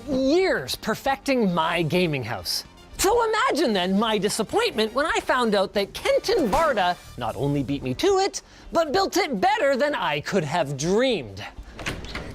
years perfecting my gaming house. So imagine then my disappointment when I found out that Kenton Varda not only beat me to it, but built it better than I could have dreamed.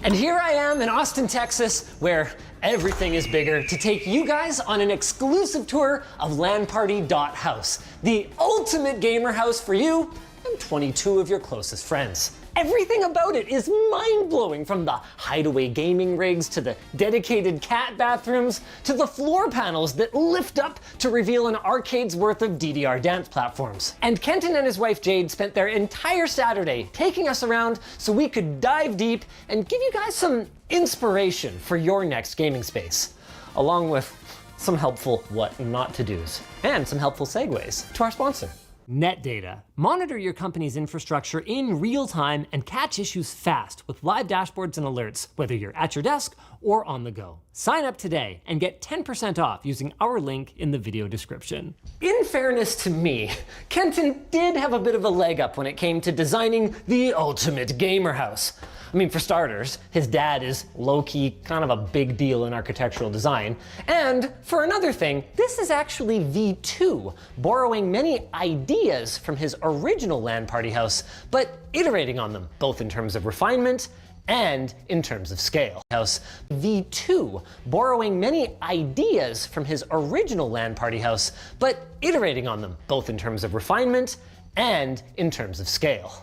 And here I am in Austin, Texas, where everything is bigger, to take you guys on an exclusive tour of LANparty.house, the ultimate gamer house for you and 22 of your closest friends. Everything about it is mind-blowing, from the hideaway gaming rigs to the dedicated cat bathrooms to the floor panels that lift up to reveal an arcade's worth of DDR dance platforms. And Kenton and his wife Jade spent their entire Saturday taking us around so we could dive deep and give you guys some inspiration for your next gaming space, along with some helpful what not to do's and some helpful segues to our sponsor. NetData. Monitor your company's infrastructure in real time and catch issues fast with live dashboards and alerts, whether you're at your desk or on the go. Sign up today and get 10% off using our link in the video description. In fairness to me, Kenton did have a bit of a leg up when it came to designing the ultimate gamer house. I mean, for starters, his dad is low-key kind of a big deal in architectural design. And for another thing, this is actually V2, borrowing many ideas from his original LANparty house, but iterating on them, both in terms of refinement and in terms of scale. House V2, borrowing many ideas from his original LANparty house, but iterating on them, both in terms of refinement and in terms of scale.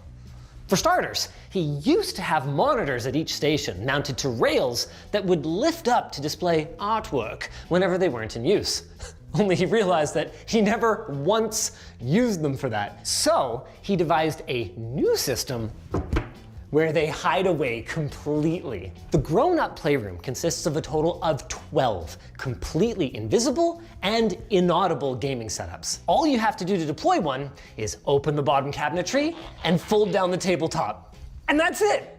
For starters, he used to have monitors at each station mounted to rails that would lift up to display artwork whenever they weren't in use. Only he realized that he never once used them for that. So he devised a new system where they hide away completely. The grown-up playroom consists of a total of 12 completely invisible and inaudible gaming setups. All you have to do to deploy one is open the bottom cabinetry and fold down the tabletop. And that's it!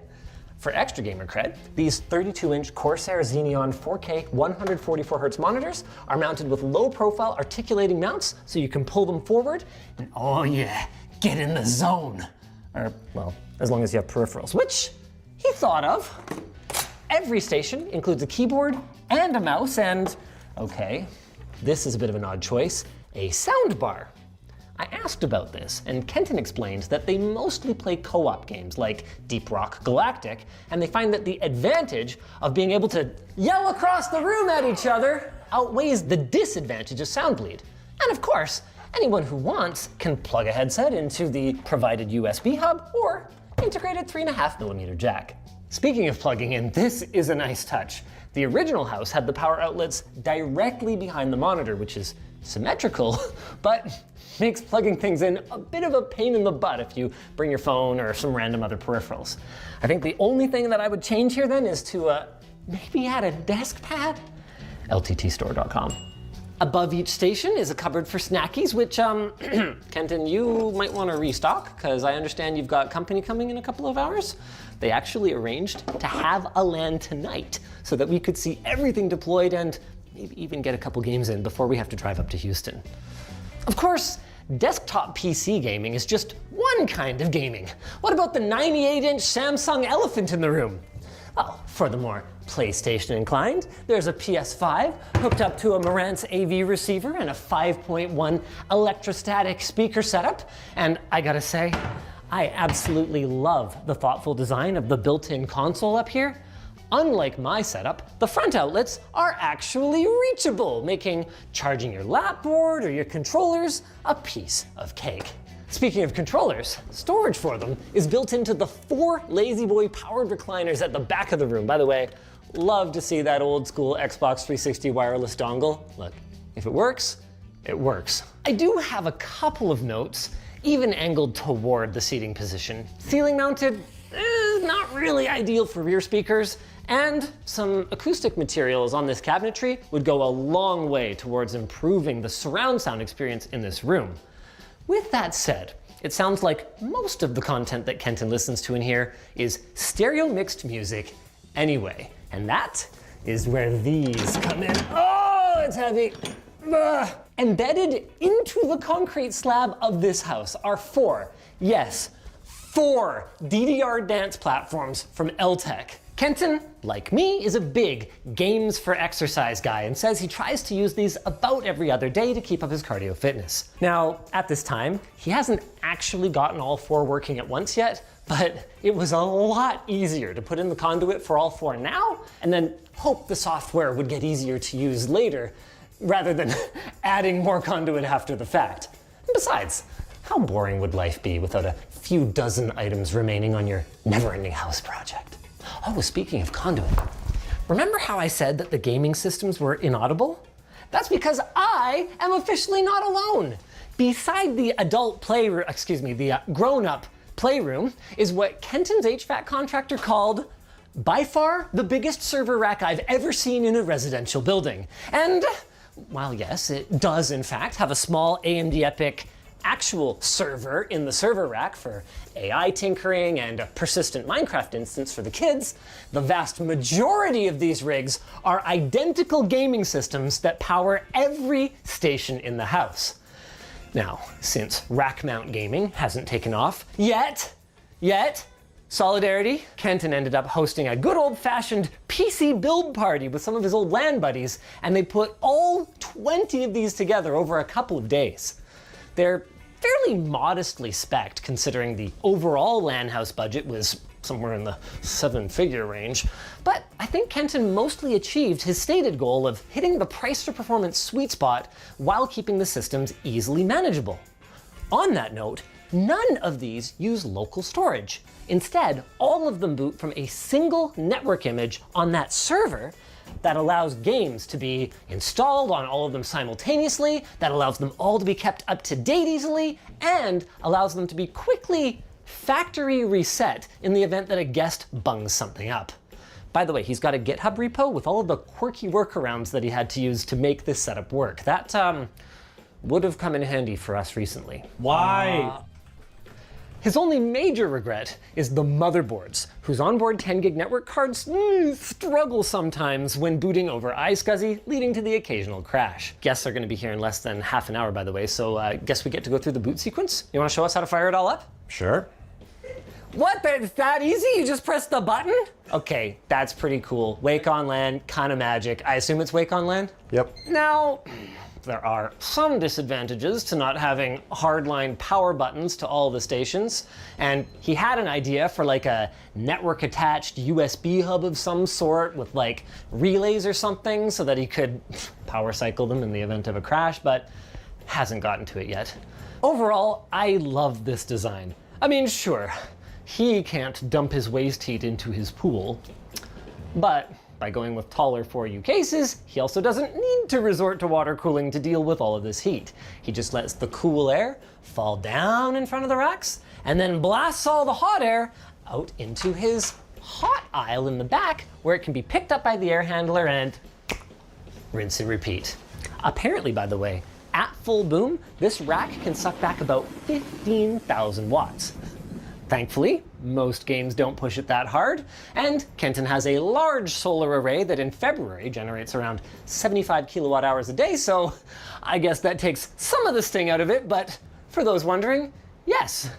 For extra gamer cred, these 32-inch Corsair Xeneon 4K 144Hz monitors are mounted with low-profile articulating mounts so you can pull them forward and, oh yeah, get in the zone. Or, well, as long as you have peripherals, which he thought of. Every station includes a keyboard and a mouse and, okay, this is a bit of an odd choice, a sound bar. I asked about this, and Kenton explained that they mostly play co-op games like Deep Rock Galactic, and they find that the advantage of being able to yell across the room at each other outweighs the disadvantage of sound bleed. And of course, anyone who wants can plug a headset into the provided USB hub or integrated 3.5mm jack. Speaking of plugging in, this is a nice touch. The original house had the power outlets directly behind the monitor, which is symmetrical, but makes plugging things in a bit of a pain in the butt if you bring your phone or some random other peripherals. I think the only thing that I would change here then is to maybe add a desk pad? LTTstore.com. Above each station is a cupboard for snackies, which, Kenton, you might want to restock, because I understand you've got company coming in a couple of hours. They actually arranged to have a LAN tonight so that we could see everything deployed and maybe even get a couple games in before we have to drive up to Houston. Of course, desktop PC gaming is just one kind of gaming. What about the 98-inch Samsung elephant in the room? Well, for the more PlayStation inclined, there's a PS5 hooked up to a Marantz AV receiver and a 5.1 electrostatic speaker setup. And I gotta say, I absolutely love the thoughtful design of the built-in console up here. Unlike my setup, the front outlets are actually reachable, making charging your lapboard or your controllers a piece of cake. Speaking of controllers, storage for them is built into the 4 La-Z-Boy powered recliners at the back of the room. By the way, love to see that old school Xbox 360 wireless dongle. Look, if it works, it works. I do have a couple of notes, even angled toward the seating position. Ceiling mounted is not really ideal for rear speakers, and some acoustic materials on this cabinetry would go a long way towards improving the surround sound experience in this room. With that said, it sounds like most of the content that Kenton listens to in here is stereo mixed music anyway. And that is where these come in. Oh, it's heavy. Ugh. Embedded into the concrete slab of this house are 4, yes, 4 DDR dance platforms from Eltec. Kenton, like me, is a big games for exercise guy and says he tries to use these about every other day to keep up his cardio fitness. Now, at this time, he hasn't actually gotten all 4 working at once yet, but it was a lot easier to put in the conduit for all 4 now, and then hope the software would get easier to use later, rather than adding more conduit after the fact. And besides, how boring would life be without a few dozen items remaining on your never-ending house project? Oh, speaking of conduit, remember how I said that the gaming systems were inaudible? That's because I am officially not alone. Beside the grown-up playroom is what Kenton's HVAC contractor called, by far, the biggest server rack I've ever seen in a residential building. And while yes, it does in fact have a small AMD EPYC actual server in the server rack for AI tinkering and a persistent Minecraft instance for the kids, the vast majority of these rigs are identical gaming systems that power every station in the house. Now, since rack mount gaming hasn't taken off yet, solidarity, Kenton ended up hosting a good old-fashioned PC build party with some of his old LAN buddies, and they put all 20 of these together over a couple of days. They're fairly modestly spec'd considering the overall LAN house budget was somewhere in the 7-figure range, but I think Kenton mostly achieved his stated goal of hitting the price to performance sweet spot while keeping the systems easily manageable. On that note, none of these use local storage. Instead, all of them boot from a single network image on that server that allows games to be installed on all of them simultaneously, that allows them all to be kept up to date easily, and allows them to be quickly factory reset in the event that a guest bungs something up. By the way, he's got a GitHub repo with all of the quirky workarounds that he had to use to make this setup work. That would have come in handy for us recently. Why? His only major regret is the motherboards, whose onboard 10-gig network cards struggle sometimes when booting over iSCSI, leading to the occasional crash. Guests are going to be here in less than half an hour, by the way, so guess we get to go through the boot sequence? You want to show us how to fire it all up? Sure. What? It's that easy? You just press the button? Okay, that's pretty cool. Wake on LAN, kind of magic. I assume it's Wake on LAN? Yep. Now, there are some disadvantages to not having hardline power buttons to all the stations, and he had an idea for like a network attached USB hub of some sort with like relays or something so that he could power cycle them in the event of a crash, but hasn't gotten to it yet. Overall, I love this design. I mean, sure, he can't dump his waste heat into his pool, but by going with taller 4U cases, he also doesn't need to resort to water cooling to deal with all of this heat. He just lets the cool air fall down in front of the racks and then blasts all the hot air out into his hot aisle in the back where it can be picked up by the air handler and rinse and repeat. Apparently, by the way, at full boom, this rack can suck back about 15,000 watts. Thankfully, most games don't push it that hard, and Kenton has a large solar array that in February generates around 75 kilowatt hours a day, so I guess that takes some of the sting out of it, but for those wondering, yes,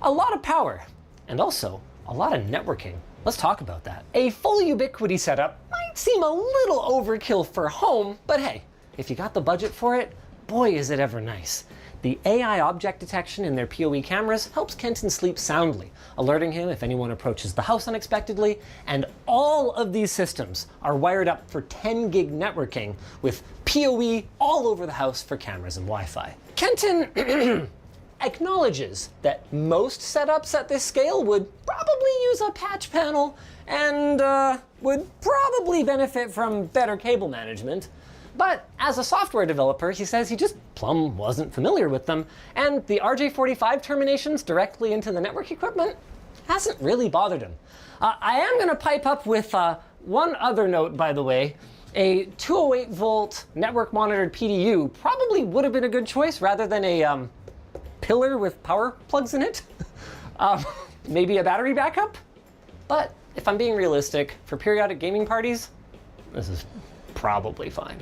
a lot of power, and also a lot of networking. Let's talk about that. A full Ubiquiti setup might seem a little overkill for home, but hey, if you got the budget for it, boy is it ever nice. The AI object detection in their PoE cameras helps Kenton sleep soundly, alerting him if anyone approaches the house unexpectedly, and all of these systems are wired up for 10-gig networking with PoE all over the house for cameras and Wi-Fi. Kenton acknowledges that most setups at this scale would probably use a patch panel and would probably benefit from better cable management. But as a software developer, he says he just plumb wasn't familiar with them, and the RJ45 terminations directly into the network equipment hasn't really bothered him. I am going to pipe up with one other note, by the way. A 208 volt network monitored PDU probably would have been a good choice rather than a pillar with power plugs in it. Maybe a battery backup? But if I'm being realistic, for periodic gaming parties, this is probably fine.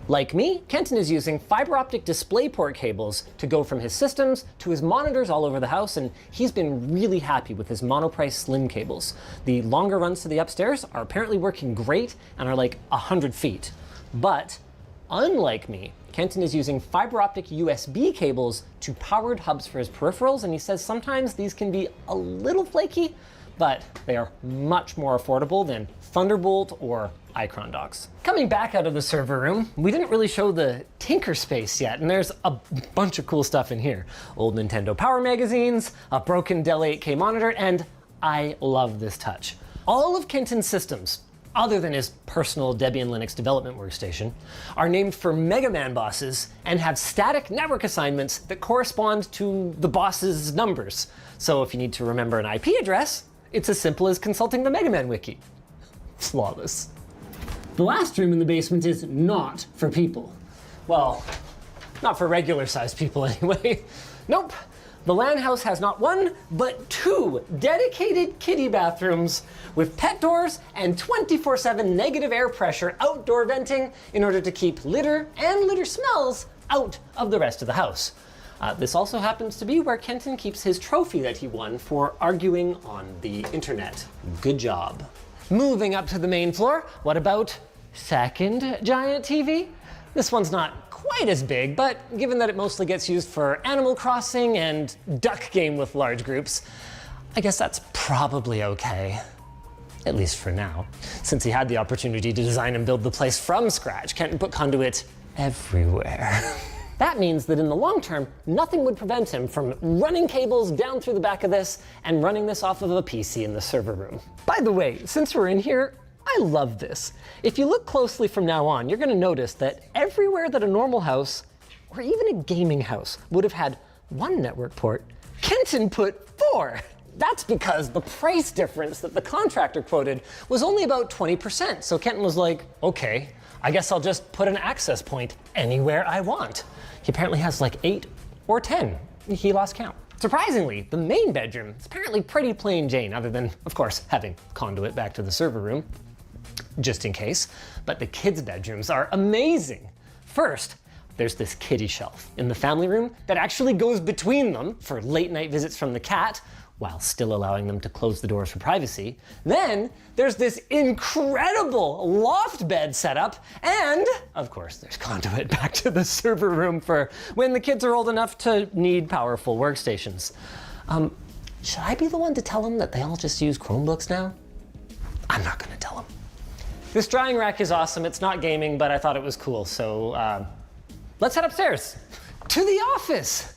Like me, Kenton is using fiber optic DisplayPort cables to go from his systems to his monitors all over the house, and he's been really happy with his Monoprice Slim cables. The longer runs to the upstairs are apparently working great and are like 100 feet. But unlike me, Kenton is using fiber optic USB cables to powered hubs for his peripherals, and he says sometimes these can be a little flaky, but they are much more affordable than Thunderbolt or Icron docks. Coming back out of the server room, we didn't really show the Tinker Space yet, and there's a bunch of cool stuff in here. Old Nintendo Power magazines, a broken Dell 8K monitor, and I love this touch. All of Kenton's systems, other than his personal Debian Linux development workstation, are named for Mega Man bosses and have static network assignments that correspond to the boss's numbers. So if you need to remember an IP address, it's as simple as consulting the Mega Man wiki. Flawless. The last room in the basement is not for people. Well, not for regular-sized people anyway. Nope. The LAN house has not one, but 2 dedicated kiddie bathrooms with pet doors and 24/7 negative air pressure outdoor venting in order to keep litter and litter smells out of the rest of the house. This also happens to be where Kenton keeps his trophy that he won for arguing on the internet. Good job. Moving up to the main floor, what about second giant TV? This one's not quite as big, but given that it mostly gets used for Animal Crossing and duck game with large groups, I guess that's probably okay. At least for now. Since he had the opportunity to design and build the place from scratch, Kenton put conduit everywhere. That means that in the long term, nothing would prevent him from running cables down through the back of this and running this off of a PC in the server room. By the way, since we're in here, I love this. If you look closely from now on, you're gonna notice that everywhere that a normal house, or even a gaming house, would have had 1 network port, Kenton put 4. That's because the price difference that the contractor quoted was only about 20%. So Kenton was like, okay, I guess I'll just put an access point anywhere I want. He apparently has like 8 or 10. He lost count. Surprisingly, the main bedroom is apparently pretty plain Jane, other than, of course, having conduit back to the server room, just in case. But the kids' bedrooms are amazing. First, there's this kitty shelf in the family room that actually goes between them for late night visits from the cat, while still allowing them to close the doors for privacy. Then there's this incredible loft bed setup, and of course there's conduit back to the server room for when the kids are old enough to need powerful workstations. Should I be the one to tell them that they all just use Chromebooks now? I'm not gonna tell them. This drying rack is awesome. It's not gaming, but I thought it was cool, so let's head upstairs to the office.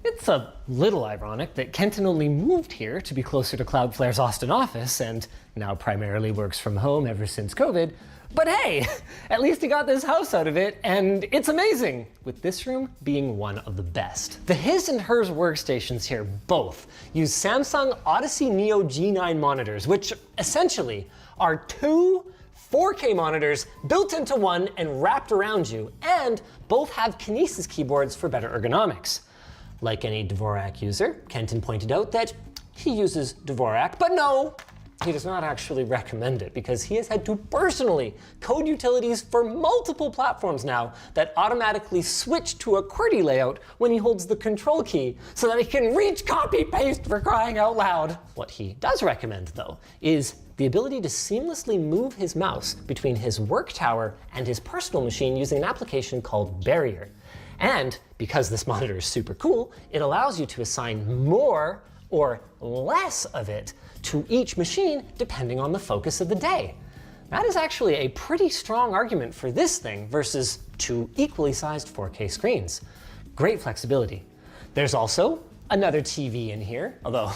It's a little ironic that Kenton only moved here to be closer to Cloudflare's Austin office and now primarily works from home ever since COVID. But hey, at least he got this house out of it, and it's amazing, with this room being one of the best. The his and hers workstations here both use Samsung Odyssey Neo G9 monitors, which essentially are 2 4K monitors built into one and wrapped around you, and both have Kinesis keyboards for better ergonomics. Like any Dvorak user, Kenton pointed out that he uses Dvorak, but no, he does not actually recommend it because he has had to personally code utilities for multiple platforms now that automatically switch to a QWERTY layout when he holds the control key so that he can reach copy paste for crying out loud. What he does recommend though is the ability to seamlessly move his mouse between his work tower and his personal machine using an application called Barrier. And because this monitor is super cool, it allows you to assign more or less of it to each machine depending on the focus of the day. That is actually a pretty strong argument for this thing versus 2 equally sized 4K screens. Great flexibility. There's also another TV in here, although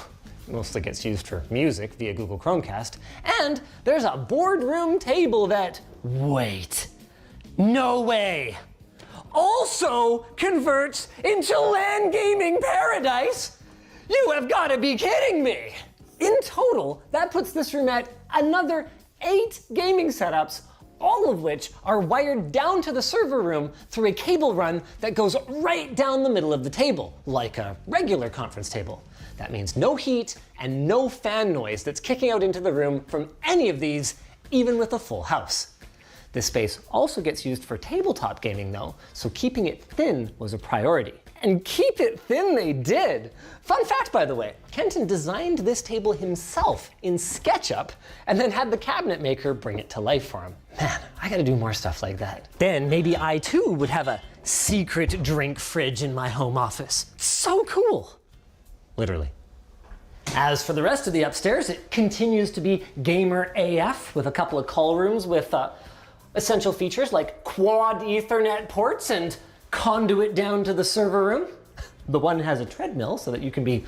it mostly gets used for music via Google Chromecast. And there's a boardroom table that, wait, no way, also converts into LAN gaming paradise? You have got to be kidding me! In total, that puts this room at another 8 gaming setups, all of which are wired down to the server room through a cable run that goes right down the middle of the table, like a regular conference table. That means no heat and no fan noise that's kicking out into the room from any of these, even with a full house. This space also gets used for tabletop gaming though, so keeping it thin was a priority. And keep it thin they did! Fun fact, by the way, Kenton designed this table himself in SketchUp and then had the cabinet maker bring it to life for him. Man, I gotta do more stuff like that. Then maybe I too would have a secret drink fridge in my home office. So cool! Literally. As for the rest of the upstairs, it continues to be gamer AF with a couple of call rooms with essential features like quad Ethernet ports and conduit down to the server room. The one has a treadmill so that you can be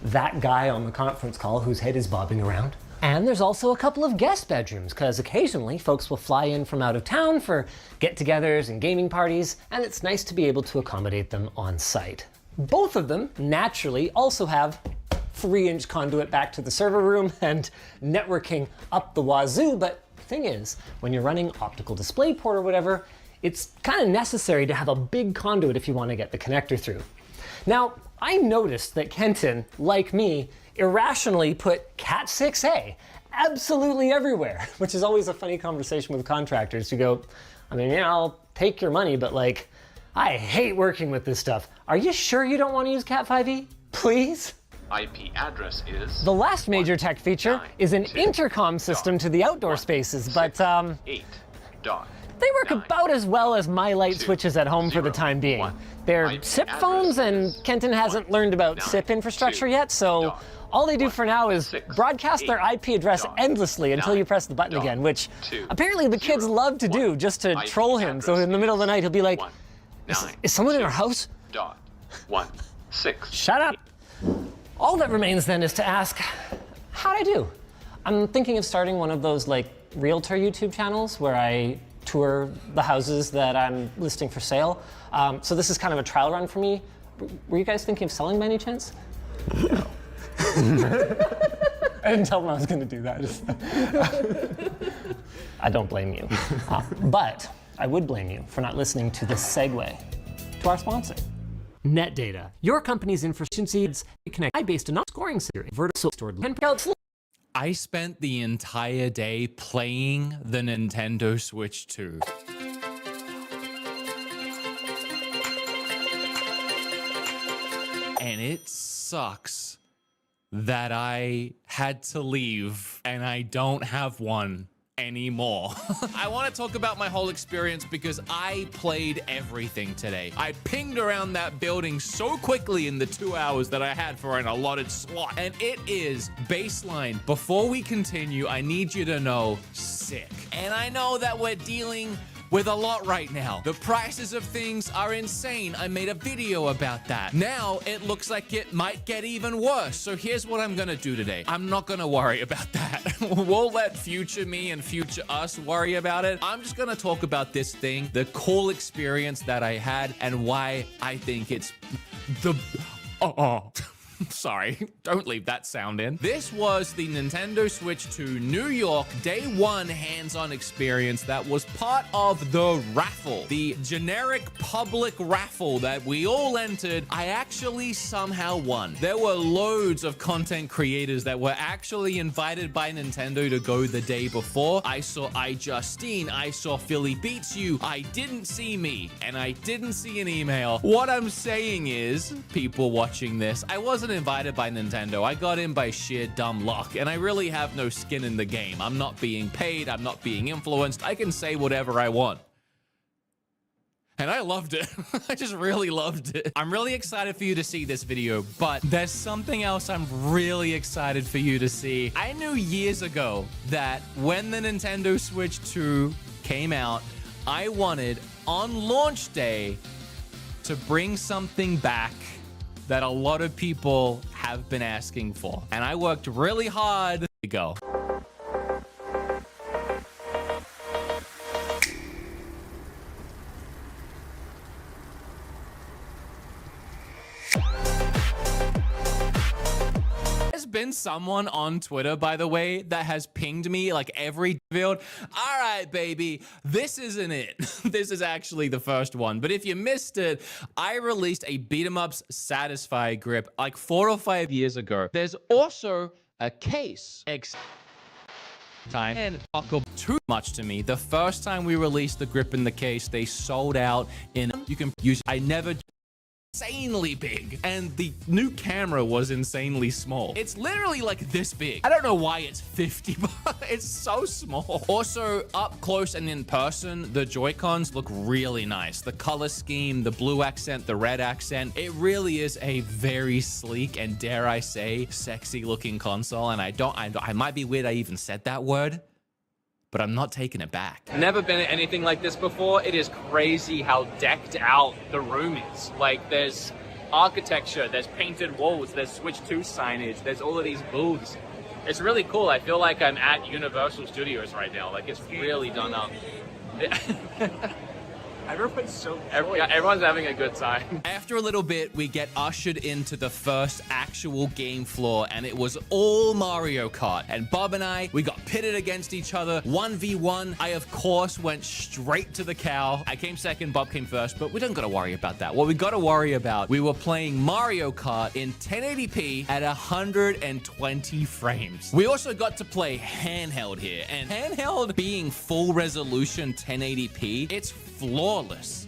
that guy on the conference call whose head is bobbing around. And there's also a couple of guest bedrooms, because occasionally folks will fly in from out of town for get-togethers and gaming parties, and it's nice to be able to accommodate them on site. Both of them, naturally, also have 3-inch conduit back to the server room and networking up the wazoo, but the thing is, when you're running optical display port or whatever, it's kind of necessary to have a big conduit if you want to get the connector through. Now, I noticed that Kenton, like me, irrationally put Cat6a absolutely everywhere, which is always a funny conversation with contractors who go, I mean, yeah, I'll take your money, but like, I hate working with this stuff. Are you sure you don't want to use Cat5e? Please? IP address is... The last major tech feature is an intercom system to the outdoor spaces, but 8 dot. they work about as well as my light switches at home for the time being. They're SIP phones, and Kenton hasn't learned about SIP infrastructure yet, so all they do for now is broadcast their IP address endlessly until you press the button again, which apparently the kids love to do just to troll him. So in the middle of the night, he'll be like, is someone in our house? Shut up. All that remains then is to ask, how'd I do? I'm thinking of starting one of those like realtor YouTube channels where I tour the houses that I'm listing for sale. So this is kind of a trial run for me. Were you guys thinking of selling by any chance? No. I didn't tell them I was going to do that. I don't blame you. But I would blame you for not listening to this segue to our sponsor. NetData, your company's efficiencies connect based on scoring theory, vertical stored handouts. I spent the entire day playing the Nintendo Switch 2. And it sucks that I had to leave and I don't have one anymore. I want to talk about my whole experience because I played everything today. I pinged around that building so quickly in the 2 hours that I had for an allotted slot. And it is baseline. Before we continue, I need you to know, sick. And I know that we're dealing with a lot right now. The prices of things are insane. I made a video about that. Now it looks like it might get even worse. So here's what I'm gonna do today. I'm not gonna worry about that. We'll let future me and future us worry about it. I'm just gonna talk about this thing, the cool experience that I had, and why I think it's the... Sorry, don't leave that sound in. This was the Nintendo Switch 2 New York Day 1 hands-on experience that was part of the raffle. The generic public raffle that we all entered, I actually somehow won. There were loads of content creators that were actually invited by Nintendo to go the day before. I saw iJustine, I saw Philly Beats You, I didn't see me, and I didn't see an email. What I'm saying is, people watching this, I wasn't invited by Nintendo. I got in by sheer dumb luck, and I really have no skin in the game. I'm not being paid. I'm not being influenced. I can say whatever I want. And I loved it. I just really loved it. I'm really excited for you to see this video, but there's something else I'm really excited for you to see. I knew years ago that when the Nintendo Switch 2 came out, I wanted, on launch day, to bring something back that a lot of people have been asking for. And I worked really hard to go. Been someone on Twitter, by the way, that has pinged me like every field. All right, baby, this isn't it. This is actually the first one. But if you missed it, I released a beat 'em ups Satisfy grip like 4 or 5 years ago. There's also a case. time and talk too much to me. The first time we released the grip in the case, they sold out in, you can use, I never, insanely big, and the new camera was insanely small. It's literally like this big. I don't know why it's 50, but it's so small. Also, up close and in person, the Joy-Cons look really nice. The color scheme, the blue accent, the red accent, it really is a very sleek and, dare I say, sexy looking console. And I might be weird I even said that word, but I'm not taking it back. Never been at anything like this before. It is crazy how decked out the room is. Like, there's architecture, there's painted walls, there's Switch 2 signage, there's all of these booths. It's really cool. I feel like I'm at Universal Studios right now. Like, it's really done up. Everyone's so Everyone's having a good time. After a little bit, we get ushered into the first actual game floor, and it was all Mario Kart. And Bob and I, we got pitted against each other, 1v1. I, of course, went straight to the cow. I came second, Bob came first, but we don't gotta worry about that. What we gotta worry about, we were playing Mario Kart in 1080p at 120 frames. We also got to play handheld here, and handheld being full resolution 1080p, it's flawless.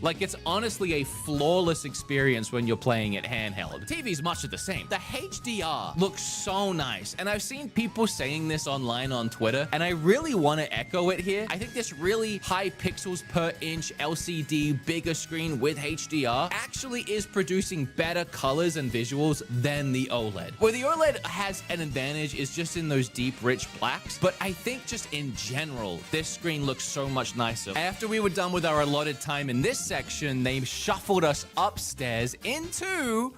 Like, it's honestly a flawless experience when you're playing it handheld. TV's much of the same. The HDR looks so nice, and I've seen people saying this online on Twitter, and I really want to echo it here. I think this really high pixels per inch LCD bigger screen with HDR actually is producing better colors and visuals than the OLED. Where the OLED has an advantage is just in those deep, rich blacks, but I think just in general, this screen looks so much nicer. After we were done with our allotted time in this section, they shuffled us upstairs into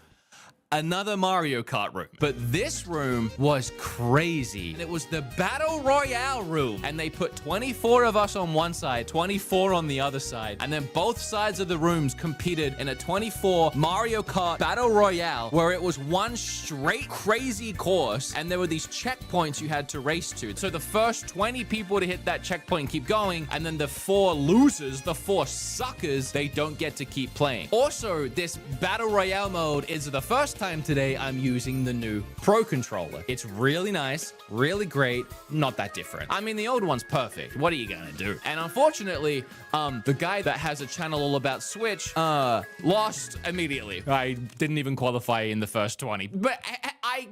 another Mario Kart room. But this room was crazy. It was the Battle Royale room. And they put 24 of us on one side, 24 on the other side. And then both sides of the rooms competed in a 24 Mario Kart Battle Royale, where it was one straight crazy course. And there were these checkpoints you had to race to. So the first 20 people to hit that checkpoint keep going. And then the 4 losers, the 4 suckers, they don't get to keep playing. Also, this Battle Royale mode is the first time today I'm using the new Pro Controller. It's really nice, really great, not that different. I mean, the old one's perfect. What are you gonna do? And unfortunately, the guy that has a channel all about Switch, lost immediately. I didn't even qualify in the first 20. But I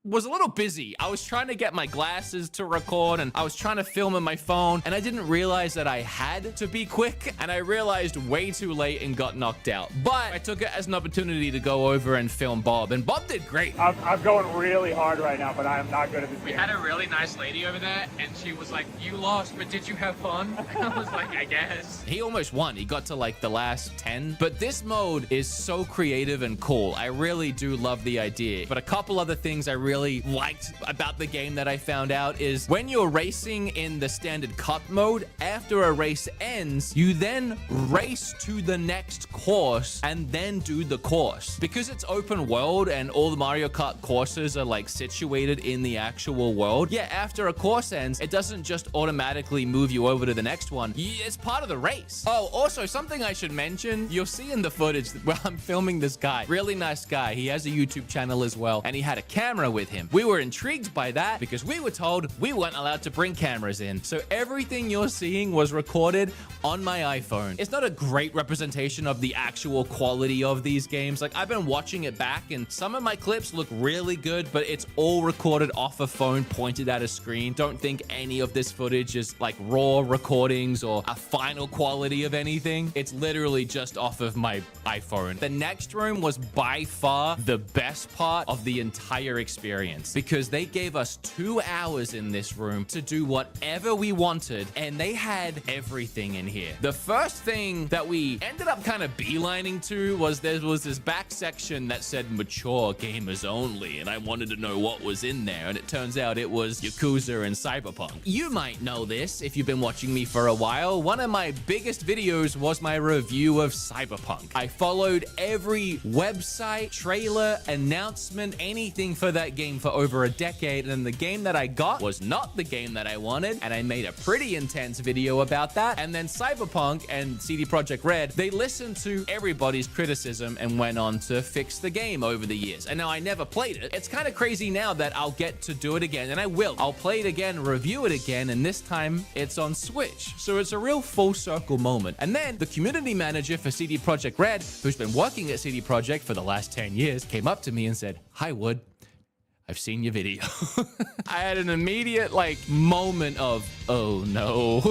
was a little busy. I was trying to get my glasses to record, and I was trying to film on my phone, and I didn't realize that I had to be quick, and I realized way too late and got knocked out. But I took it as an opportunity to go over and film Bob, and Bob did great. I'm going really hard right now, but I am not good at this game. We had a really nice lady over there, and she was like, "You lost, but did you have fun?" And I was like, "I guess." He almost won. He got to like the last 10. But this mode is so creative and cool. I really do love the idea. But a couple other things I really liked about the game that I found out is when you're racing in the standard cup mode, after a race ends, you then race to the next course and then do the course. Because it's open world and all the Mario Kart courses are like situated in the actual world, yeah, after a course ends, it doesn't just automatically move you over to the next one. It's part of the race. Oh, also something I should mention, you'll see in the footage where I'm filming this guy, really nice guy. He has a YouTube channel as well, and he had a camera with him. We were intrigued by that because we were told we weren't allowed to bring cameras in. So everything you're seeing was recorded on my iPhone. It's not a great representation of the actual quality of these games. Like, I've been watching it back and some of my clips look really good, but it's all recorded off a phone pointed at a screen. Don't think any of this footage is like raw recordings or a final quality of anything. It's literally just off of my iPhone. The next room was by far the best part of the entire experience, because they gave us 2 hours in this room to do whatever we wanted, and they had everything in here. The first thing that we ended up kind of beelining to was there was this back section that said mature gamers only, and I wanted to know what was in there, and it turns out it was Yakuza and Cyberpunk. You might know this if you've been watching me for a while. One of my biggest videos was my review of Cyberpunk. I followed every website, trailer, announcement, anything for that game game for over a decade, and the game that I got was not the game that I wanted, and I made a pretty intense video about that. And then Cyberpunk and CD Projekt Red, they listened to everybody's criticism and went on to fix the game over the years. And now I never played it. It's kind of crazy now that I'll get to do it again, and I will. I'll play it again, review it again, and this time it's on Switch. So it's a real full circle moment. And then the community manager for CD Projekt Red, who's been working at CD Projekt for the last 10 years, came up to me and said, "Hi, Wood. I've seen your video." I had an immediate moment of, oh no,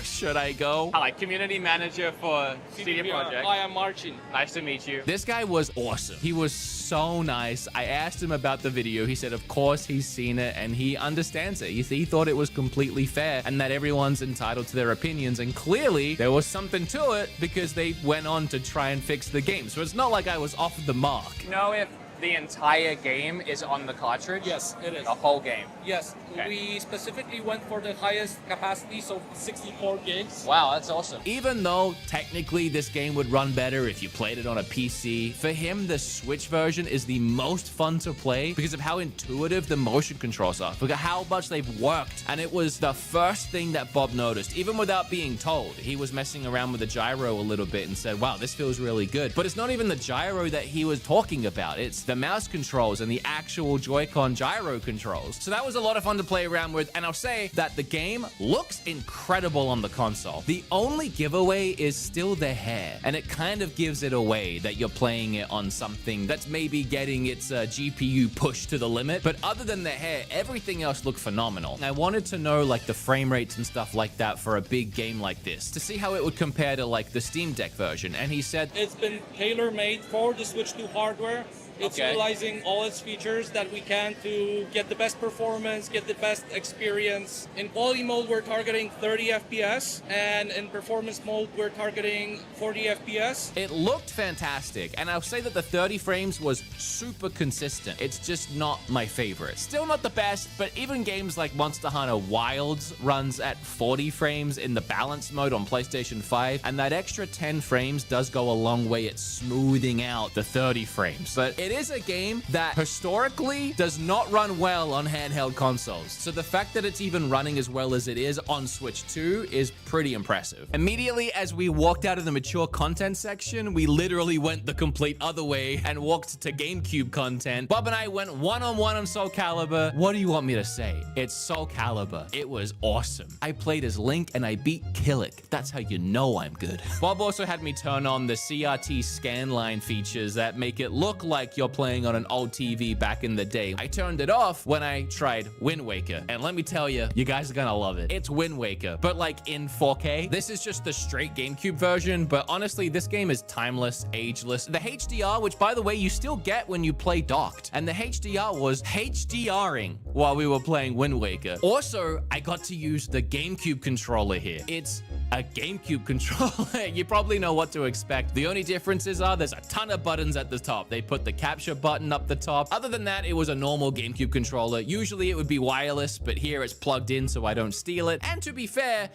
should I go? Hi, community manager for CD Projekt. Hi, I'm Marcin. Nice to meet you. This guy was awesome. He was so nice. I asked him about the video. He said, of course, he's seen it and he understands it. He thought it was completely fair and that everyone's entitled to their opinions. And clearly, there was something to it because they went on to try and fix the game. So it's not like I was off the mark. Do you know if the entire game is on the cartridge? Yes, it is. The whole game? Yes, Okay. we specifically went for the highest capacity, so 64 gigs. Wow, that's awesome. Even though technically this game would run better if you played it on a PC, for him, the Switch version is the most fun to play because of how intuitive the motion controls are. Look at how much they've worked. And it was the first thing that Bob noticed, even without being told. He was messing around with the gyro a little bit and said, wow, this feels really good. But it's not even the gyro that he was talking about. It's the mouse controls and the actual Joy-Con gyro controls. So that was a lot of fun to play around with, and I'll say that the game looks incredible on the console. The only giveaway is still the hair, and it kind of gives it away that you're playing it on something that's maybe getting its GPU pushed to the limit. But other than the hair, everything else looked phenomenal. I wanted to know the frame rates and stuff like that for a big game like this, to see how it would compare to the Steam Deck version, and he said, It's been tailor-made for the Switch 2 hardware. It's Okay. utilizing all its features that we can to get the best performance, get the best experience. In quality mode, we're targeting 30 FPS, and in performance mode, we're targeting 40 FPS. it looked fantastic, and I'll say that the 30 frames was super consistent. It's just not my favorite. Still not the best, but even games like Monster Hunter Wilds runs at 40 frames in the balanced mode on PlayStation 5, and that extra 10 frames does go a long way at smoothing out the 30 frames. But it is a game that historically does not run well on handheld consoles. So the fact that it's even running as well as it is on Switch 2 is pretty impressive. Immediately as we walked out of the mature content section, we literally went the complete other way and walked to GameCube content. Bob and I went one-on-one on Soul Calibur. What do you want me to say? It's Soul Calibur. It was awesome. I played as Link and I beat Killick. That's how you know I'm good. Bob also had me turn on the CRT scanline features that make it look like you're playing on an old TV back in the day. I turned it off when I tried Wind Waker, and let me tell you, you guys are gonna love it. It's Wind Waker, but in 4K. This is just the straight GameCube version, but honestly, this game is timeless, ageless. The HDR, which by the way, you still get when you play docked, and the HDR was HDRing while we were playing Wind Waker. Also, I got to use the GameCube controller here. It's a GameCube controller. You probably know what to expect. The only differences are there's a ton of buttons at the top. They put the capture button up the top. Other than that, it was a normal GameCube controller. Usually it would be wireless, but here it's plugged in so I don't steal it. And to be fair,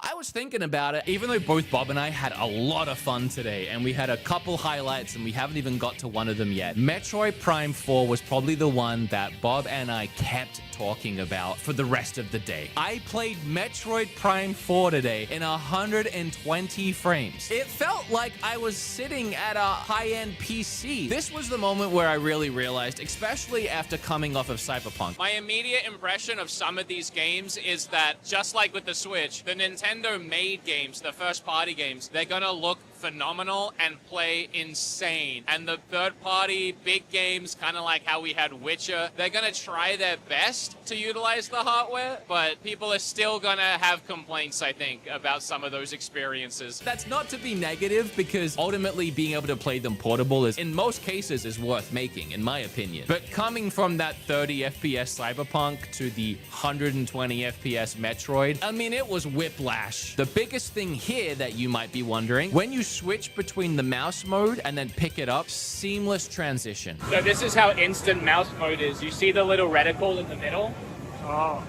I was thinking about it, even though both Bob and I had a lot of fun today, and we had a couple highlights, and we haven't even got to one of them yet. Metroid Prime 4 was probably the one that Bob and I kept talking about for the rest of the day. I played Metroid Prime 4 today in 120 frames. It felt like I was sitting at a high-end PC. This was the moment where I really realized, especially after coming off of Cyberpunk. My immediate impression of some of these games is that, just like with the Switch, the Nintendo-made games, the first-party games, they're gonna look phenomenal and play insane. And the third-party big games, kind of like how we had Witcher, they're gonna try their best to utilize the hardware, but people are still gonna have complaints, I think, about some of those experiences. That's not to be negative, because ultimately being able to play them portable is, in most cases, is worth making, in my opinion. But coming from that 30 FPS Cyberpunk to the 120 FPS Metroid, I mean, it was whiplash. The biggest thing here that you might be wondering, when you switch between the mouse mode and then pick it up, seamless transition. So this is how instant mouse mode is. You see the little reticle in the middle? Oh,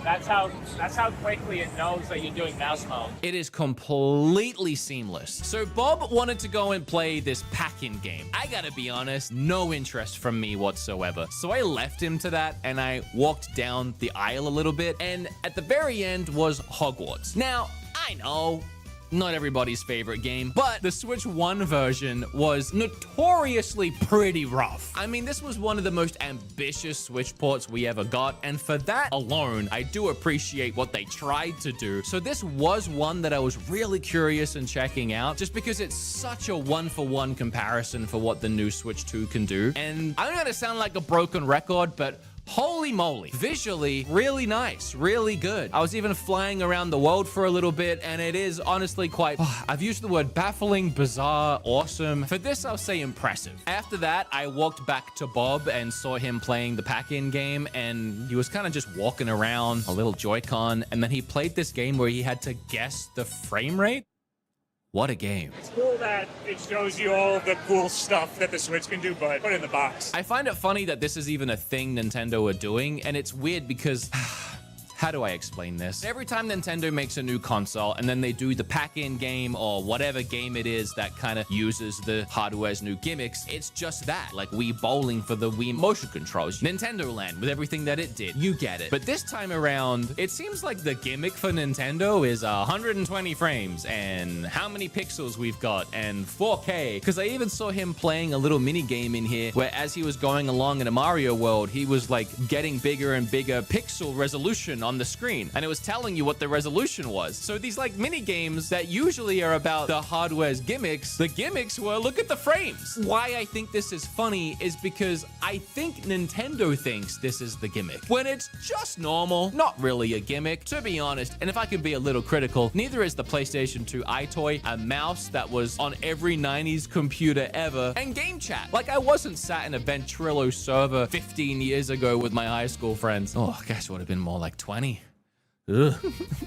That's how quickly it knows that you're doing mouse mode. It is completely seamless. So Bob wanted to go and play this pack-in game. I gotta be honest, no interest from me whatsoever. So I left him to that and I walked down the aisle a little bit, and at the very end was Hogwarts. Now, I know, not everybody's favorite game, but the Switch 1 version was notoriously pretty rough. I mean, this was one of the most ambitious Switch ports we ever got, and for that alone, I do appreciate what they tried to do. So this was one that I was really curious in checking out, just because it's such a one-for-one comparison for what the new Switch 2 can do. And I'm gonna sound like a broken record, but holy moly, visually really nice, really good. I was even flying around the world for a little bit, and it is honestly quite, I've used the word baffling, bizarre, awesome. For this, I'll say impressive. After that, I walked back to Bob and saw him playing the pack-in game, and he was kind of just walking around, a little Joy-Con, and then he played this game where he had to guess the frame rate. What a game. It's cool that it shows you all the cool stuff that the Switch can do, but put it in the box. I find it funny that this is even a thing Nintendo are doing, and it's weird because how do I explain this? Every time Nintendo makes a new console and then they do the pack-in game or whatever game it is that kind of uses the hardware's new gimmicks, it's just that. Like Wii Bowling for the Wii motion controls, Nintendo Land with everything that it did. You get it. But this time around, it seems like the gimmick for Nintendo is 120 frames and how many pixels we've got and 4K. Because I even saw him playing a little mini game in here where as he was going along in a Mario world, he was like getting bigger and bigger pixel resolution on the screen, and it was telling you what the resolution was. So these like mini games that usually are about the hardware's gimmicks, the gimmicks were look at the frames. Why I think this is funny is because I think Nintendo thinks this is the gimmick when it's just normal, not really a gimmick, to be honest. And if I could be a little critical, neither is the PlayStation 2 iToy, a mouse that was on every 90s computer ever, and game chat. Like I wasn't sat in a Ventrilo server 15 years ago with my high school friends. Oh, I guess it would have been more like 20. Ugh.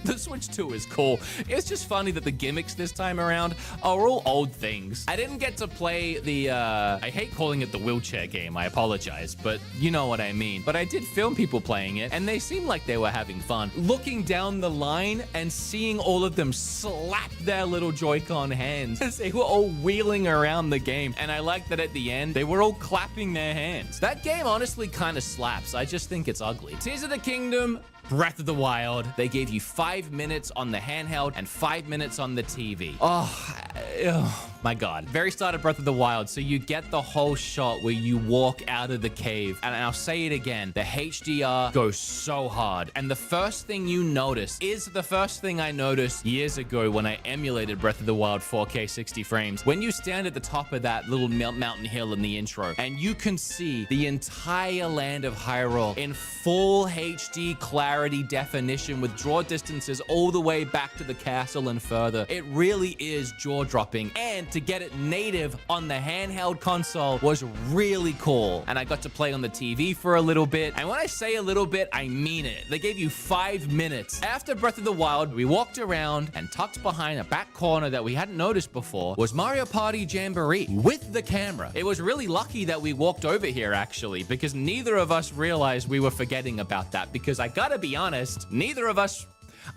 The Switch 2 is cool. It's just funny that the gimmicks this time around are all old things. I didn't get to play the, I hate calling it the wheelchair game, I apologize, but you know what I mean. But I did film people playing it, and they seemed like they were having fun. Looking down the line and seeing all of them slap their little Joy-Con hands as they were all wheeling around the game. And I like that at the end, they were all clapping their hands. That game honestly kind of slaps. I just think it's ugly. Tears of the Kingdom, Breath of the Wild. They gave you 5 minutes on the handheld and 5 minutes on the TV. Oh my God. Very start of Breath of the Wild. So you get the whole shot where you walk out of the cave. And I'll say it again. The HDR goes so hard. And the first thing you notice is the first thing I noticed years ago when I emulated Breath of the Wild 4K 60 frames. When you stand at the top of that little mountain hill in the intro and you can see the entire land of Hyrule in full HD clarity definition with draw distances all the way back to the castle and further. It really is jaw-dropping, and to get it native on the handheld console was really cool. And I got to play on the TV for a little bit, and when I say a little bit, I mean it. They gave you 5 minutes. After Breath of the Wild, we walked around, and tucked behind a back corner that we hadn't noticed before was Mario Party Jamboree with the camera. It was really lucky that we walked over here, actually, because neither of us realized we were forgetting about that, because I gotta be honest, neither of us,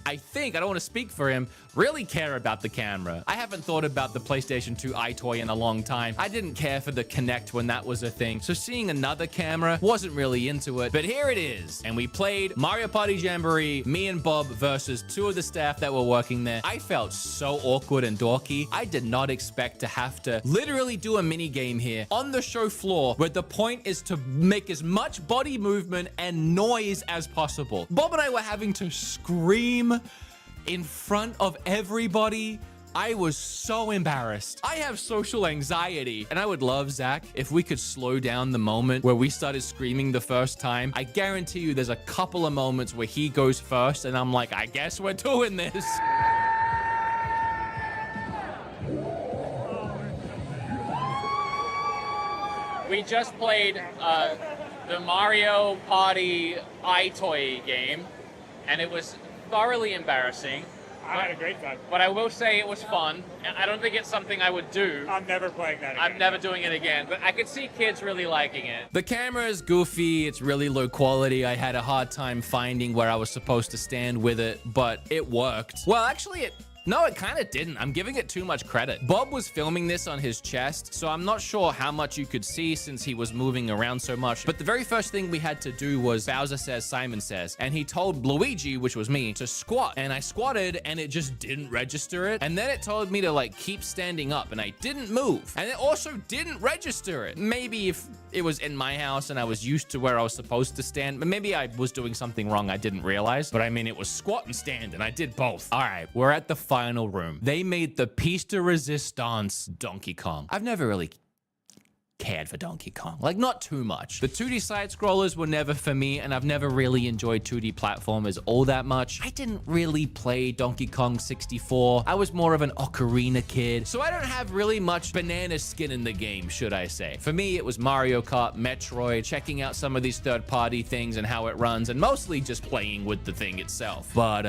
I think, I don't want to speak for him, really care about the camera. I haven't thought about the PlayStation 2 iToy in a long time. I didn't care for the Kinect when that was a thing, so seeing another camera wasn't really into it. But here it is, and we played Mario Party Jamboree, me and Bob versus 2 of the staff that were working there. I felt so awkward and dorky. I did not expect to have to literally do a mini game here on the show floor where the point is to make as much body movement and noise as possible. Bob and I were having to scream in front of everybody. I was so embarrassed. I have social anxiety, and I would love, Zach, if we could slow down the moment where we started screaming the first time. I guarantee you there's a couple of moments where he goes first, and I'm like, I guess we're doing this. We just played the Mario Party iToy game, and it was thoroughly embarrassing. I had a great time. But I will say it was fun. I don't think it's something I would do. I'm never playing that again. I'm never doing it again. But I could see kids really liking it. The camera is goofy, it's really low quality. I had a hard time finding where I was supposed to stand with it, but it worked. Well, actually, no, it kind of didn't. I'm giving it too much credit. Bob was filming this on his chest, so I'm not sure how much you could see since he was moving around so much. But the very first thing we had to do was Bowser says, Simon says, and he told Luigi, which was me, to squat. And I squatted and it just didn't register it. And then it told me to like keep standing up and I didn't move. And it also didn't register it. Maybe if it was in my house and I was used to where I was supposed to stand, but maybe I was doing something wrong I didn't realize. But I mean, it was squat and stand and I did both. All right, we're at the final room. They made the piece de resistance Donkey Kong. I've never really cared for Donkey Kong. Like, not too much. The 2D side-scrollers were never for me, and I've never really enjoyed 2D platformers all that much. I didn't really play Donkey Kong 64. I was more of an Ocarina kid, so I don't have really much banana skin in the game, should I say. For me, it was Mario Kart, Metroid, checking out some of these third-party things and how it runs, and mostly just playing with the thing itself. But,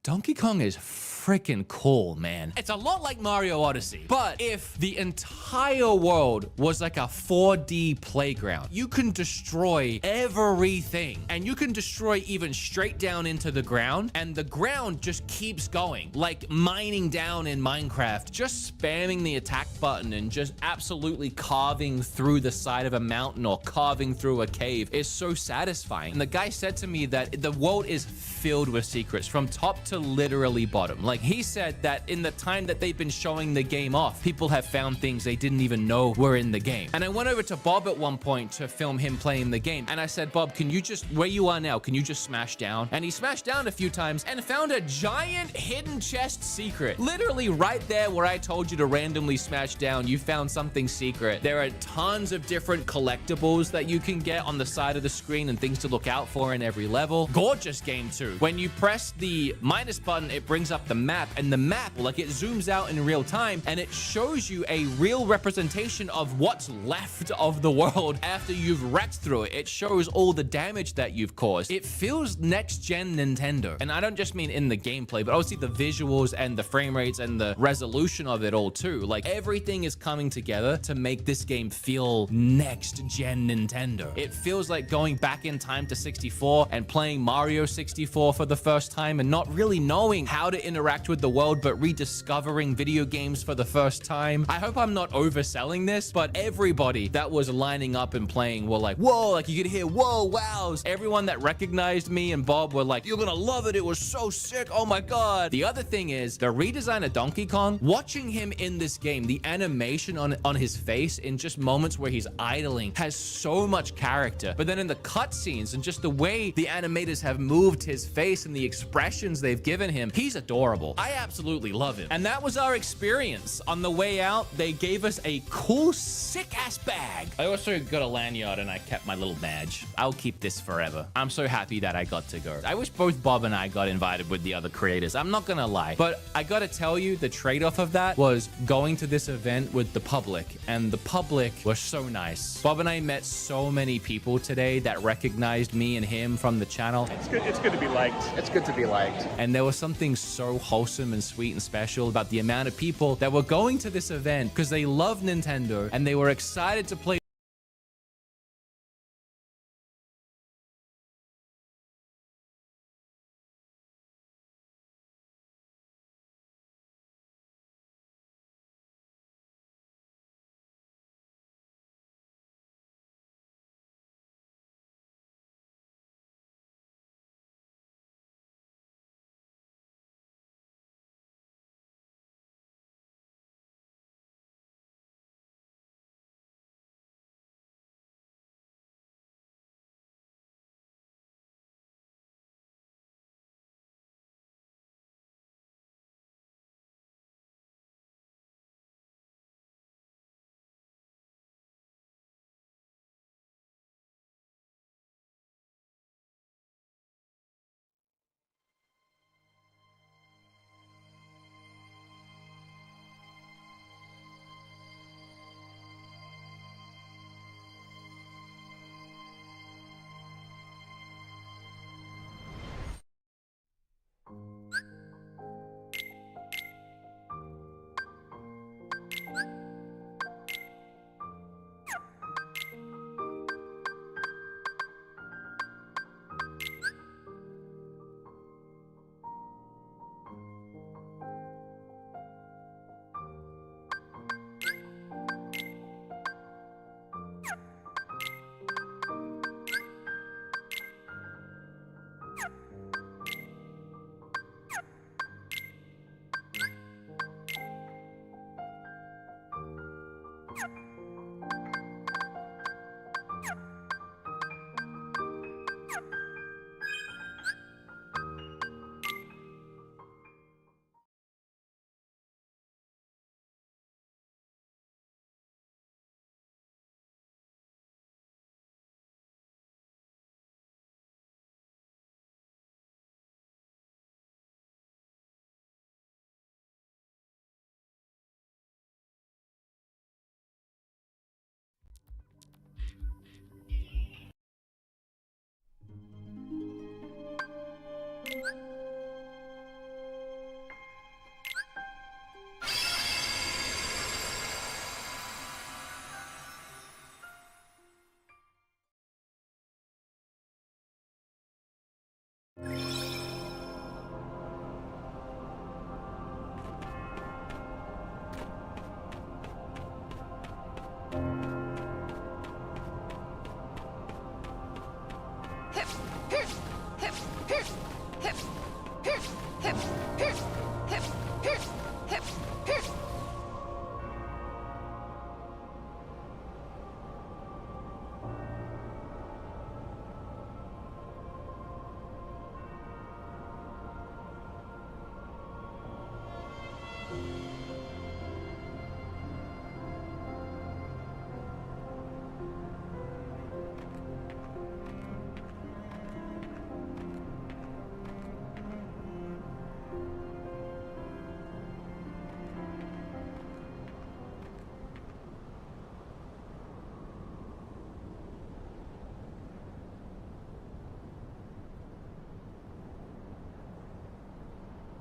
Donkey Kong is freaking cool, man. It's a lot like Mario Odyssey, but if the entire world was like a 4D playground, you can destroy everything, and you can destroy even straight down into the ground, and the ground just keeps going, like mining down in Minecraft, just spamming the attack button and just absolutely carving through the side of a mountain or carving through a cave is so satisfying. And the guy said to me that the world is filled with secrets from top to literally bottom. Like, he said that in the time that they've been showing the game off, people have found things they didn't even know were in the game. And I went over to Bob at one point to film him playing the game. And I said, Bob, can you just, where you are now, can you just smash down? And he smashed down a few times and found a giant hidden chest secret. Literally right there where I told you to randomly smash down, you found something secret. There are tons of different collectibles that you can get on the side of the screen and things to look out for in every level. Gorgeous game too. When you press the minus button, it brings up the map, and the map, like, it zooms out in real time and it shows you a real representation of what's left of the world after you've wrecked through it. It shows all the damage that you've caused. It feels next-gen Nintendo. And I don't just mean in the gameplay, but obviously the visuals and the frame rates and the resolution of it all too. Like, everything is coming together to make this game feel next-gen Nintendo. It feels like going back in time to 64 and playing Mario 64 for the first time and not really knowing how to interact with the world, but rediscovering video games for the first time. I hope I'm not overselling this, but everybody that was lining up and playing were like, whoa, like you could hear, whoa, wows. Everyone that recognized me and Bob were like, you're gonna love it. It was so sick. Oh my God. The other thing is the redesign of Donkey Kong, watching him in this game, the animation on his face in just moments where he's idling has so much character. But then in the cutscenes and just the way the animators have moved his face and the expressions they've given him, he's adorable. I absolutely love him. And that was our experience. On the way out, they gave us a cool, sick-ass bag. I also got a lanyard and I kept my little badge. I'll keep this forever. I'm so happy that I got to go. I wish both Bob and I got invited with the other creators. I'm not gonna lie, but I gotta tell you, the trade-off of that was going to this event with the public, and the public was so nice. Bob and I met so many people today that recognized me and him from the channel. It's good to be liked. It's good to be liked. And there was something so wholesome and sweet and special about the amount of people that were going to this event because they love Nintendo and they were excited to play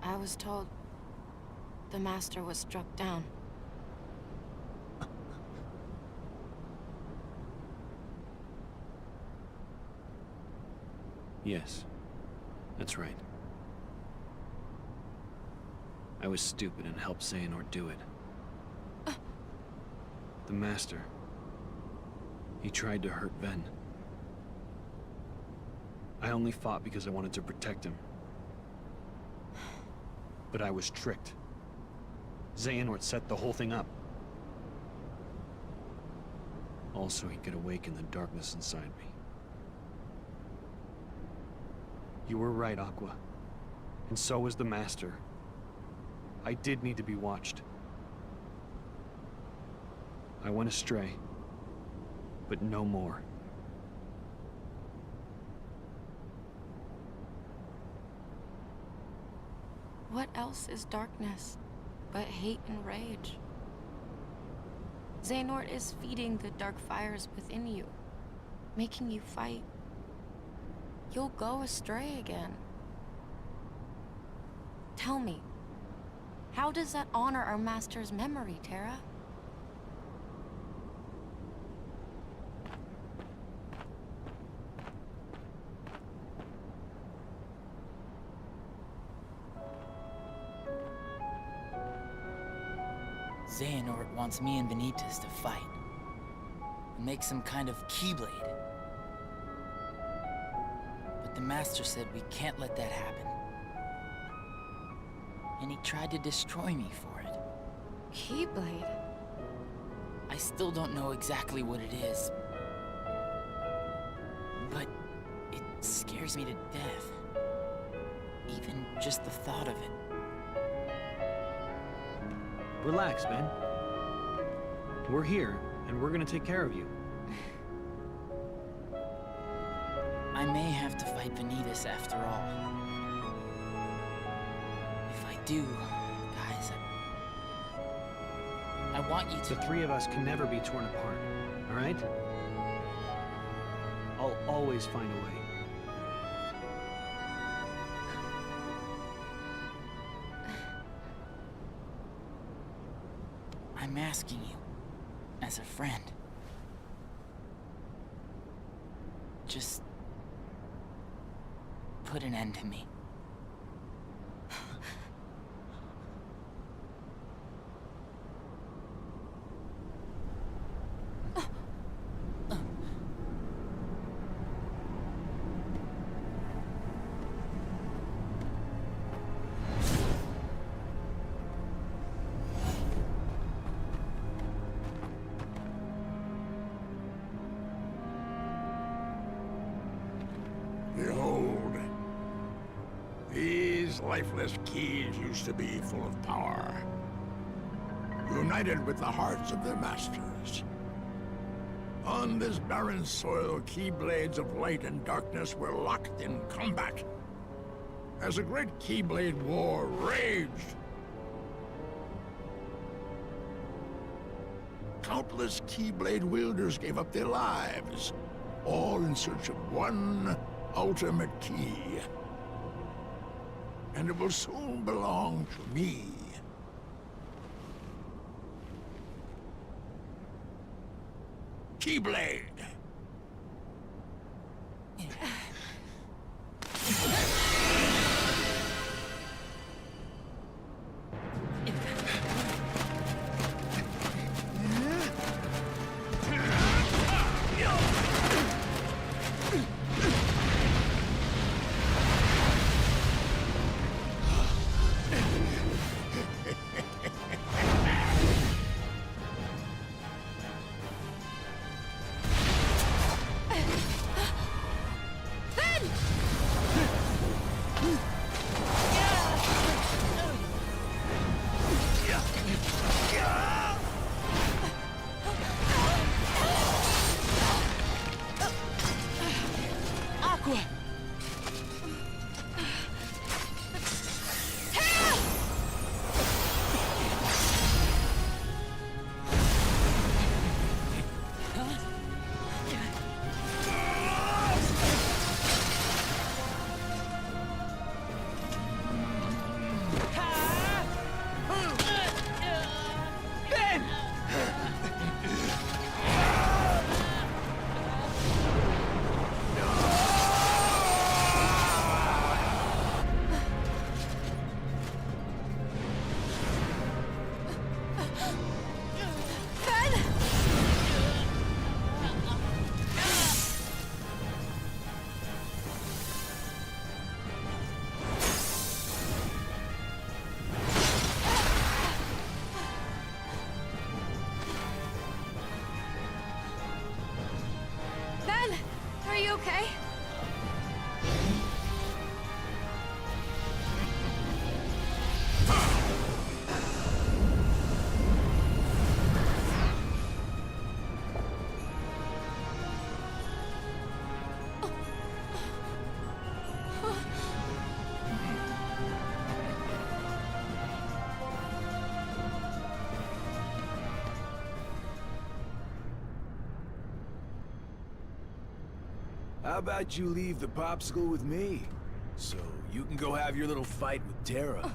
I was told the Master was struck down. Yes, that's right. I was stupid and helped Xehanort do it. The Master. He tried to hurt Ven. I only fought because I wanted to protect him. But I was tricked. Xehanort set the whole thing up. Also, he could awaken the darkness inside me. You were right, Aqua. And so was the Master. I did need to be watched. I went astray. But no more. What else is darkness but hate and rage? Xehanort is feeding the dark fires within you, making you fight. You'll go astray again. Tell me, how does that honor our Master's memory, Terra? Xehanort wants me and Vanitas to fight. And make some kind of Keyblade. But the Master said we can't let that happen. And he tried to destroy me for it. Keyblade? I still don't know exactly what it is. But it scares me to death. Even just the thought of it. Relax, Ben. We're here, and we're gonna take care of you. I may have to fight Vanitas after all. If I do, guys, I want you to... The three of us can never be torn apart, all right? I'll always find a way. I'm asking you, as a friend. Just... put an end to me. Behold, these lifeless keys used to be full of power, united with the hearts of their masters. On this barren soil, Keyblades of light and darkness were locked in combat, as a great Keyblade war raged. Countless Keyblade wielders gave up their lives, all in search of one ultimate key. And it will soon belong to me. Keyblade! okay? How about you leave the popsicle with me? So you can go have your little fight with Terra.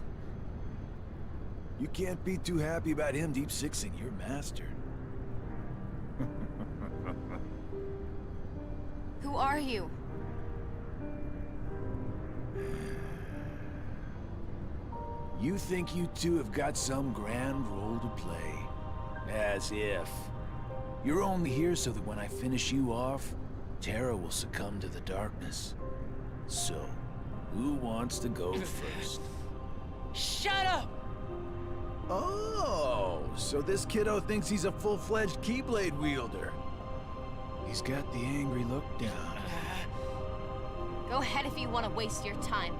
You can't be too happy about him deep-sixing your master. Who are you? You think you two have got some grand role to play? As if. You're only here so that when I finish you off, Terra will succumb to the darkness. So, who wants to go first? Shut up! Oh, so this kiddo thinks he's a full-fledged Keyblade wielder. He's got the angry look down. Go ahead if you want to waste your time.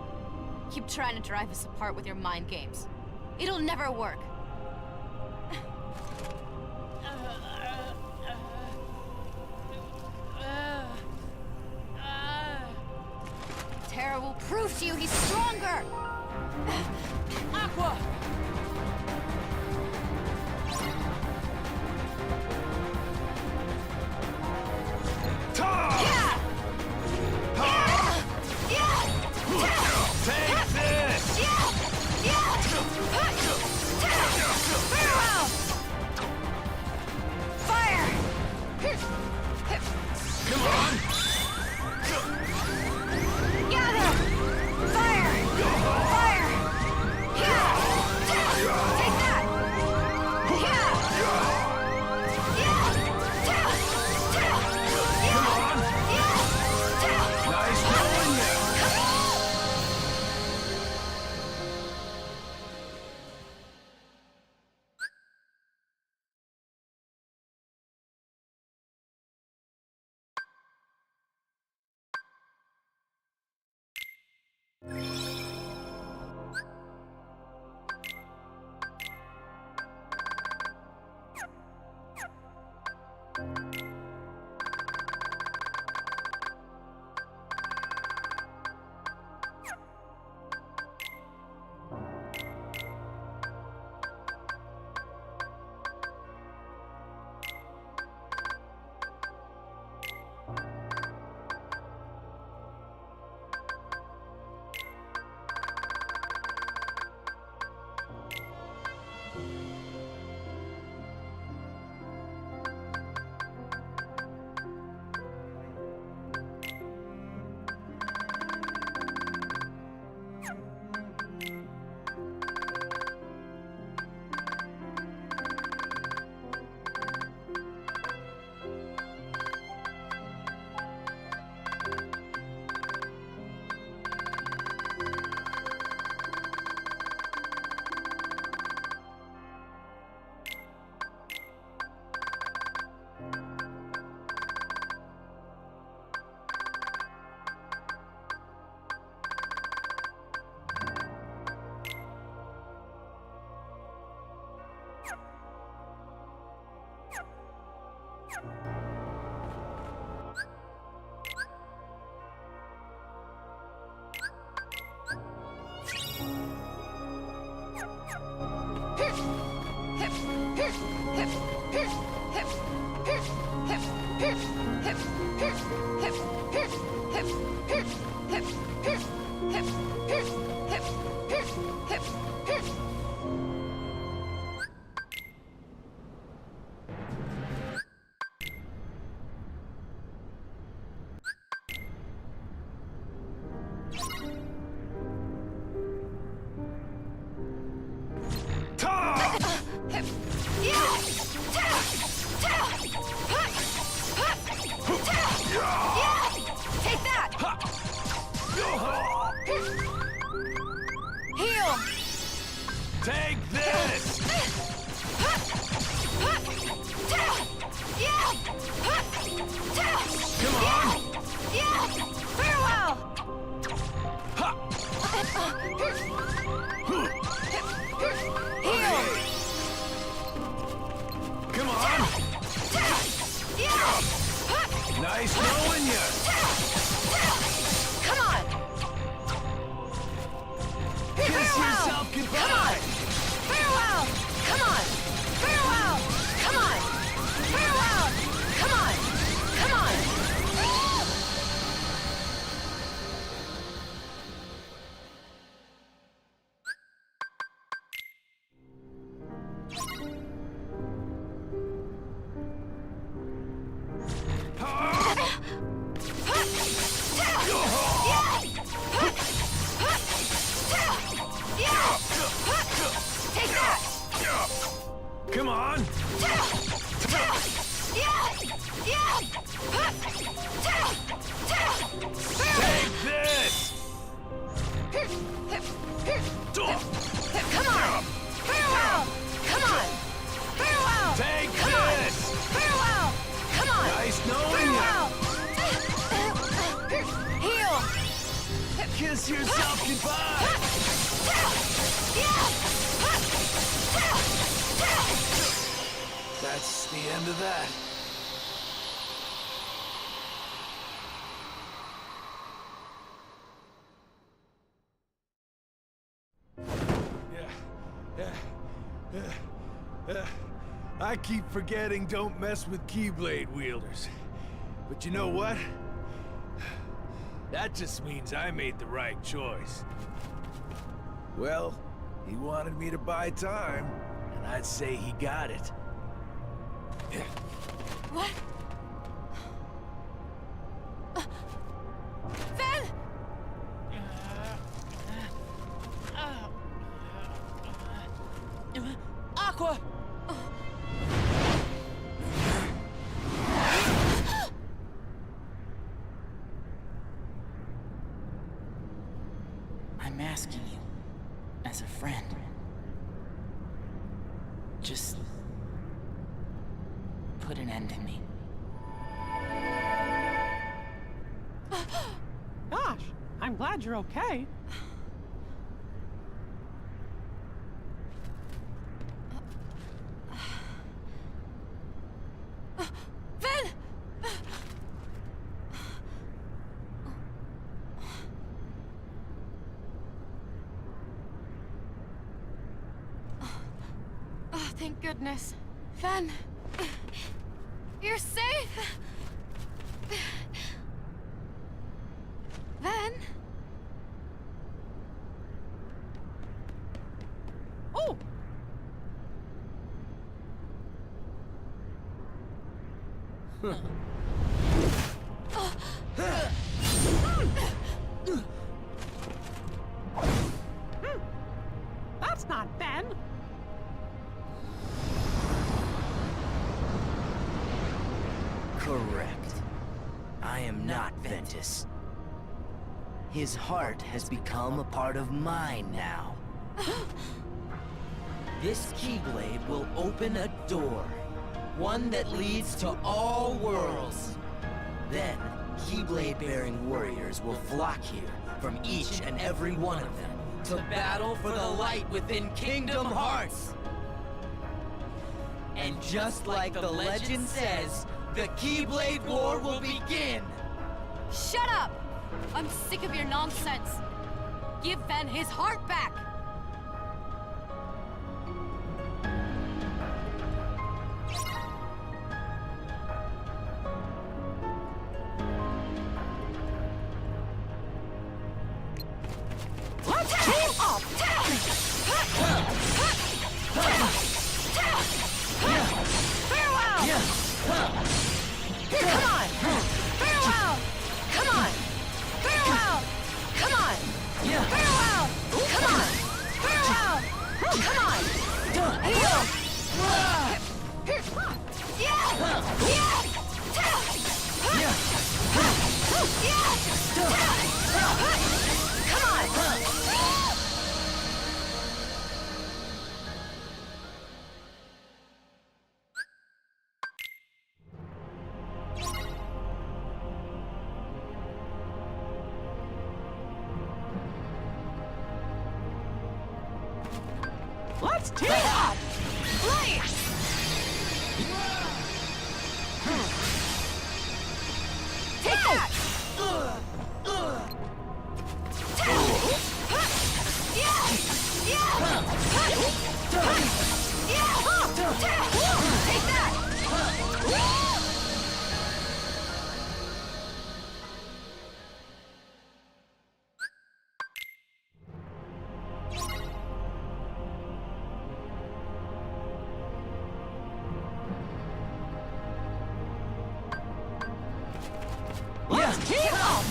Keep trying to drive us apart with your mind games. It'll never work. Terra will prove to you he's stronger! Aqua! Take this! Fire! Come on! Gather! Fire! Fire! Take that! Nice going there! Take that! Heal! Take this! Come on! Come on! Nice knowing ya! Come on! Kiss yourself goodbye! Come on! Farewell! Come on! Farewell! Come on! Farewell! Come on! Come on! Take that! Come on! Take this! Come on! Farewell! Come on! Farewell! Take Come on! this! Farewell! Come on! Nice knowing ya! Farewell! Heal! Kiss yourself goodbye! That's the end of that. I keep forgetting don't mess with Keyblade wielders. But you know what? That just means I made the right choice. Well, he wanted me to buy time, and I'd say he got it. What? Ven! Aqua! I'm asking you, as a friend, just put an end to me. Gosh, I'm glad you're okay. Ven! Oh, thank goodness. Ven! You're safe! Ven? Oh! That's not Ben. Correct. I am not Ventus. His heart has become a part of mine now. This Keyblade will open a door. One that leads to all worlds. Then, Keyblade-bearing warriors will flock here from each and every one of them to battle for the light within Kingdom Hearts. And just like the legend says, the Keyblade War will begin! Shut up! I'm sick of your nonsense. Give Ven his heart back! Let's team up! Light! Take that! Take that! Let's team up!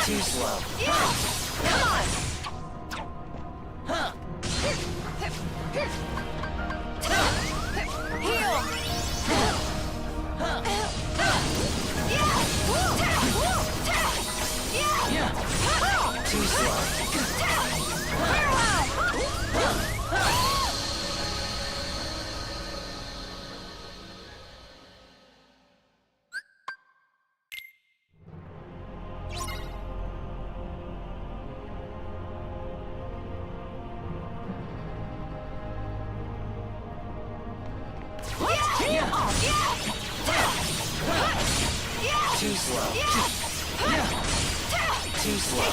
Too slow. Come on! Heal! Too slow. Let's team up! Too slow. Too slow.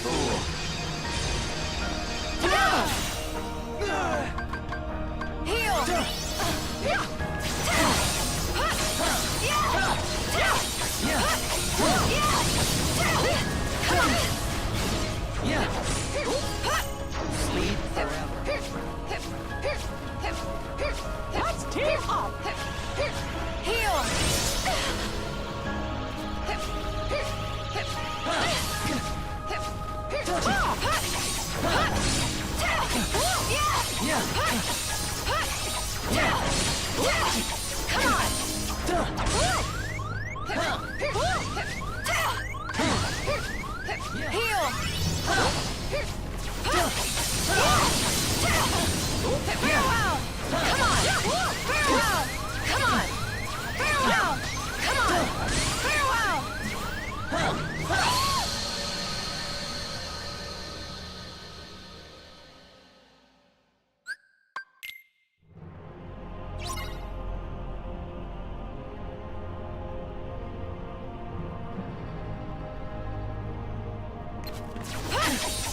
Fool. Heal! Sleep forever. Let's team up! Heal! Come on! Heal! Farewell! Come on! Farewell! Come on! Farewell! Come on! Farewell!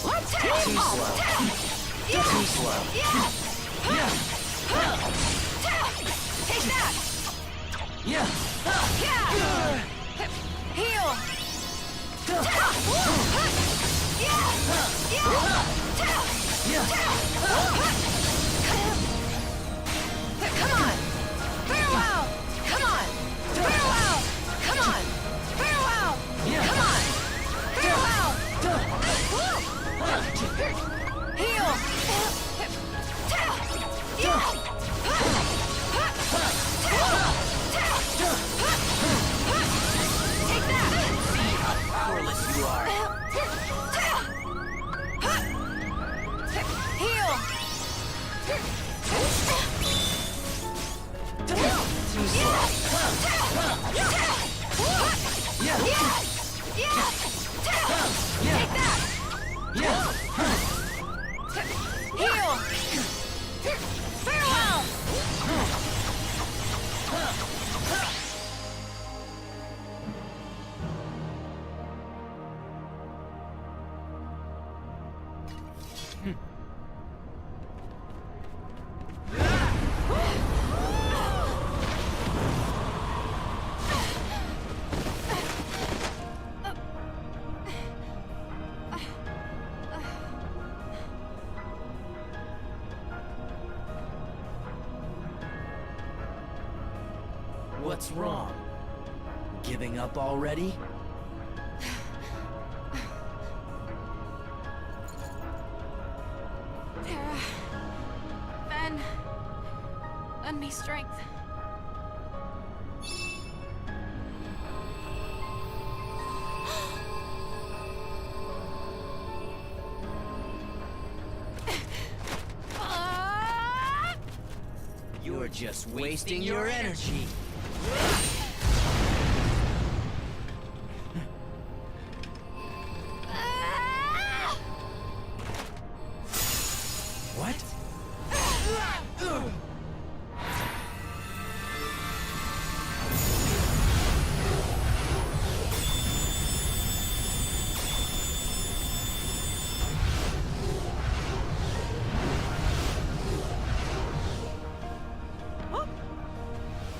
Let's team Too up! slow. Too slow. Take that! Yeah. Heal! Come on! Farewell! Come on! Farewell! Come on! Farewell! Come on! Farewell! Heal! Take that! See how powerless you are. Heal! Too slow. Take that! Heal! Farewell! What's wrong? Giving up already? Tara. Ben. Lend me strength. You You're just wasting your energy. What? Huh?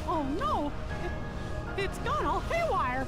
Oh no! It's gone all haywire!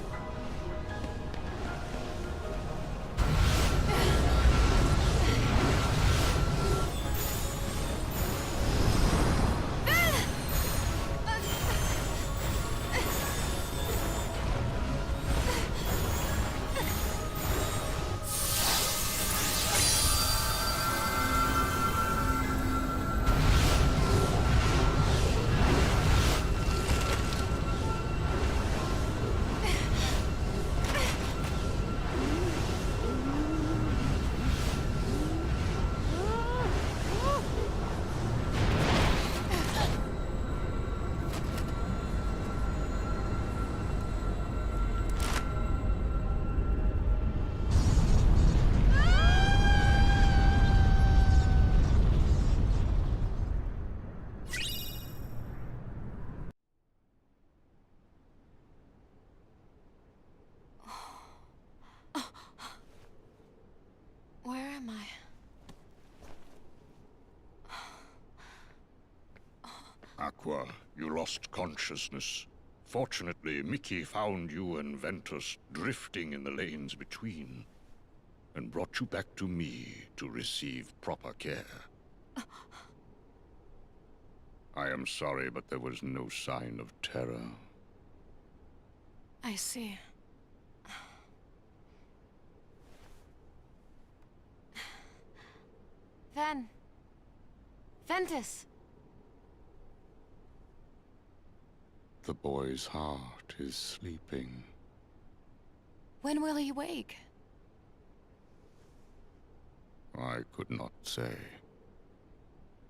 Where am I? Aqua, you lost consciousness. Fortunately, Mickey found you and Ventus drifting in the lanes between, and brought you back to me to receive proper care. I am sorry, but there was no sign of terror. I see. Ventus! The boy's heart is sleeping. When will he wake? I could not say.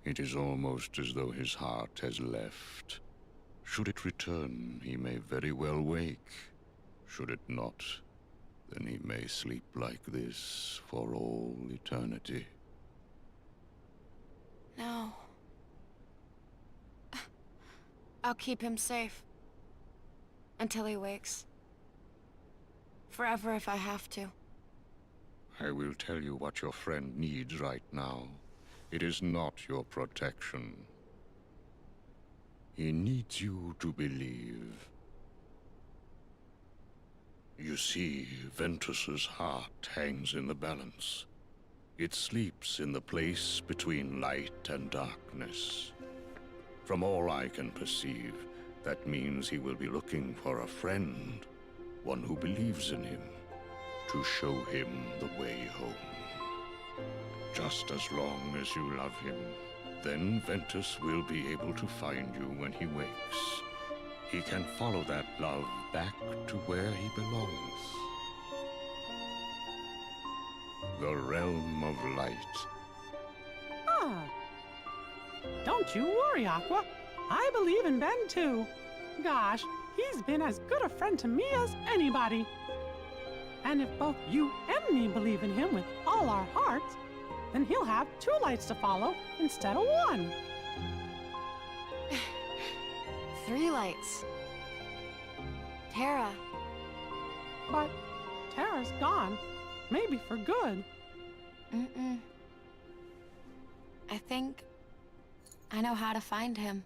It is almost as though his heart has left. Should it return, he may very well wake. Should it not, then he may sleep like this for all eternity. No. I'll keep him safe. Until he wakes. Forever if I have to. I will tell you what your friend needs right now. It is not your protection. He needs you to believe. You see, Ventus's heart hangs in the balance. It sleeps in the place between light and darkness. From all I can perceive, that means he will be looking for a friend, one who believes in him, to show him the way home. Just as long as you love him, then Ventus will be able to find you when he wakes. He can follow that love back to where he belongs. The realm of light. Ah. Don't you worry, Aqua. I believe in Ben too. Gosh, he's been as good a friend to me as anybody. And if both you and me believe in him with all our hearts, then he'll have 2 lights to follow instead of 1. 3 lights. Terra. But Terra's gone. Maybe for good. Mm-mm. I think I know how to find him.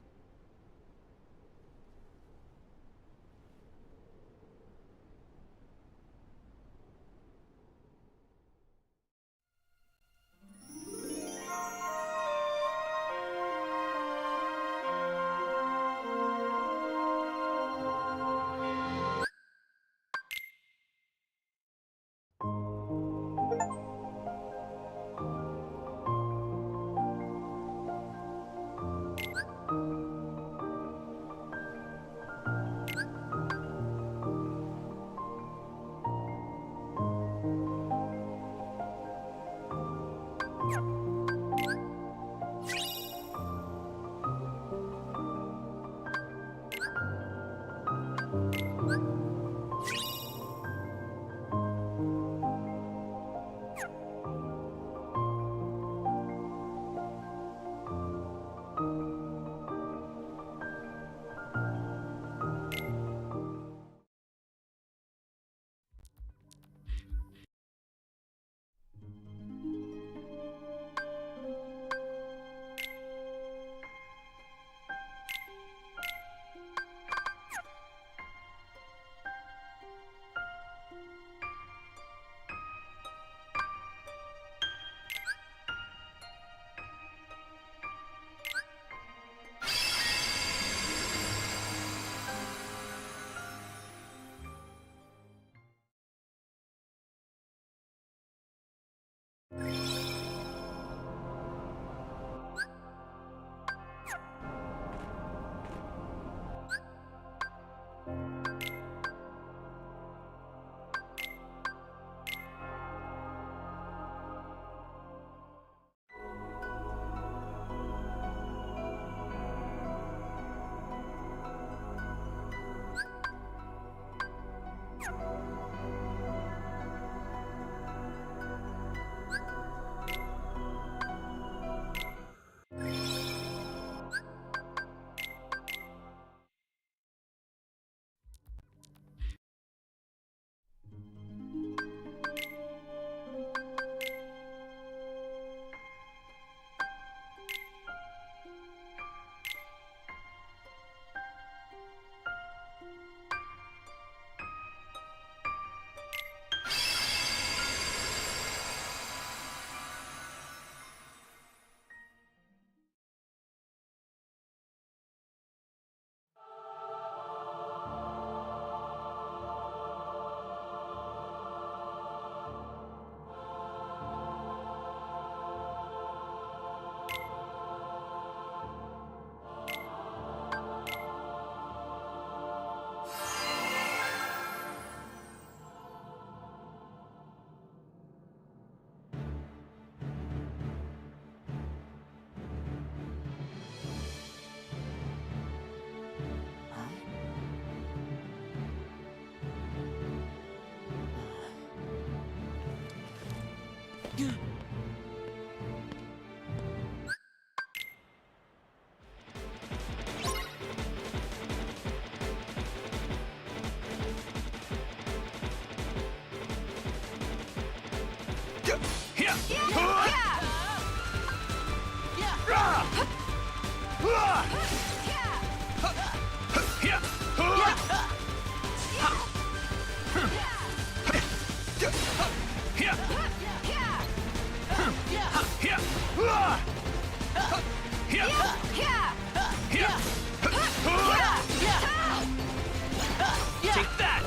Take that!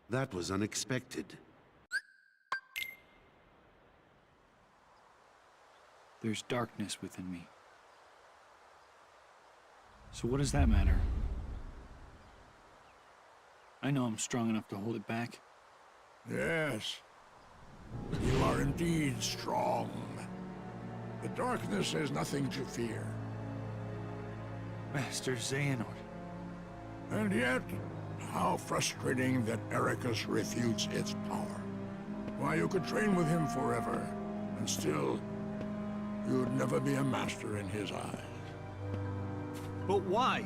That was unexpected. There's darkness within me. So what does that matter? I know I'm strong enough to hold it back. Yes. You are indeed strong. The darkness has nothing to fear. Master Xehanort. And yet, how frustrating that Eraqus refutes its power. Why, you could train with him forever, and still, you'd never be a master in his eyes. But why?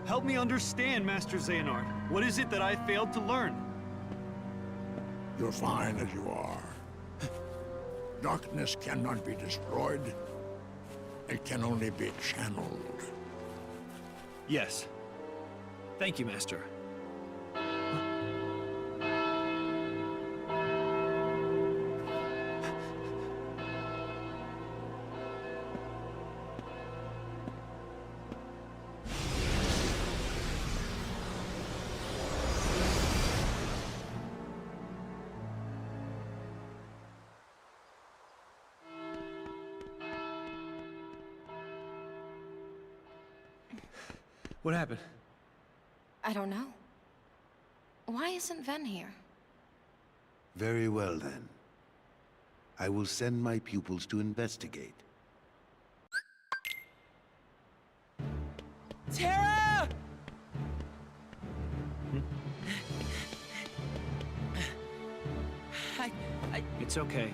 Help me understand, Master Xehanort. What is it that I failed to learn? You're fine as you are. Darkness cannot be destroyed. It can only be channeled. Yes. Thank you, Master. What happened? I don't know. Why isn't Ven here? Very well, then. I will send my pupils to investigate. Terra! It's okay.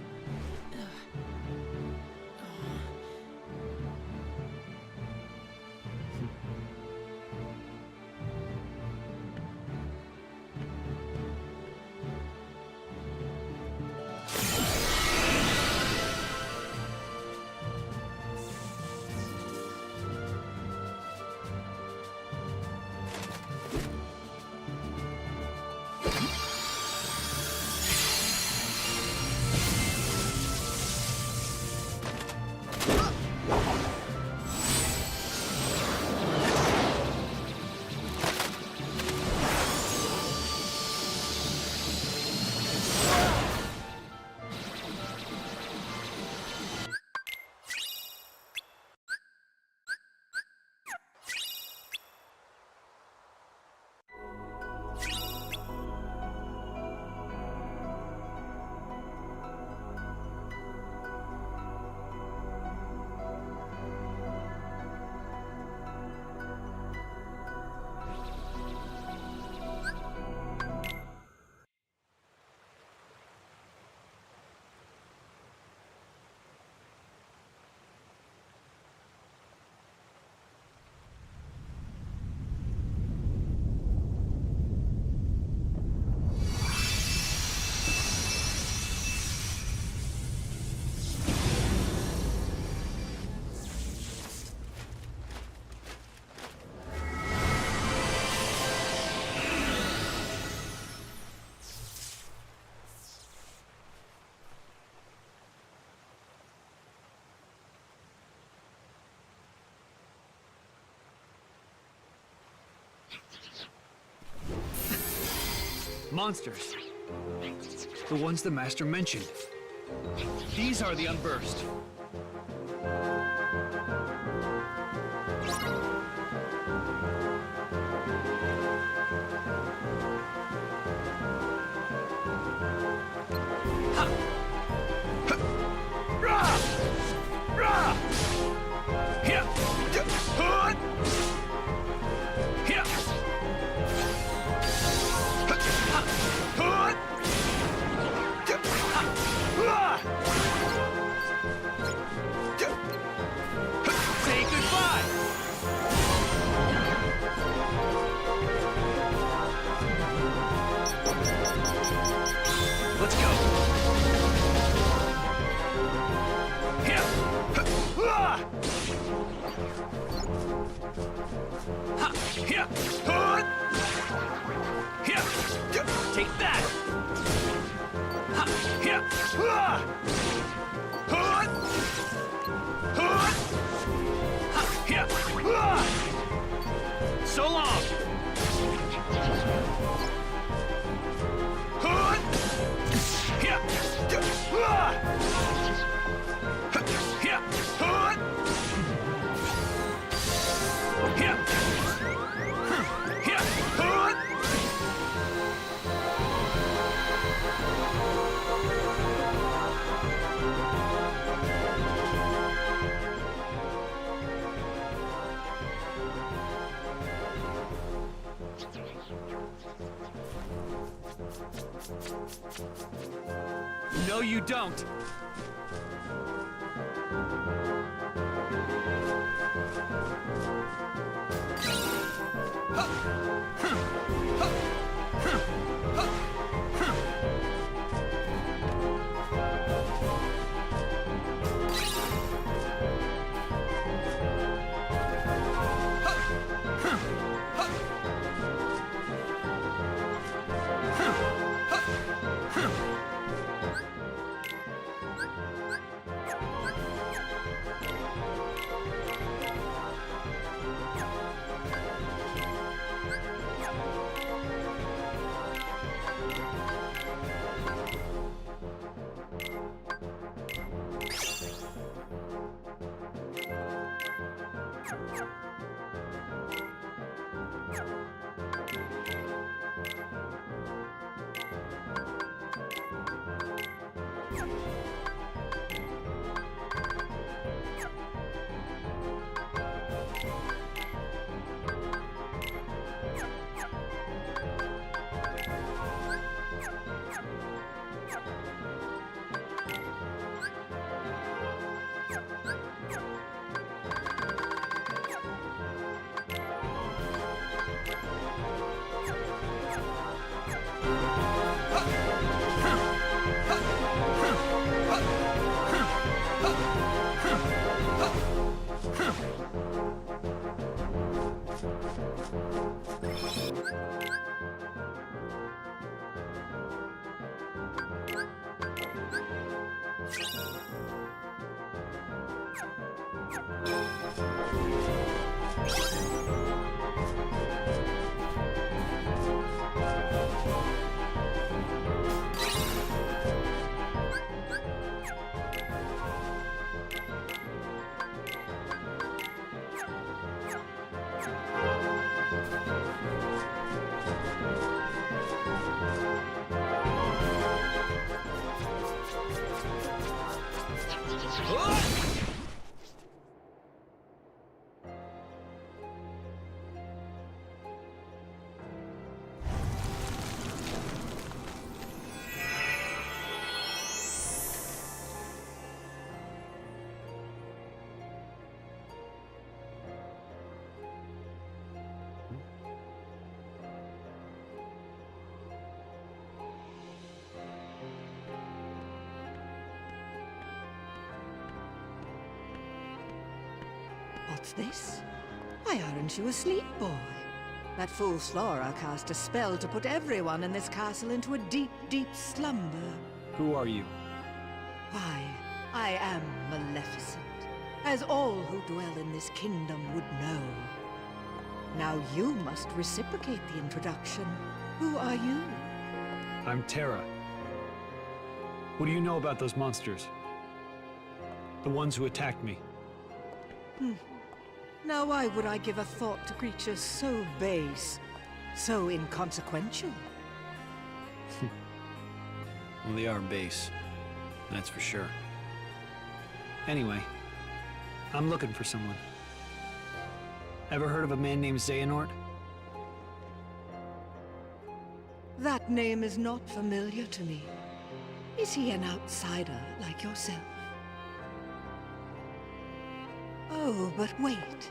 Monsters. The ones the Master mentioned. These are the Unburst. Say goodbye! Let's go. Take that! So long! No, you don't. What's this? Why aren't you asleep, boy? That fool Flora cast a spell to put everyone in this castle into a deep, deep slumber. Who are you? Why, I am Maleficent, as all who dwell in this kingdom would know. Now you must reciprocate the introduction. Who are you? I'm Terra. What do you know about those monsters? The ones who attacked me. Now why would I give a thought to creatures so base, so inconsequential? Well, they are base. That's for sure. Anyway, I'm looking for someone. Ever heard of a man named Xehanort? That name is not familiar to me. Is he an outsider like yourself? Oh, but wait.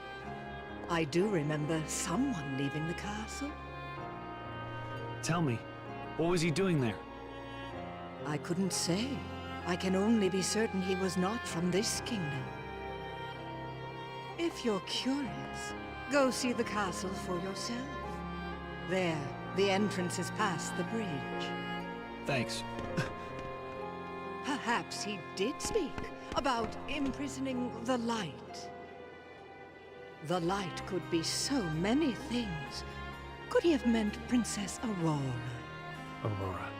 I do remember someone leaving the castle. Tell me, what was he doing there? I couldn't say. I can only be certain he was not from this kingdom. If you're curious, go see the castle for yourself. There, the entrance is past the bridge. Thanks. Perhaps he did speak about imprisoning the light. The light could be so many things. Could he have meant Princess Aurora? Aurora.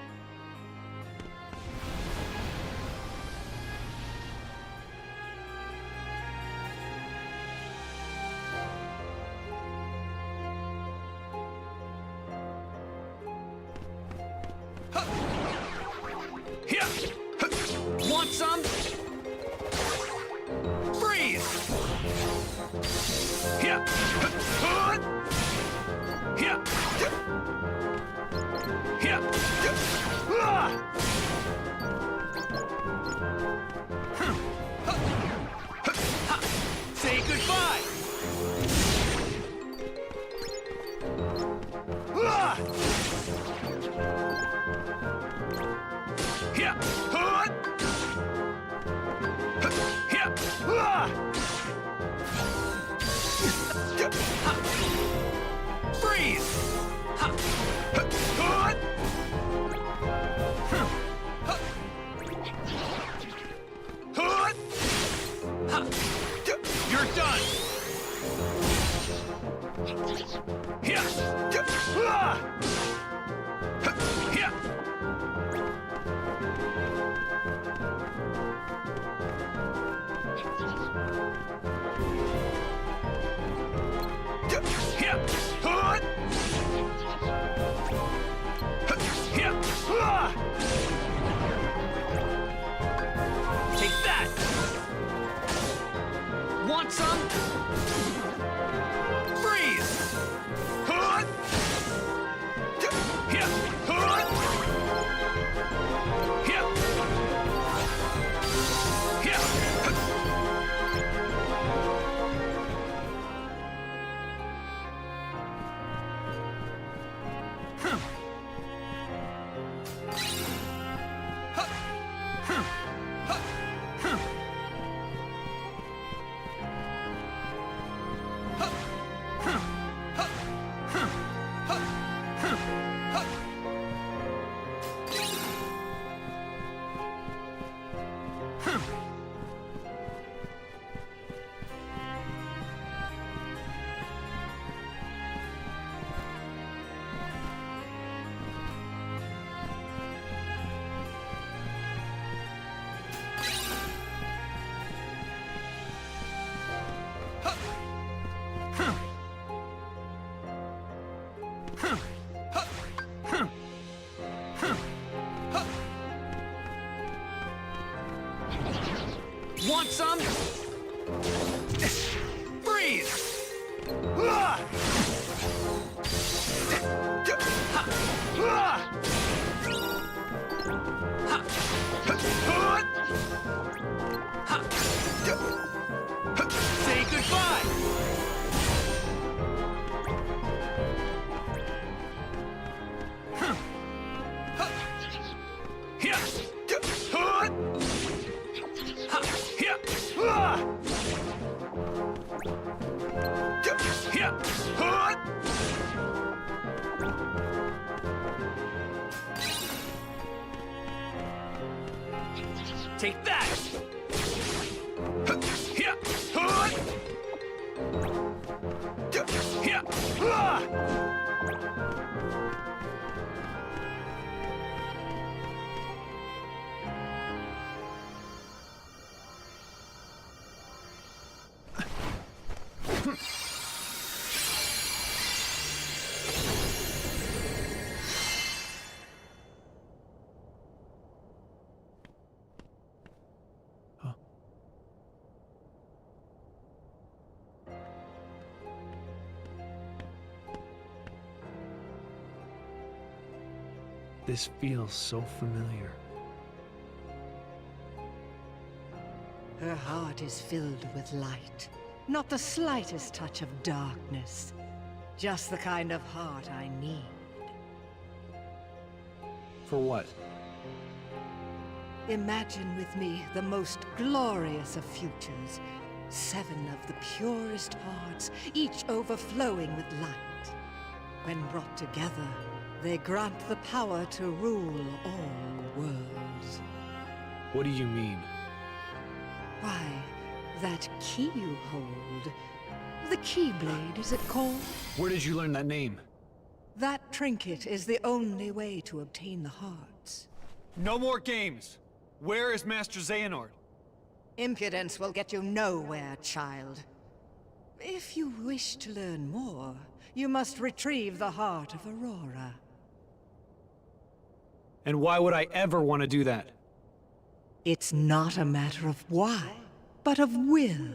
Want some? Freeze! Here! Here! Here! Say goodbye! Here! Freeze! You're done! Here! Here! Take that! Want some? Freeze! Here! Want some? Freeze! Say goodbye! Here! Take that! Here! Here! This feels so familiar. Her heart is filled with light. Not the slightest touch of darkness. Just the kind of heart I need. For what? Imagine with me the most glorious of futures. 7 of the purest hearts, each overflowing with light. When brought together, they grant the power to rule all worlds. What do you mean? Why, that key you hold. The Keyblade, is it called? Where did you learn that name? That trinket is the only way to obtain the hearts. No more games! Where is Master Xehanort? Impudence will get you nowhere, child. If you wish to learn more, you must retrieve the heart of Aurora. And why would I ever want to do that? It's not a matter of why, but of will.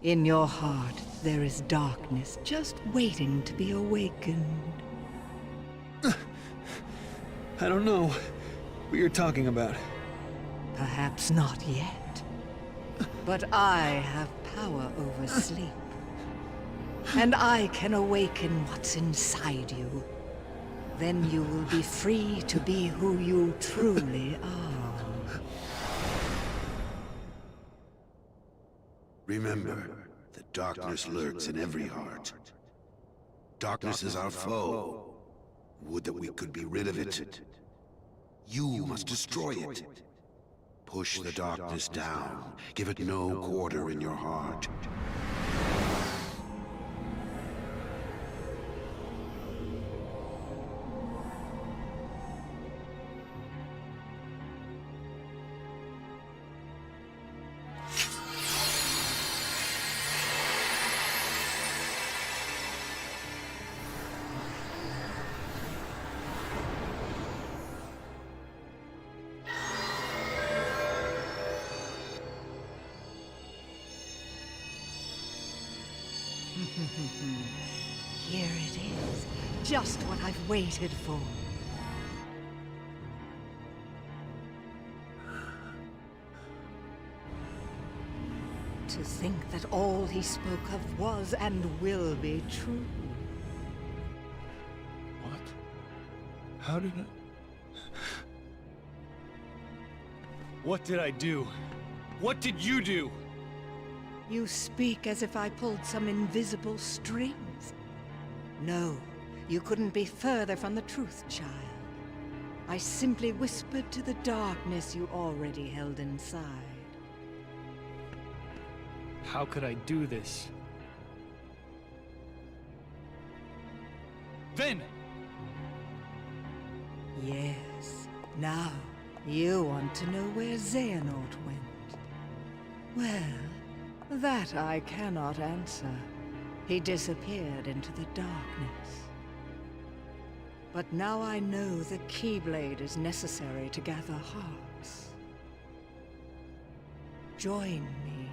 In your heart, there is darkness just waiting to be awakened. I don't know what you're talking about. Perhaps not yet. But I have power over sleep. And I can awaken what's inside you. Then you will be free to be who you truly are. Remember, the darkness lurks in every heart. Darkness is our foe. Would that we could be rid of it. You must destroy it. Push the darkness down. Give it no quarter in your heart. Here it is. Just what I've waited for. To think that all he spoke of was and will be true. What? How did I... What did I do? What did you do? You speak as if I pulled some invisible strings. No, you couldn't be further from the truth, child. I simply whispered to the darkness you already held inside. How could I do this? Ven! Yes, now you want to know where Xehanort went. Well, that I cannot answer. He disappeared into the darkness. But now I know the Keyblade is necessary to gather hearts. Join me.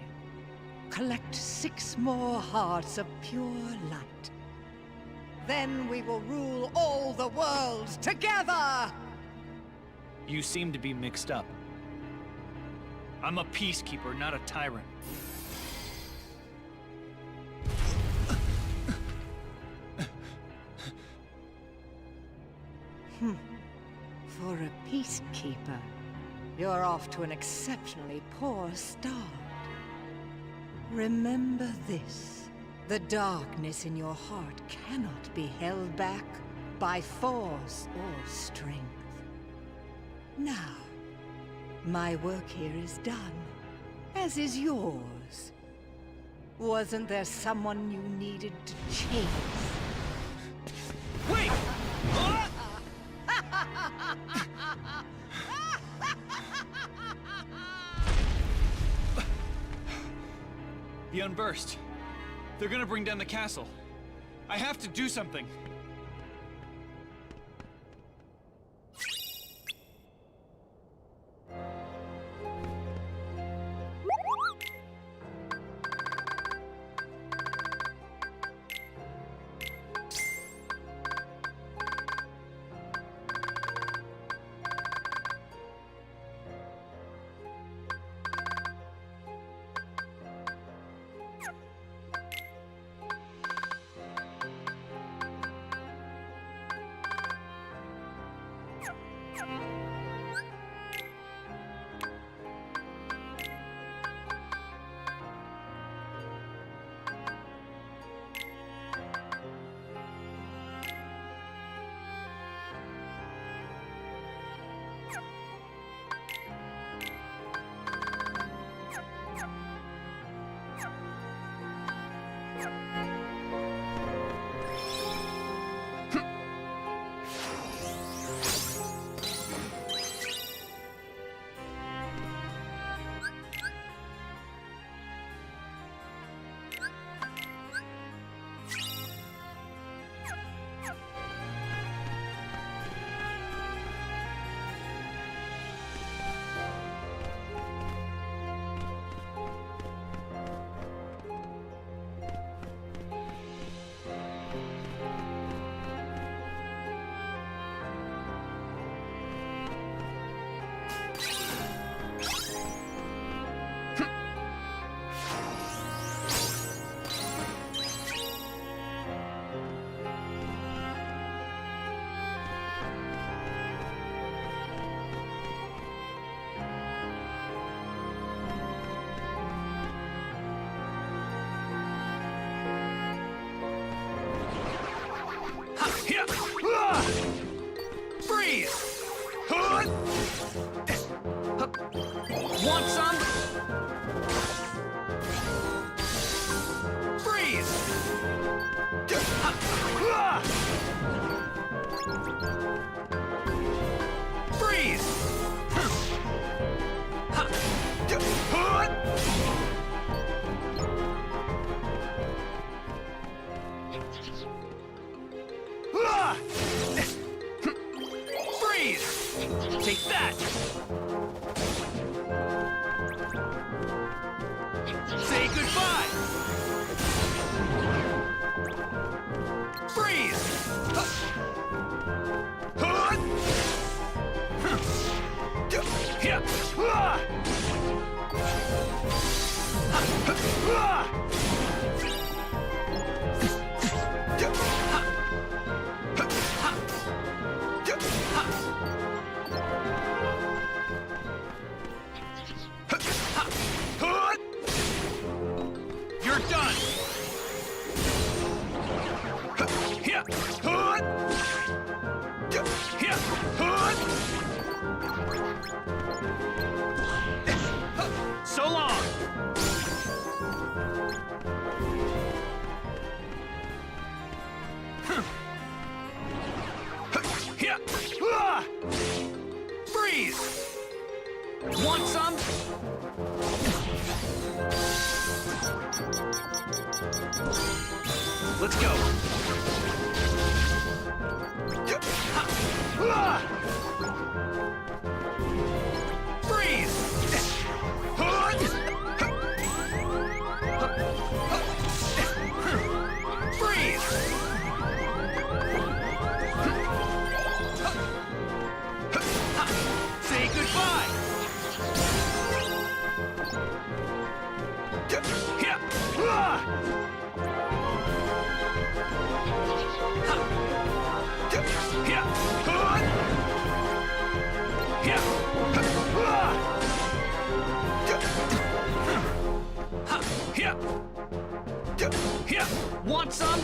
Collect 6 more hearts of pure light. Then we will rule all the worlds together! You seem to be mixed up. I'm a peacekeeper, not a tyrant. For a peacekeeper, you're off to an exceptionally poor start. Remember this. The darkness in your heart cannot be held back by force or strength. Now, my work here is done, as is yours. Wasn't there someone you needed to chase? Wait! The Unburst. They're gonna bring down the castle. I have to do something. Freeze! Want some? Freeze! Freeze! Freeze! Take that! Say goodbye! Freeze! You're done! So long! Freeze! Want some? Let's go. Freeze! Freeze! Say goodbye! Want some?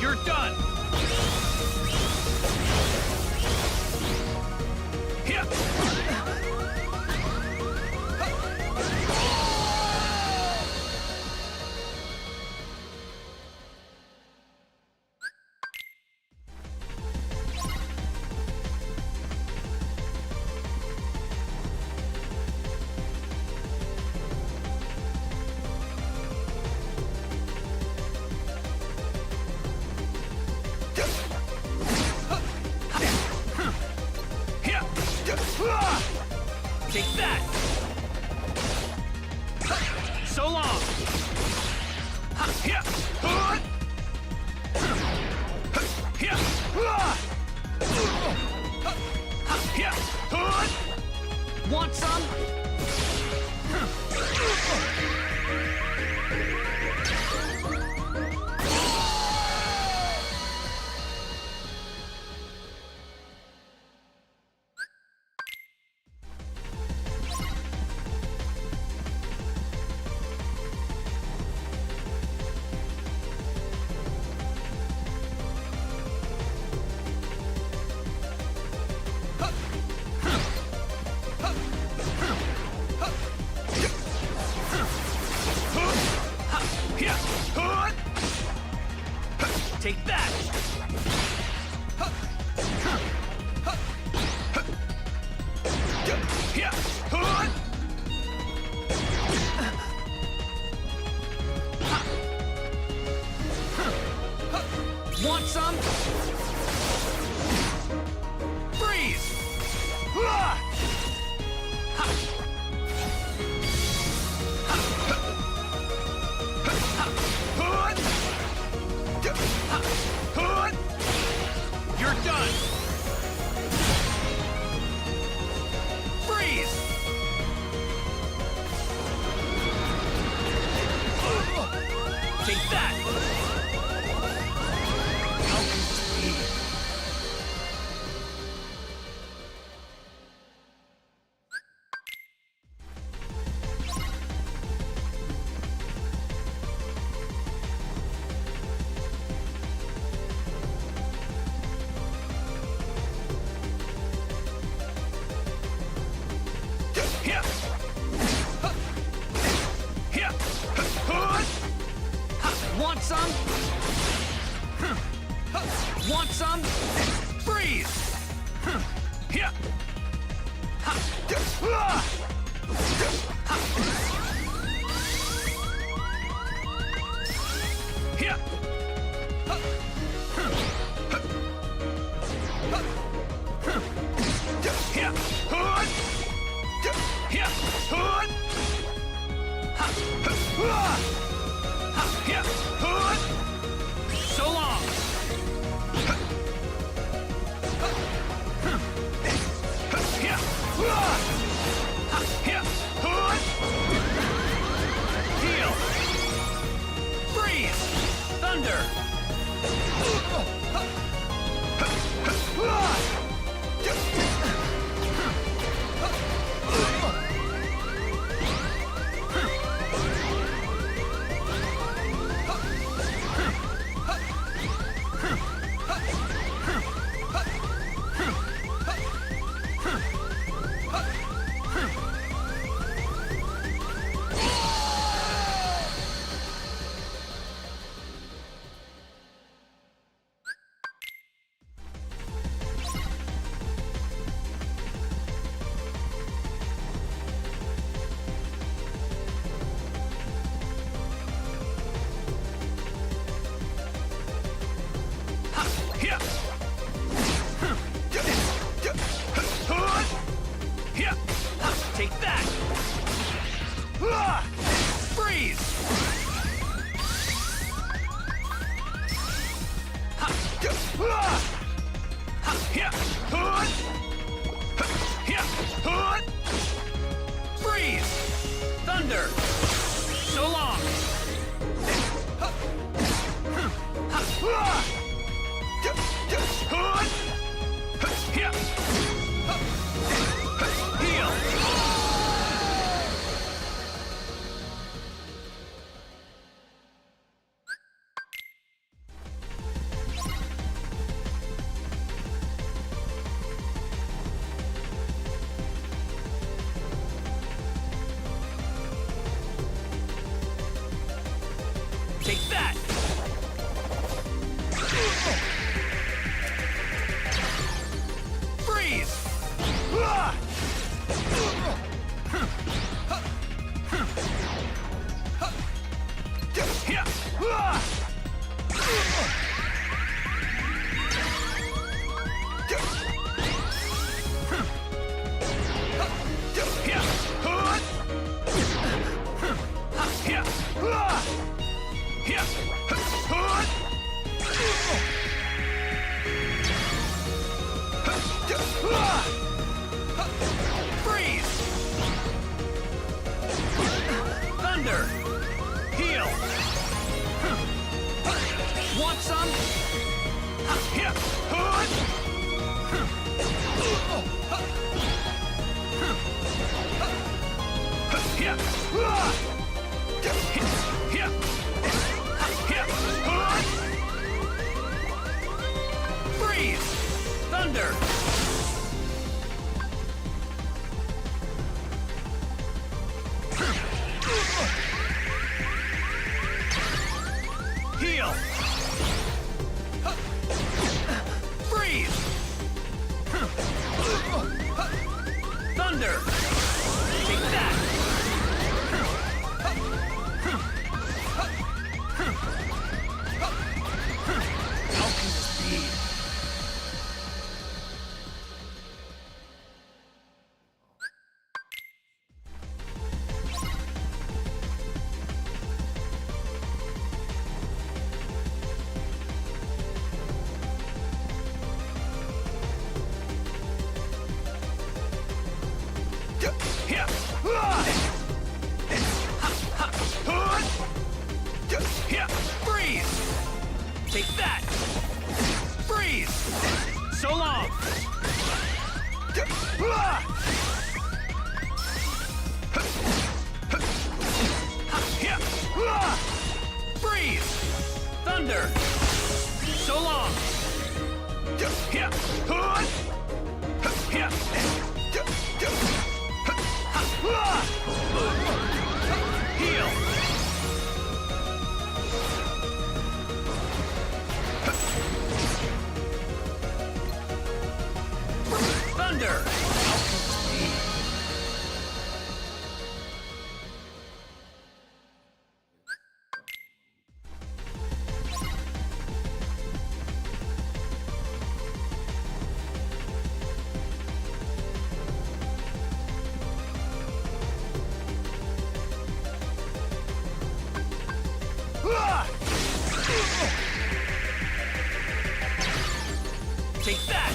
You're done! Here! Take that! So long! Want some? Take that! Want some? Freeze! You're done! Freeze! Take that! How can this be? Want some? Want some? Freeze! So long! Heal! Freeze! Thunder! Take that! Freeze! Freeze! Thunder! So long! Heal! some? Yeah. Freeze! Thunder! Heal! Freeze! Thunder! Take that! How can this be? Freeze! Take that! Freeze! So long! Freeze! Thunder! So long! Heal! Thunder! Take that!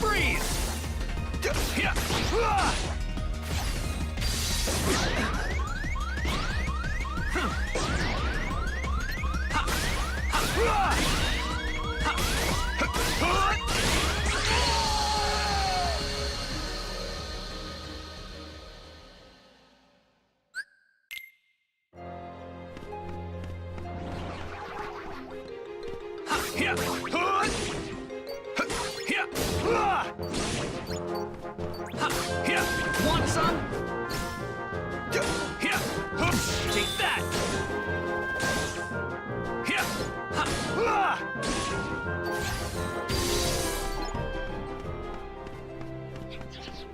Freeze! Want some? Take that!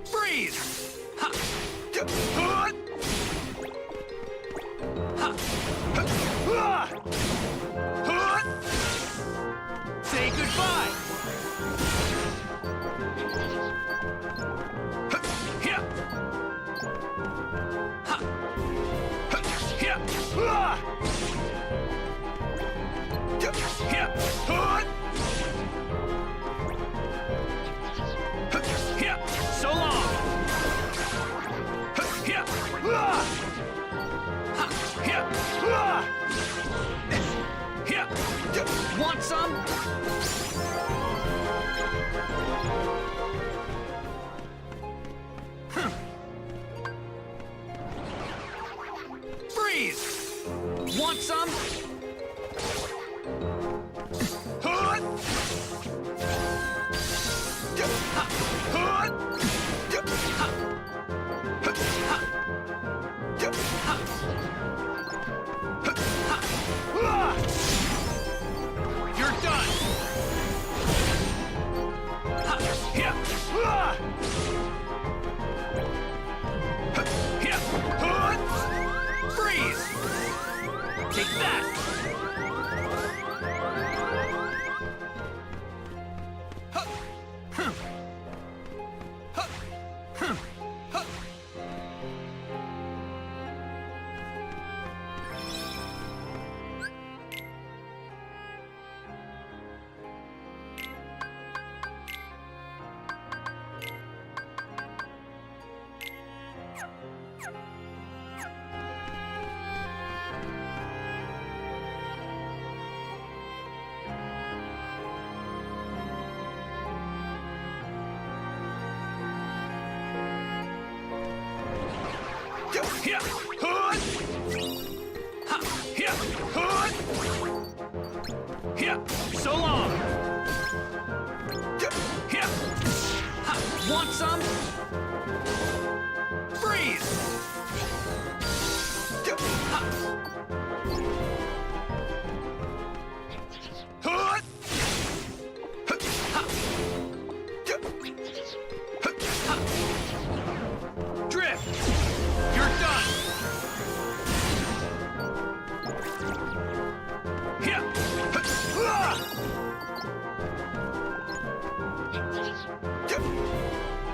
Freeze! Say goodbye! So long! Want some? Freeze! Want some? You're done! Here. Hood. Ha. Here. Hood. Here. So long. Here. Ha. Want some? Freeze. Ha. Hood. Ha. Ha. Drift. You're done. Here.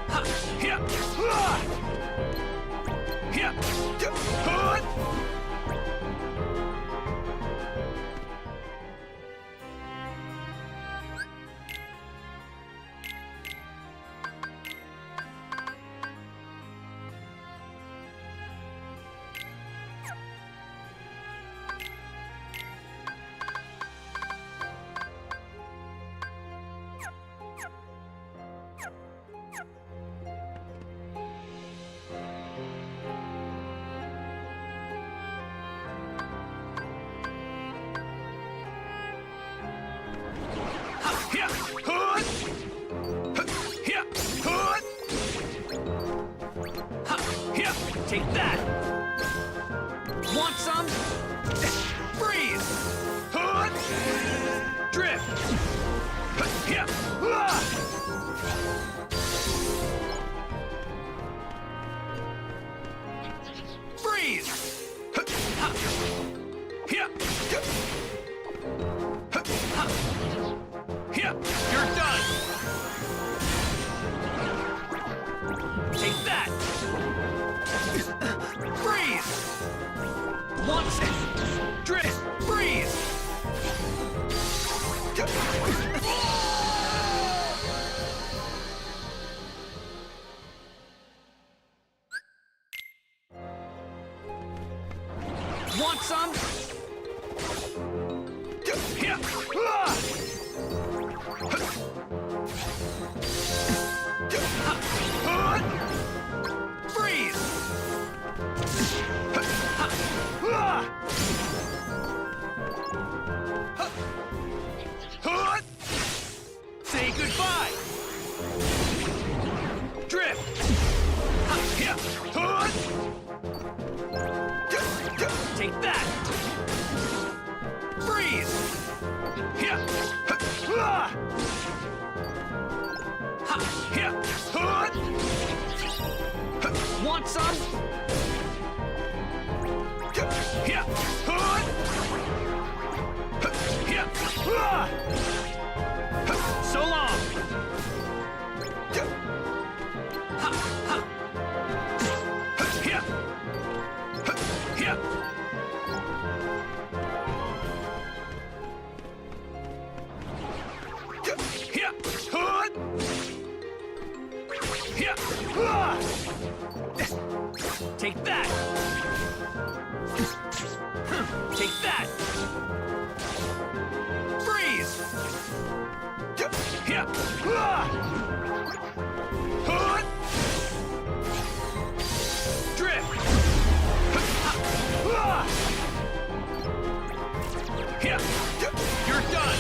Ha. Here. Here. Hood. Here. Hood. Here. Hood. Ha. Here. Take that. Want some? Freeze. Hood. Drift. Here. Freeze. Ha. Here. Ha. Here, you're done. Take that. Freeze. Once. Drift. Freeze. Want some? Here. Hood. Freeze. Hood. Say goodbye. Drift. Here. Hood. Take that. Freeze. Here. Here. Hood. Want some? Here. Hood. Here. So long. Here. Here. Here. Hood. Here. Take that. Take that. Freeze. Here. Hood. Drift. Here. You're done.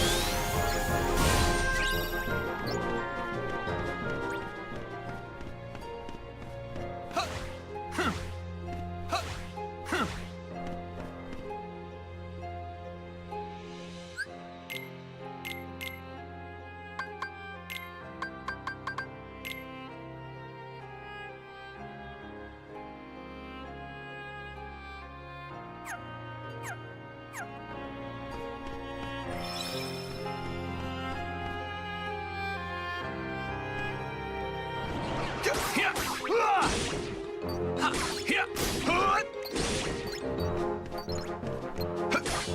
Here. Here. Hood.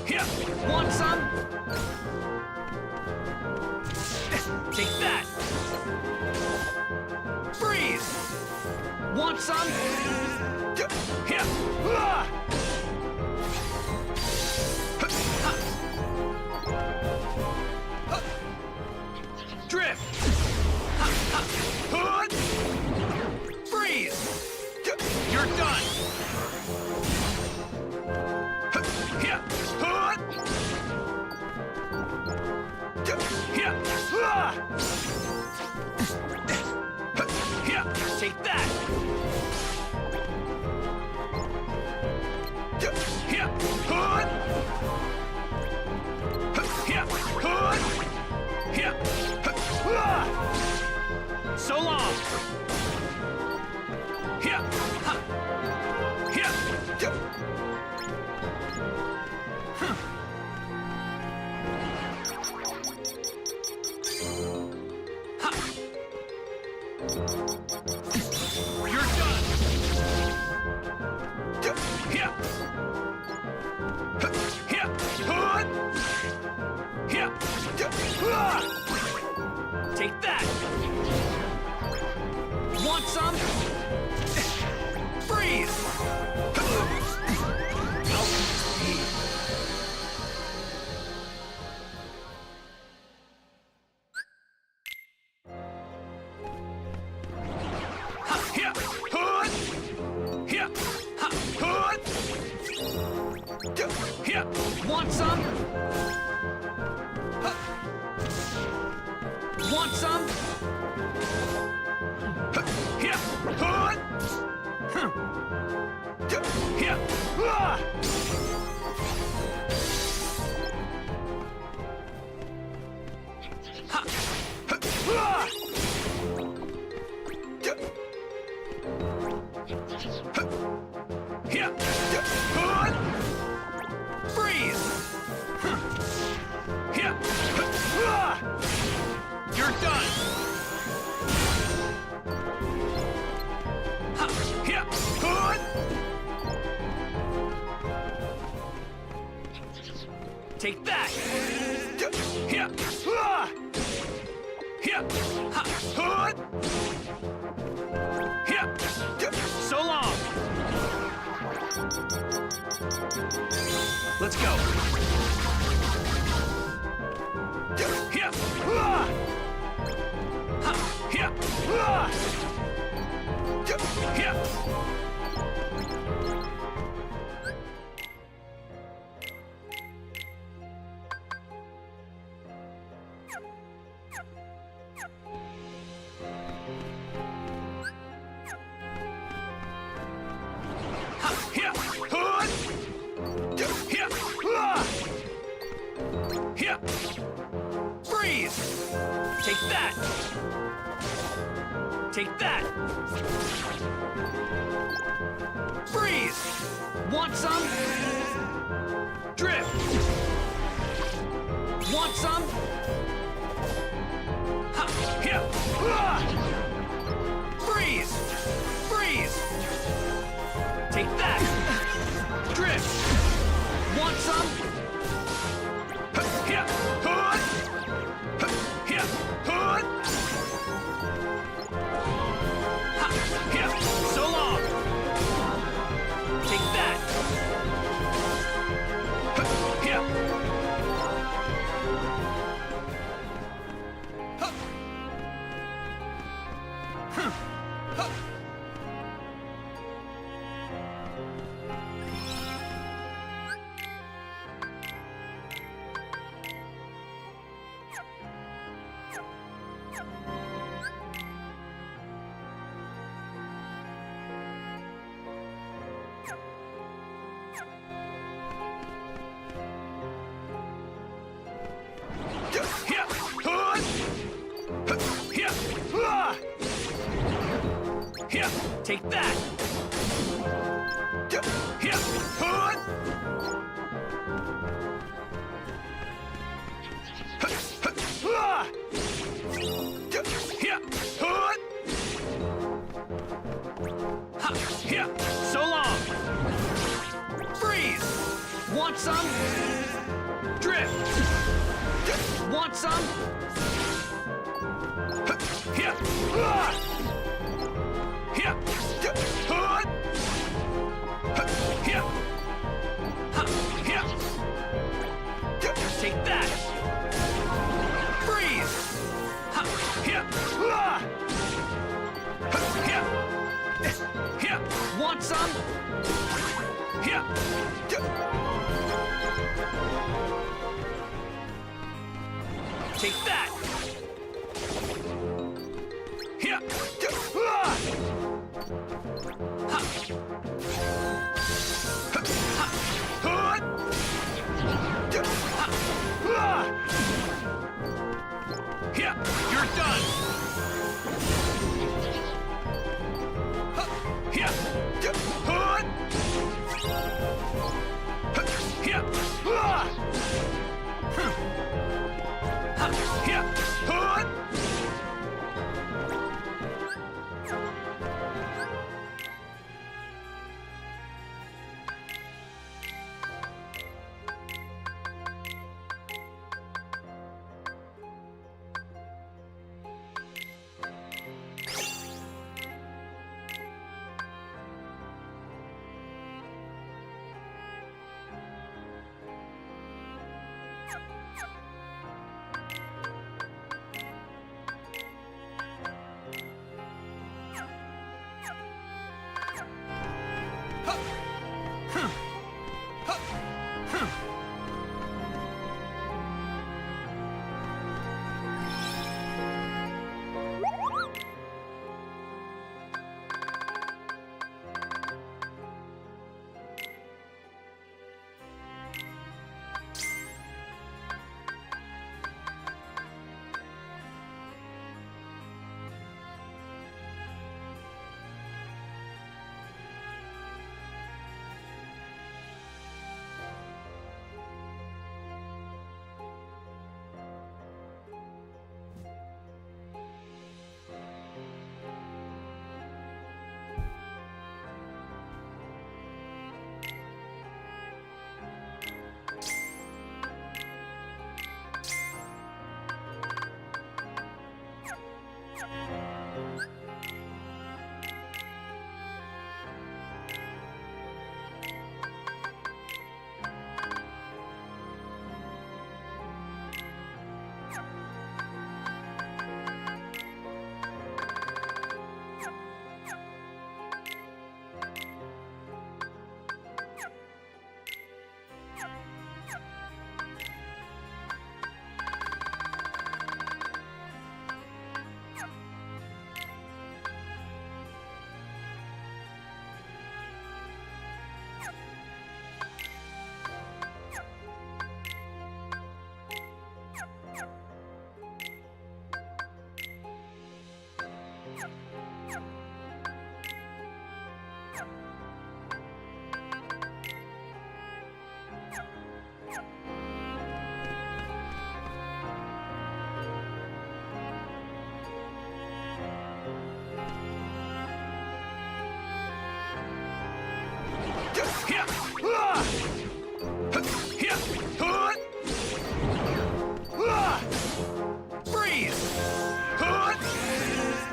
Here. Want some? Take that. Freeze. Want some? Here. Drift. Hood. Freeze. You're done. Take that! So long! You're done! Take that! Want some? Freeze! Want some? Want some? Freeze! You're done! Take that! So long! Let's go! Freeze! Take that! Take that! Freeze! Want some? Drift! Want some? Freeze! Freeze! Take that! Drift! Want some? So long! Take that! Take that! So long! Freeze! Want some? Drift! Want some? Take that! Freeze! Want some? Take that! You're done!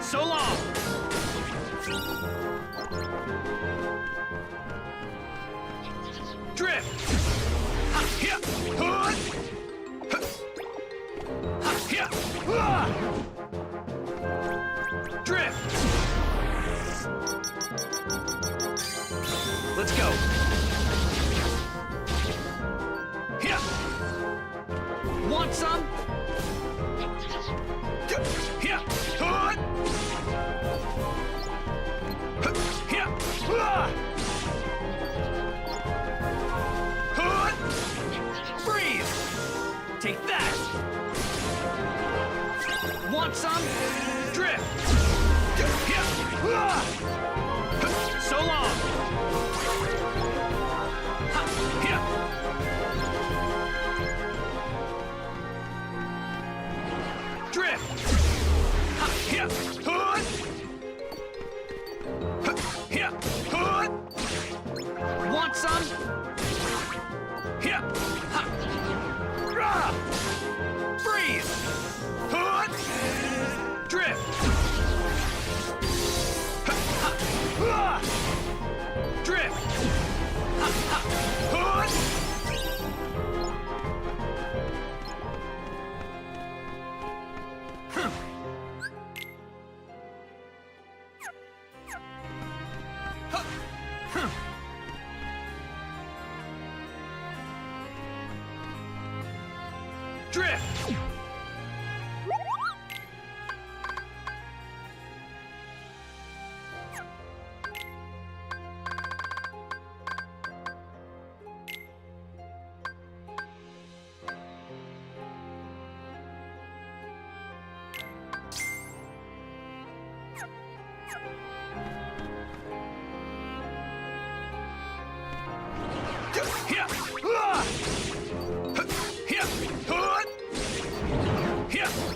So long! Drift! Drift! Let's go! Want some? Freeze! Take that! Want some? Drift! So long! Drift! Want some? Freeze! Drift! Drift! Drift!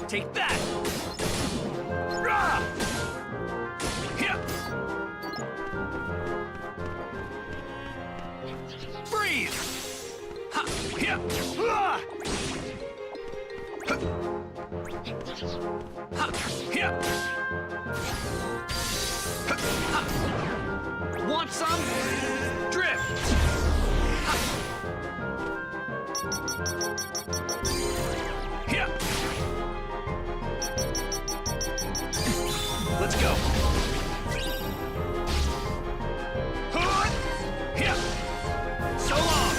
Take that! Freeze! Want some? Drift! Let's go. So long.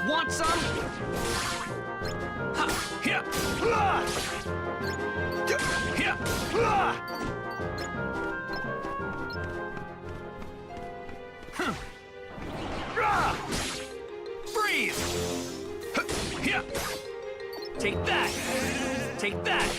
Want some? Freeze! Take that! Take that!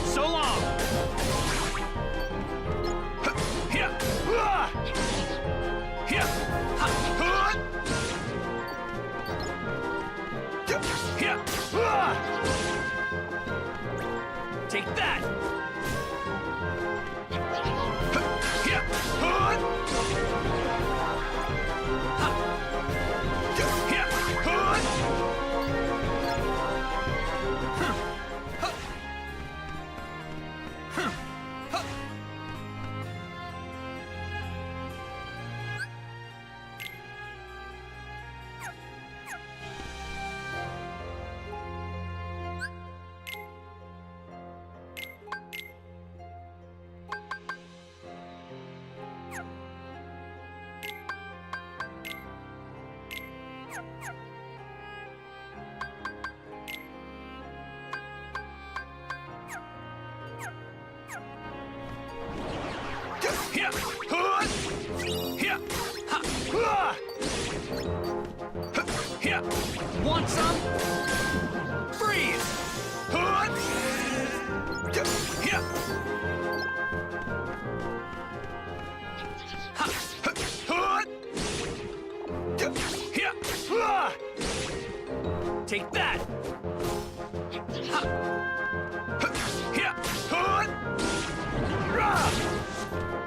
So long! Take that! Want some? Freeze! Take that!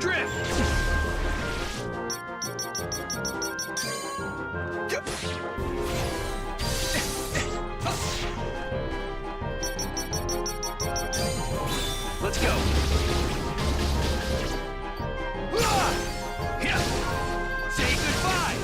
Drift! Let's go. Say goodbye.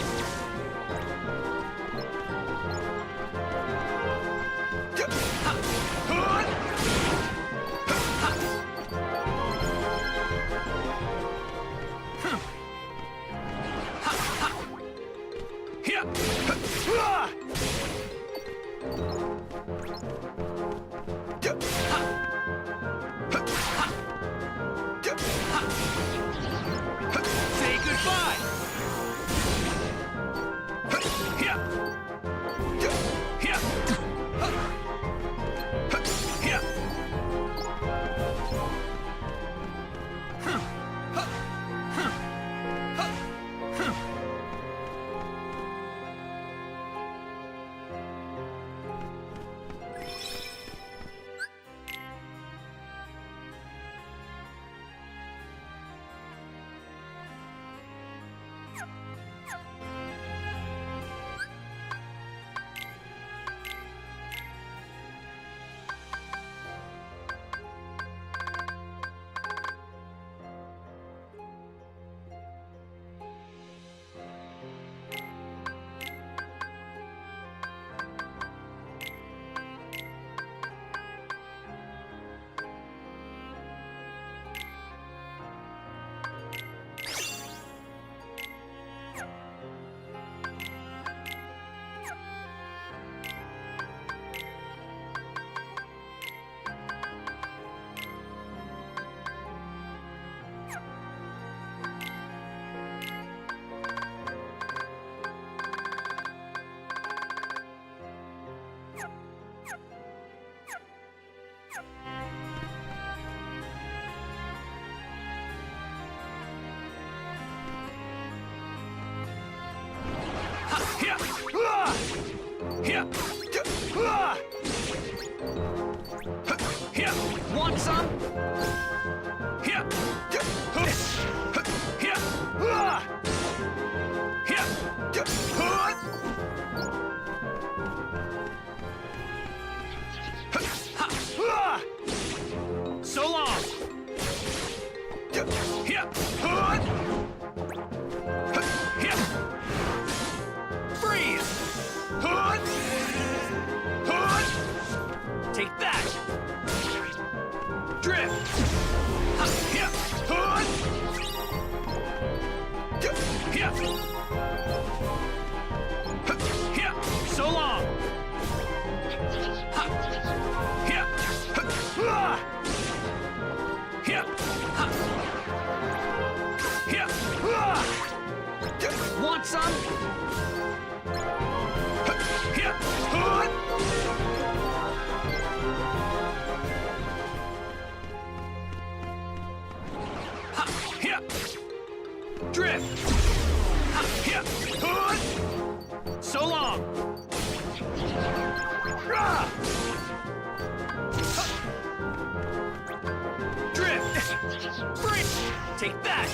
Want some? So long! Freeze! Take that! Drift! So long! Want some? Drift! So long! Drift! Free! Take that!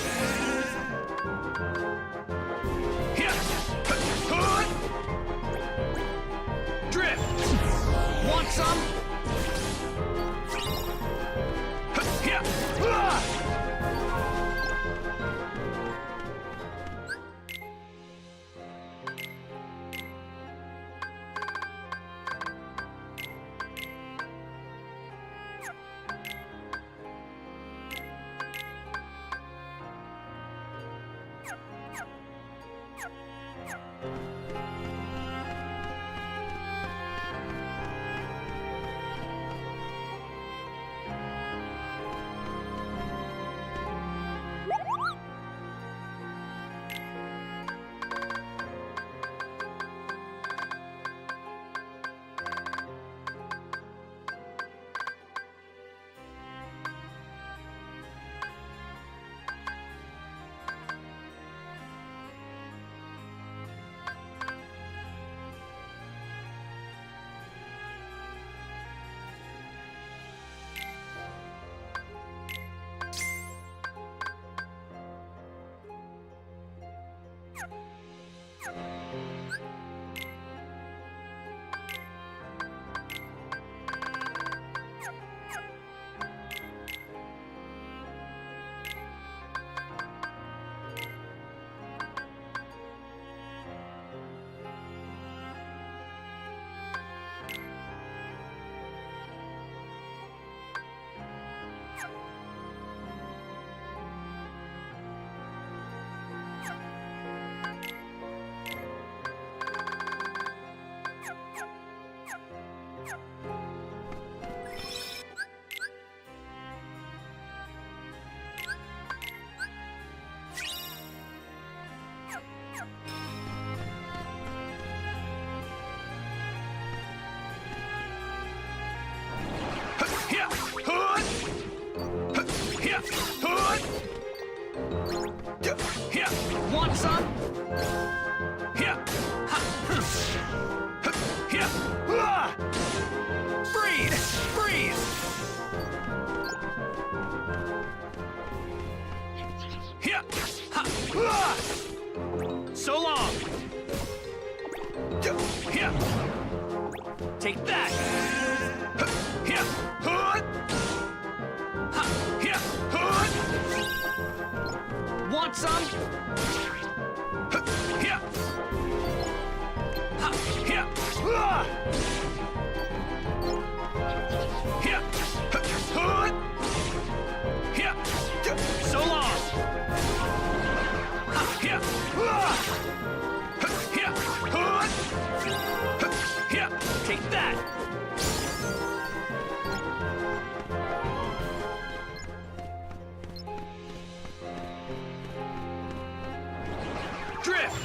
Drift! Want some? Want some? Freeze! Freeze! So long! Take that! Want some? So long! Take that! Drift!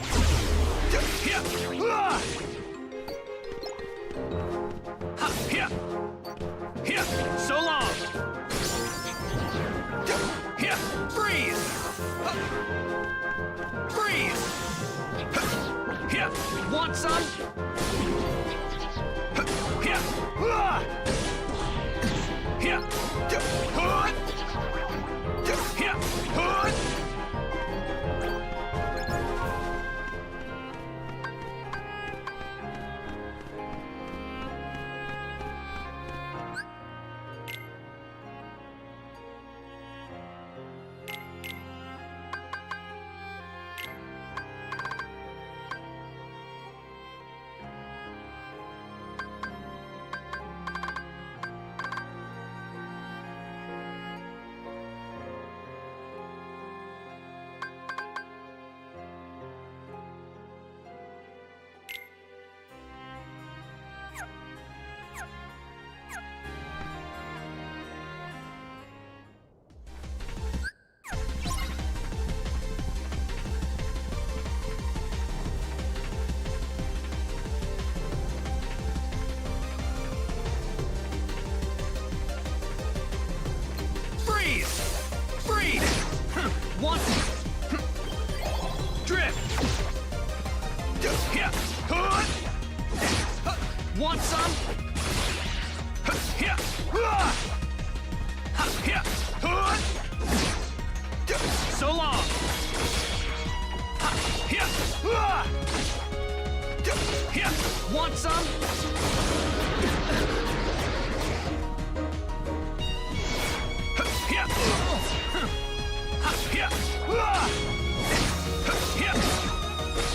So long! Freeze! Freeze! Want some? Want drift. Want some? So long. Want some?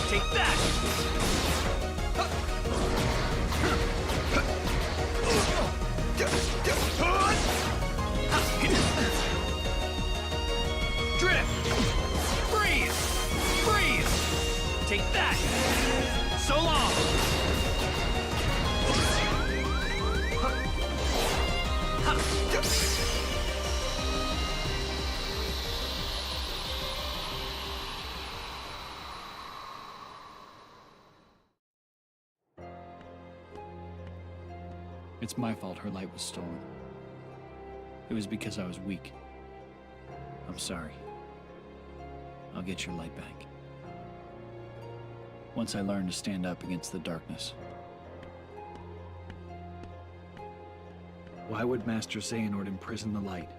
Take that! Drift! Freeze! Freeze! Take that! So long! It's my fault her light was stolen. It was because I was weak. I'm sorry. I'll get your light back. Once I learn to stand up against the darkness. Why would Master Xehanort imprison the light?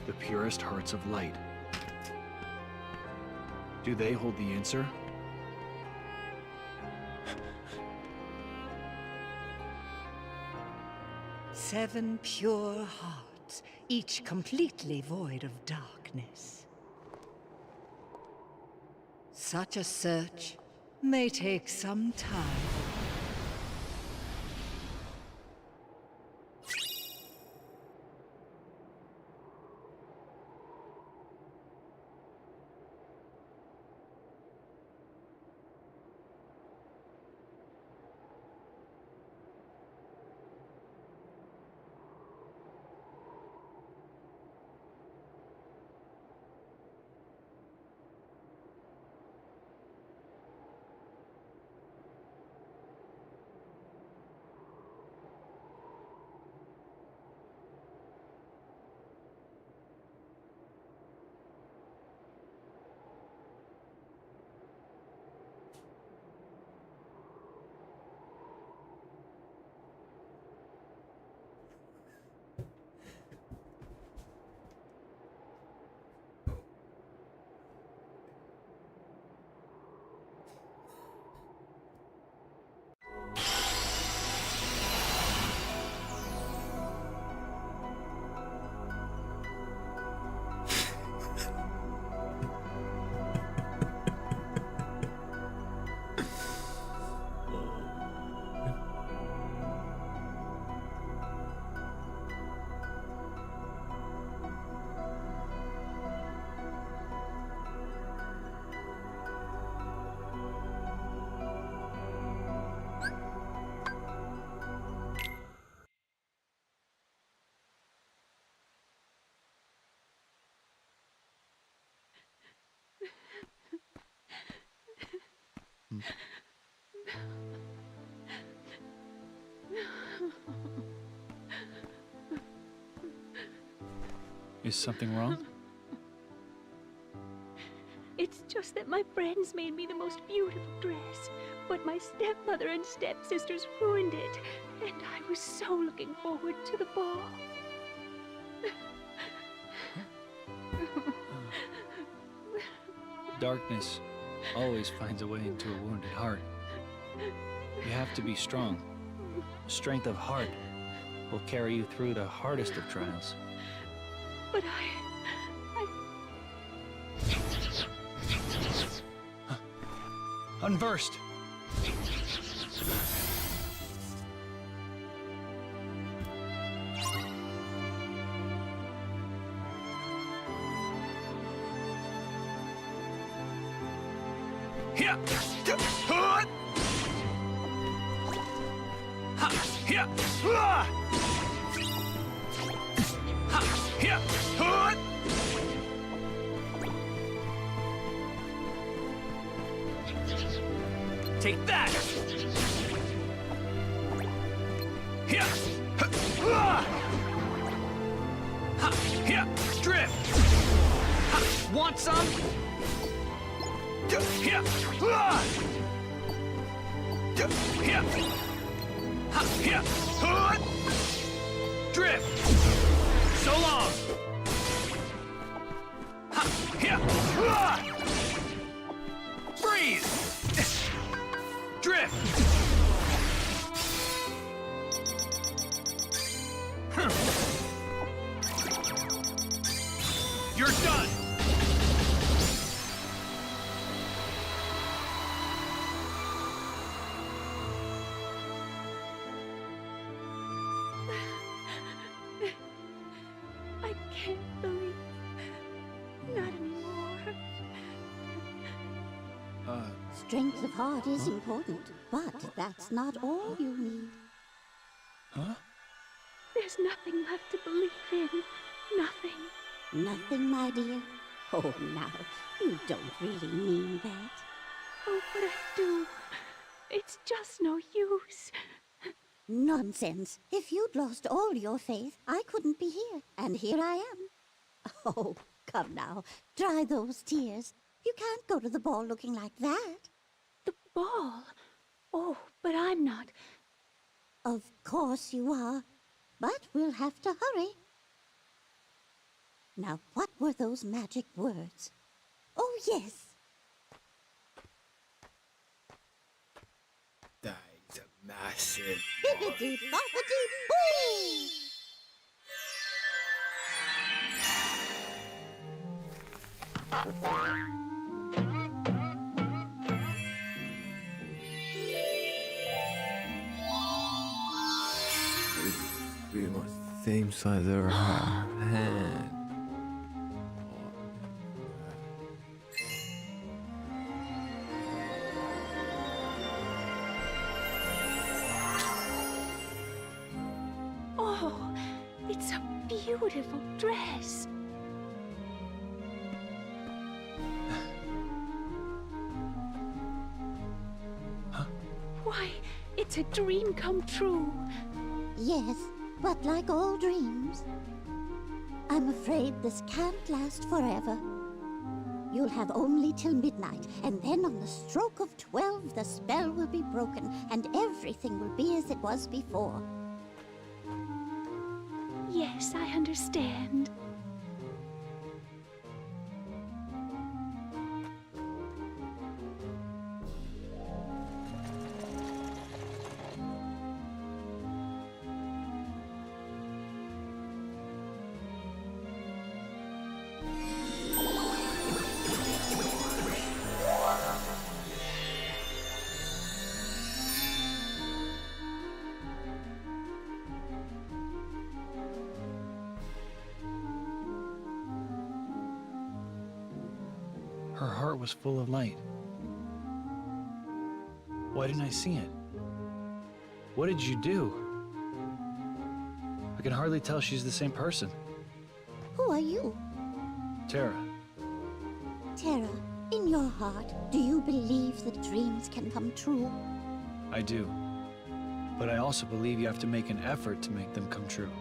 The purest hearts of light. Do they hold the answer? Seven pure hearts, each completely void of darkness. Such a search may take some time. Is something wrong? It's just that my friends made me the most beautiful dress, but my stepmother and stepsisters ruined it, and I was so looking forward to the ball. Darkness always finds a way into a wounded heart. You have to be strong. Strength of heart will carry you through the hardest of trials. But Unversed! Here! Ha! Here! Ha! Here! Take that! Here! Ha! Here! Drift! Ha! Want some? Here! Here! Ha! Here! Drift! So long! Ha! Here! Freeze! Drift! You're done! I can't believe. Not anymore. Strength of heart is important, but that's not all you need. Huh? There's nothing left to believe in. Nothing. Nothing, my dear. Oh, now, you don't really mean that. Oh, but I do. It's just no use. Nonsense. If you'd lost all your faith, I couldn't be here. And here I am. Oh, come now. Dry those tears. You can't go to the ball looking like that. The ball? Oh, but I'm not. Of course you are. But we'll have to hurry. Now, what were those magic words? Oh, yes. That's a massive. Bibbidi-bobbidi-boo! We must seems like they're hand. Oh, it's a beautiful dress. Why, it's a dream come true. Yes, but like all dreams, I'm afraid this can't last forever. You'll have only till midnight, and then on the stroke of 12, the spell will be broken, and everything will be as it was before. Yes, I understand. Her heart was full of light. Why didn't I see it? What did you do? I can hardly tell she's the same person. Who are you? Terra. Terra, in your heart, do you believe that dreams can come true? I do. But I also believe you have to make an effort to make them come true.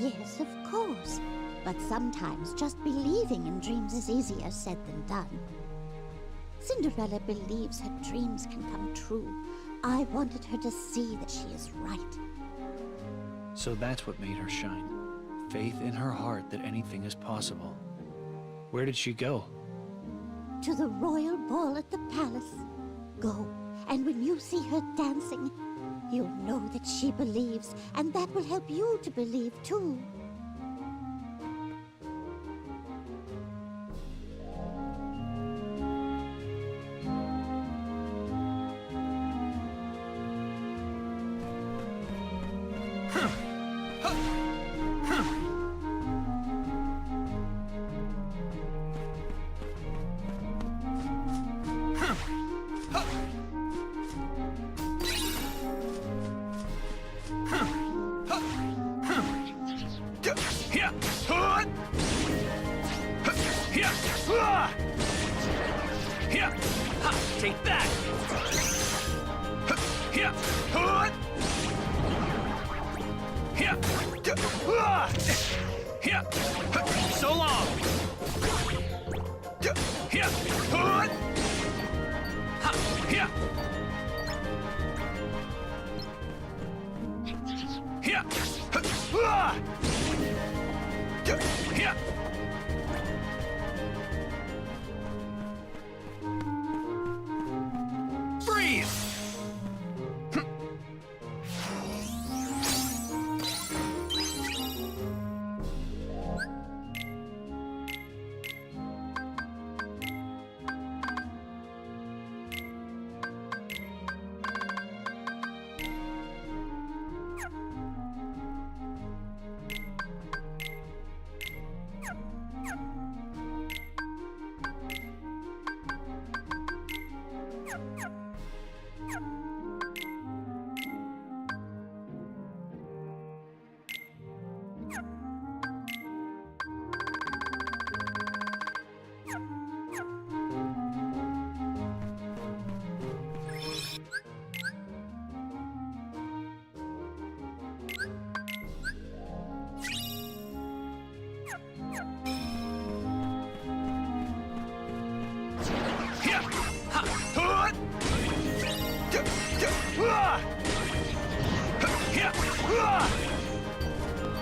Yes, of course. But sometimes just believing in dreams is easier said than done. Cinderella believes her dreams can come true. I wanted her to see that she is right. So that's what made her shine. Faith in her heart that anything is possible. Where did she go? To the royal ball at the palace. Go, and when you see her dancing, you'll know that she believes, and that will help you to believe too. Take that! So long! Freeze!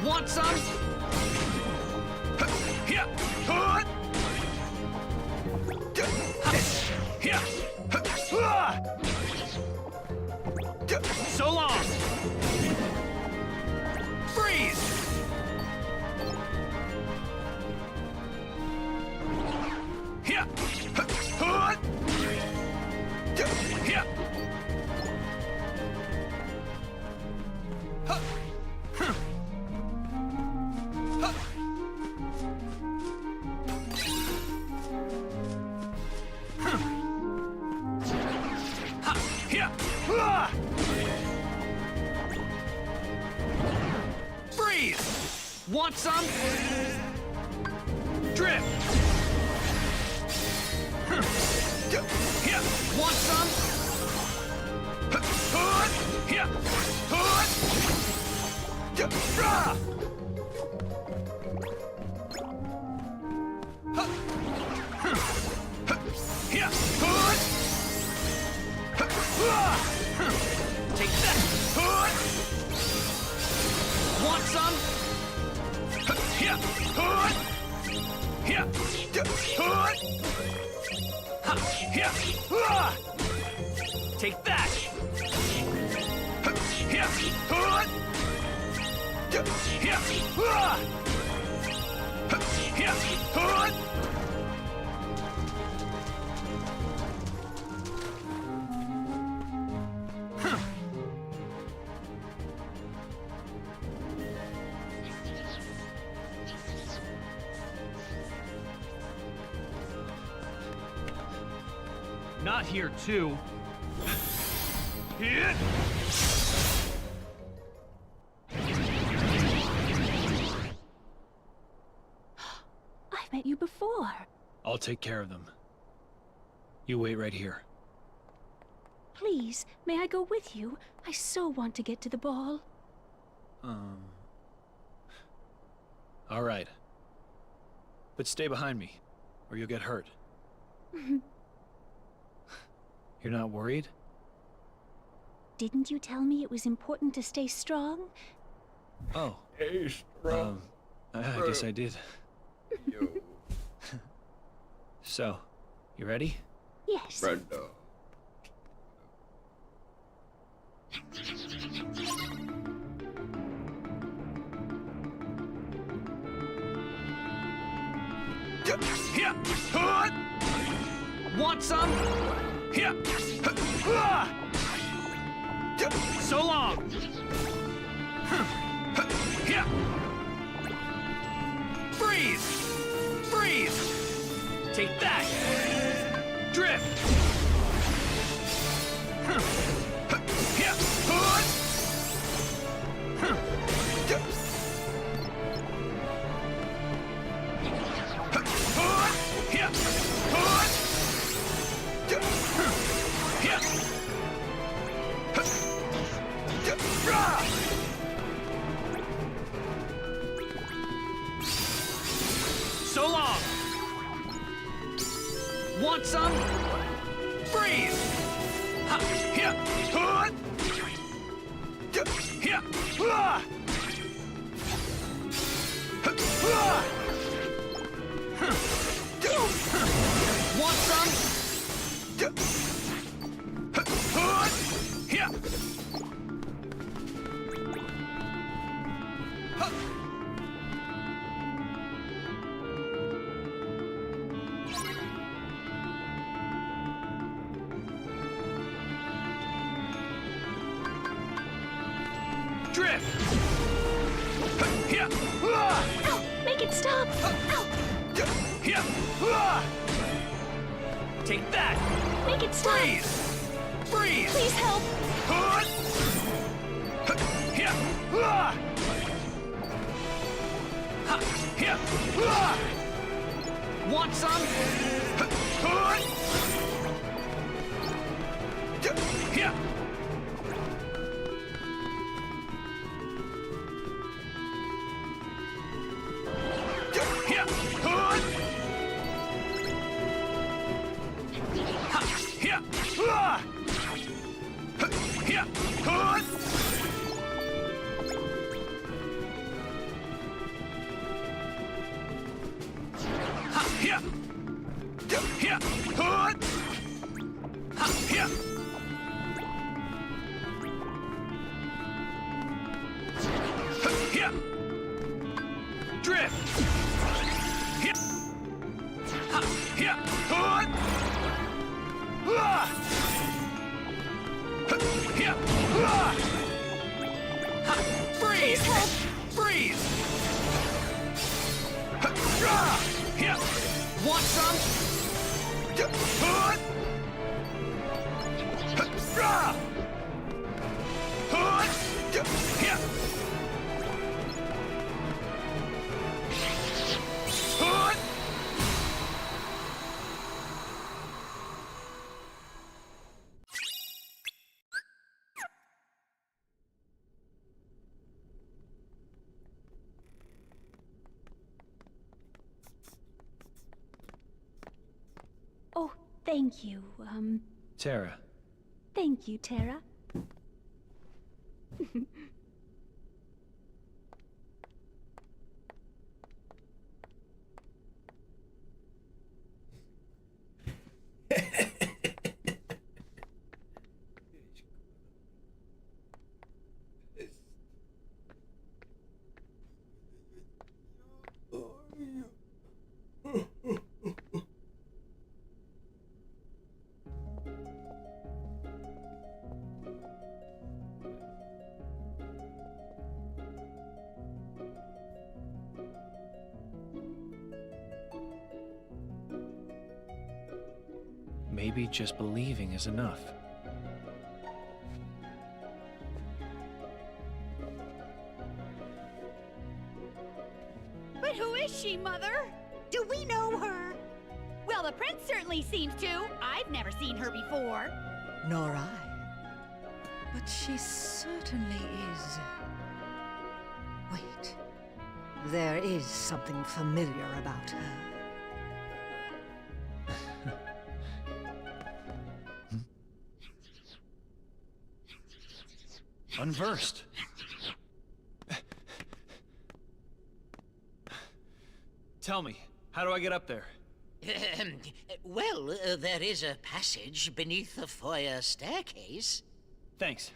Want some? So long! Freeze! Freeze! Want some? Drift! Want some? Take that! Want some? Take that! Not here, too. I've met you before. I'll take care of them. You wait right here. Please, may I go with you? I so want to get to the ball. All right. But stay behind me, or you'll get hurt. You're not worried? Didn't you tell me it was important to stay strong? Oh. I guess I did. So, you ready? Yes. Want some? So long! Freeze! Freeze! Take that! Drift! So long! Want some? Freeze! Want some? Drift! Ow! Make it stop! Ow! Take that! Make it stop! Freeze! Please help! Want some? Drift! Freeze! Freeze! Want some? Oh, thank you. Tara. Thank you, Tara. Maybe just believing is enough. But who is she, Mother? Do we know her? Well, the prince certainly seems to. I've never seen her before. Nor I. But she certainly is. Wait. There is something familiar about her. Unversed. Tell me, how do I get up there? Well, there is a passage beneath the foyer staircase. Thanks.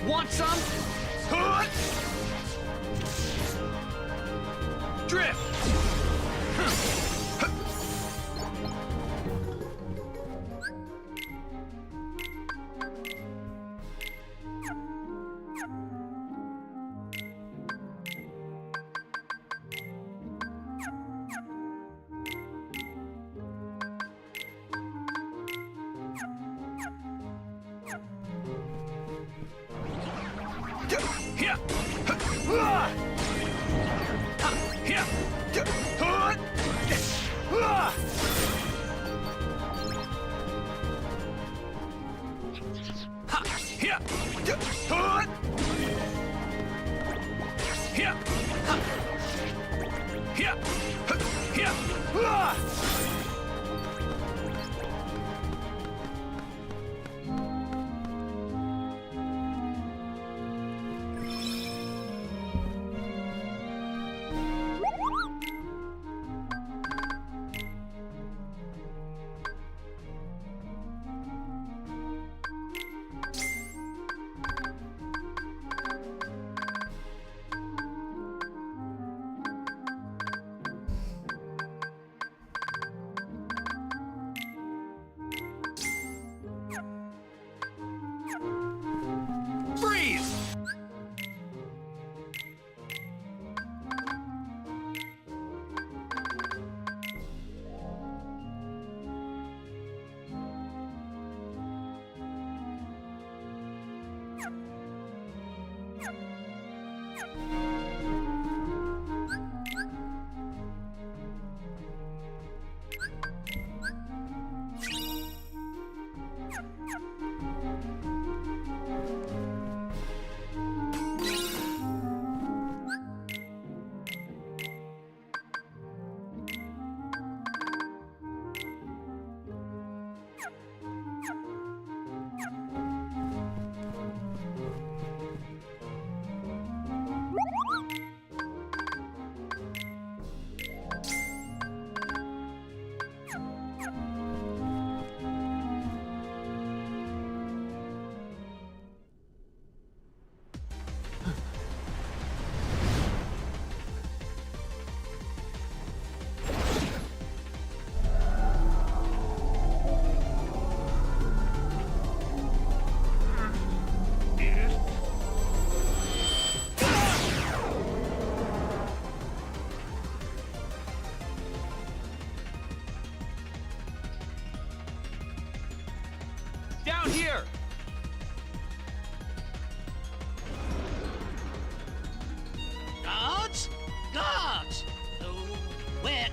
Want some? Drift!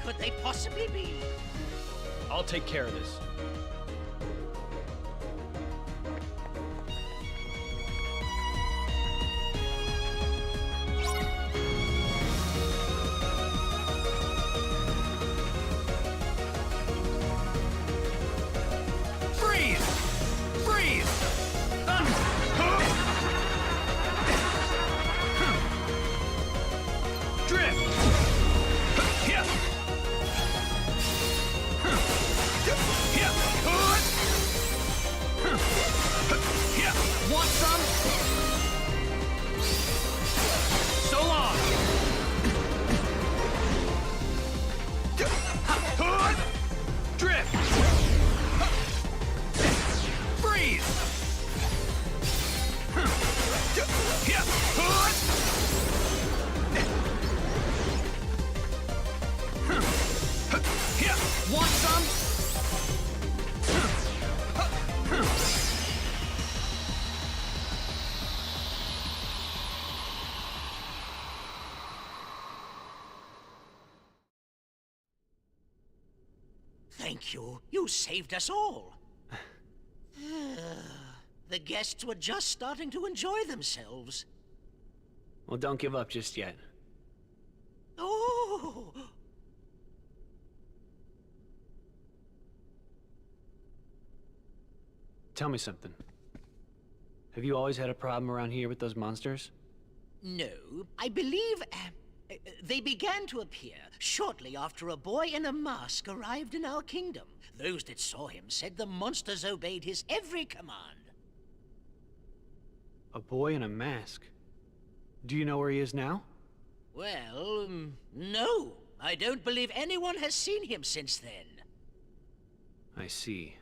could they possibly be? I'll take care of this. Freeze! Freeze! Drift! Yeah! Want some? So long! Drift! Freeze! Want some? Thank you. You saved us all. The guests were just starting to enjoy themselves. Well, don't give up just yet. Oh! Tell me something. Have you always had a problem around here with those monsters? No, I believe they began to appear shortly after a boy in a mask arrived in our kingdom. Those that saw him said the monsters obeyed his every command. A boy in a mask? Do you know where he is now? Well, no. I don't believe anyone has seen him since then. I see.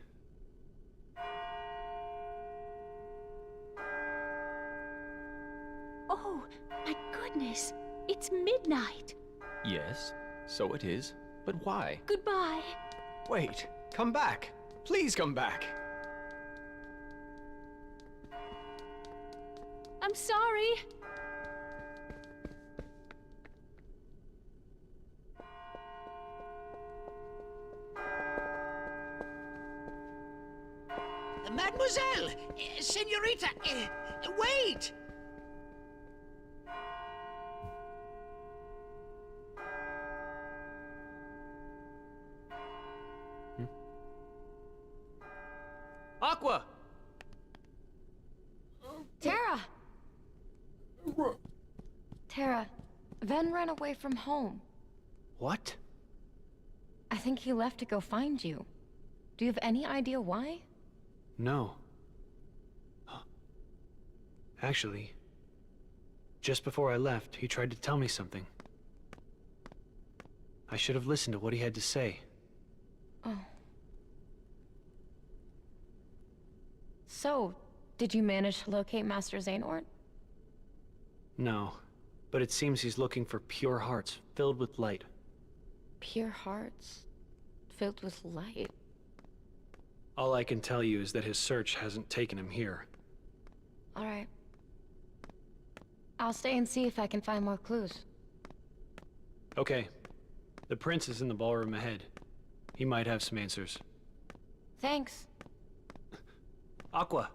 Oh, my goodness. It's midnight. Yes, so it is. But why? Goodbye. Wait, come back. Please come back. I'm sorry. Mademoiselle! Senorita! Wait! Aqua! Terra! Terra, Ven ran away from home. What? I think he left to go find you. Do you have any idea why? No. Actually, just before I left, he tried to tell me something. I should have listened to what he had to say. Oh. So, did you manage to locate Master Xehanort? No, but it seems he's looking for pure hearts filled with light. Pure hearts filled with light. All I can tell you is that his search hasn't taken him here. All right. I'll stay and see if I can find more clues. Okay. The prince is in the ballroom ahead. He might have some answers. Thanks. Aqua!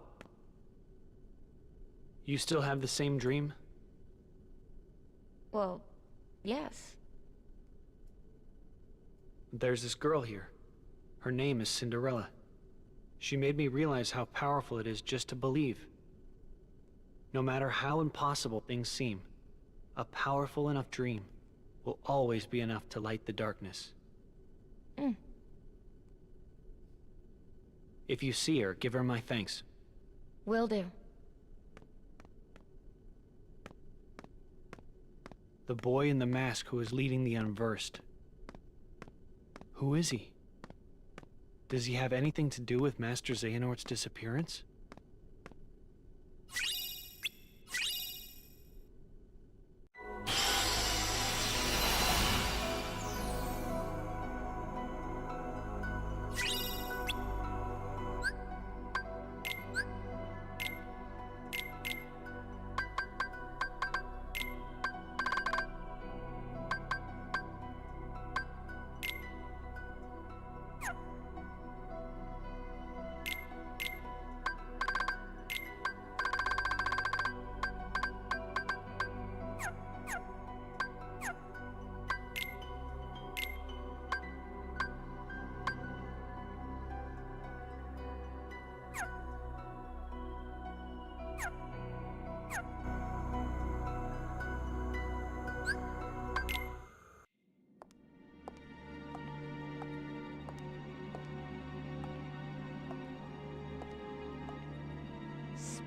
You still have the same dream? Well, yes. There's this girl here. Her name is Cinderella. She made me realize how powerful it is just to believe. No matter how impossible things seem, a powerful enough dream will always be enough to light the darkness. If you see her, give her my thanks. Will do. The boy in the mask who is leading the Unversed. Who is he? Does he have anything to do with Master Xehanort's disappearance?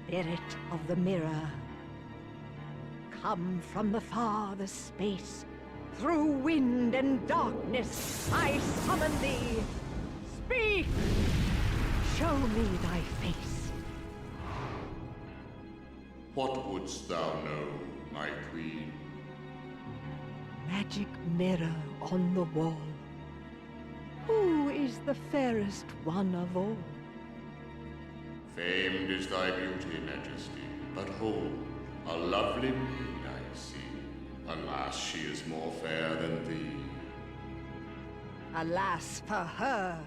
Spirit of the mirror, come from the farthest space. Through wind and darkness, I summon thee. Speak! Show me thy face. What wouldst thou know, my queen? Magic mirror on the wall. Who is the fairest one of all? Famed is thy beauty, Majesty, but hold, a lovely maid I see. Alas, she is more fair than thee. Alas for her.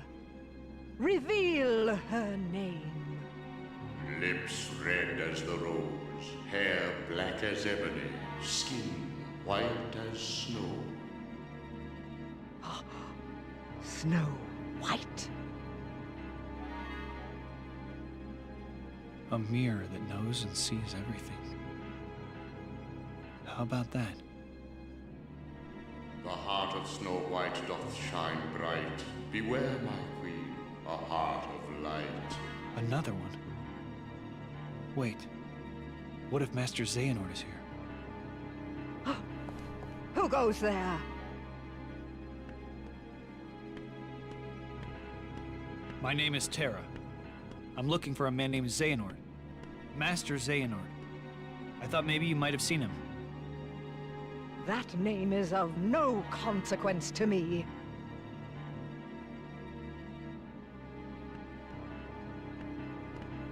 Reveal her name. Lips red as the rose, hair black as ebony, skin white as snow. Snow White. A mirror that knows and sees everything. How about that? The heart of Snow White doth shine bright. Beware, my queen, a heart of light. Another one? Wait. What if Master Xehanort is here? Who goes there? My name is Terra. I'm looking for a man named Xehanort. Master Xehanort. I thought maybe you might have seen him. That name is of no consequence to me.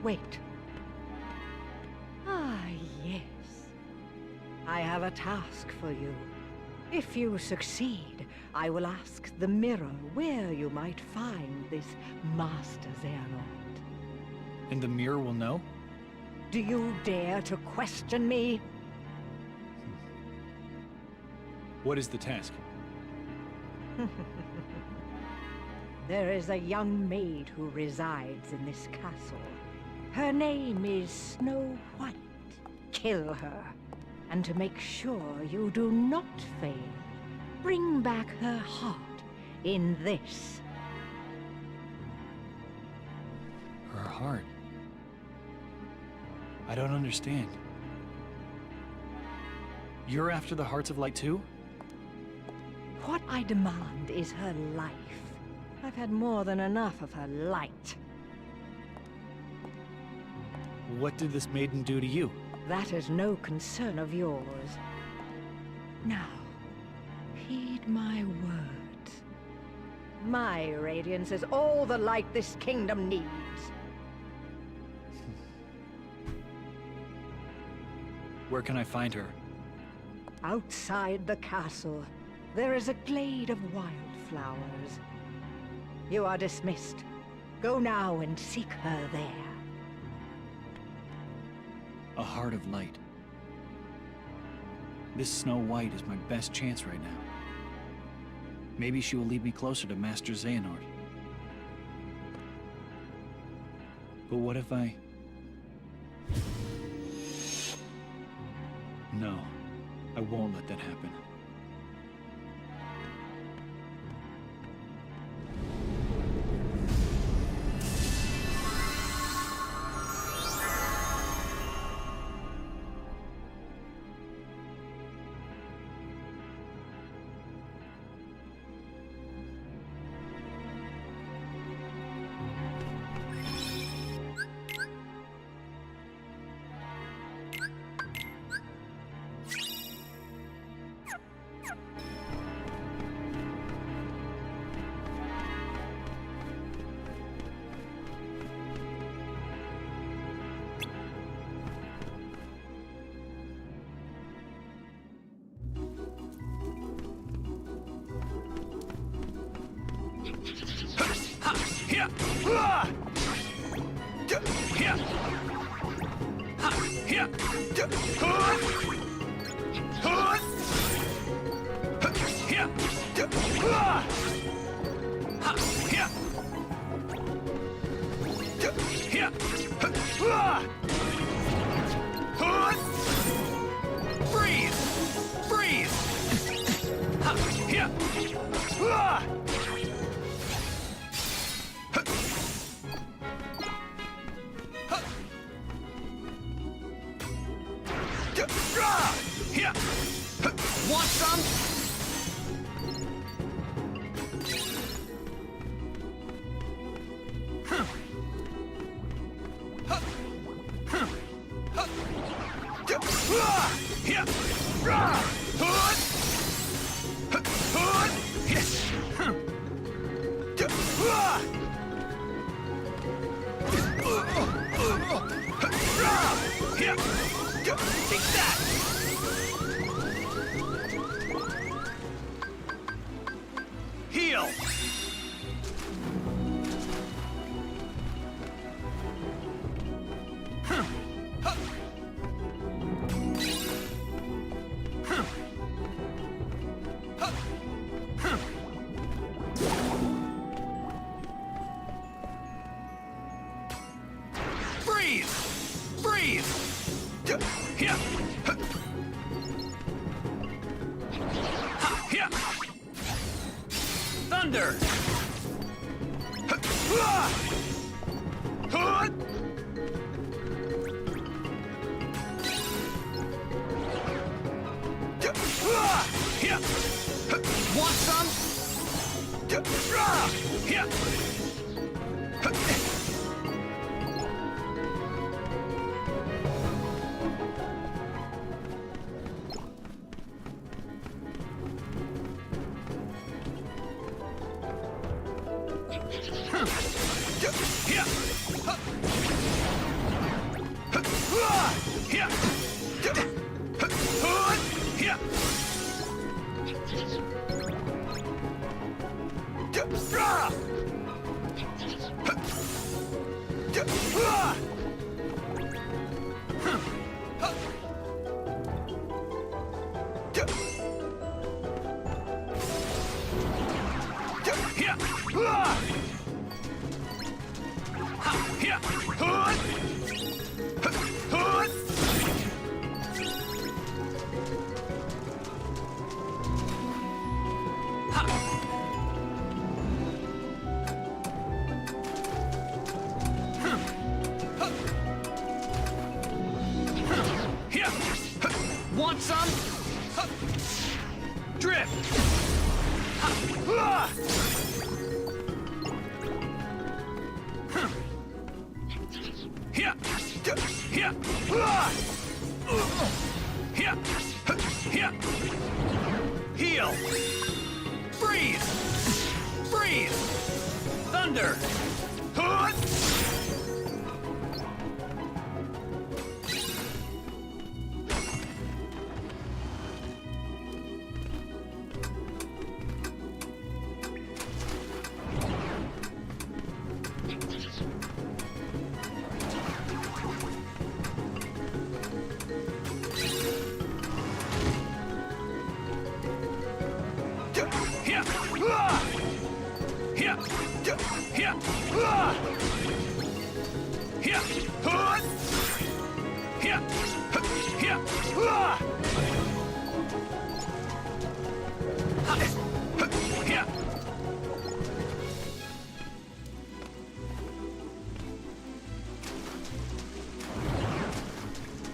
Wait. Ah, yes. I have a task for you. If you succeed, I will ask the mirror where you might find this Master Xehanort. And the mirror will know? Do you dare to question me? What is the task? There is a young maid who resides in this castle. Her name is Snow White. Kill her. And to make sure you do not fail, bring back her heart in this. Her heart? I don't understand. You're after the Hearts of Light too? What I demand is her life. I've had more than enough of her light. What did this maiden do to you? That is no concern of yours. Now, heed my words. My radiance is all the light this kingdom needs. Where can I find her? Outside the castle, there is a glade of wildflowers. You are dismissed. Go now and seek her there. A Heart of Light. This Snow White is my best chance right now. Maybe she will lead me closer to Master Xehanort. But what if I... No, I won't let that happen. Take that! Heal! Freeze! Freeze! Here! Here! Thunder! Here! Want some? Here! Want some? Drift! Here! Here! Here! Here! Heal! Freeze! Freeze! Thunder!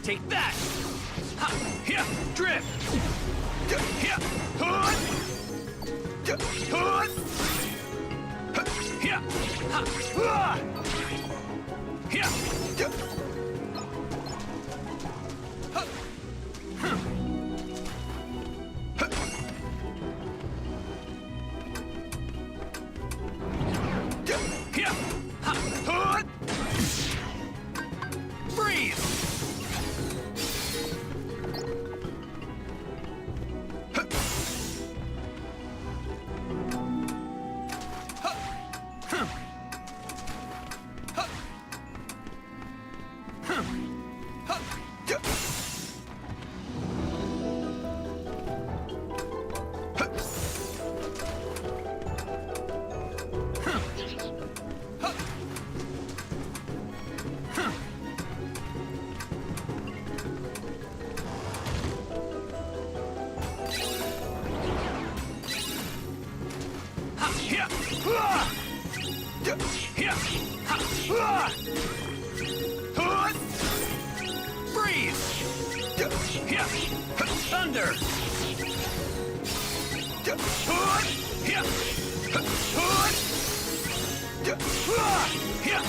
Take that! Here! Drift! Here! Here! Freeze! Freeze! Here! Thunder! Here! Here!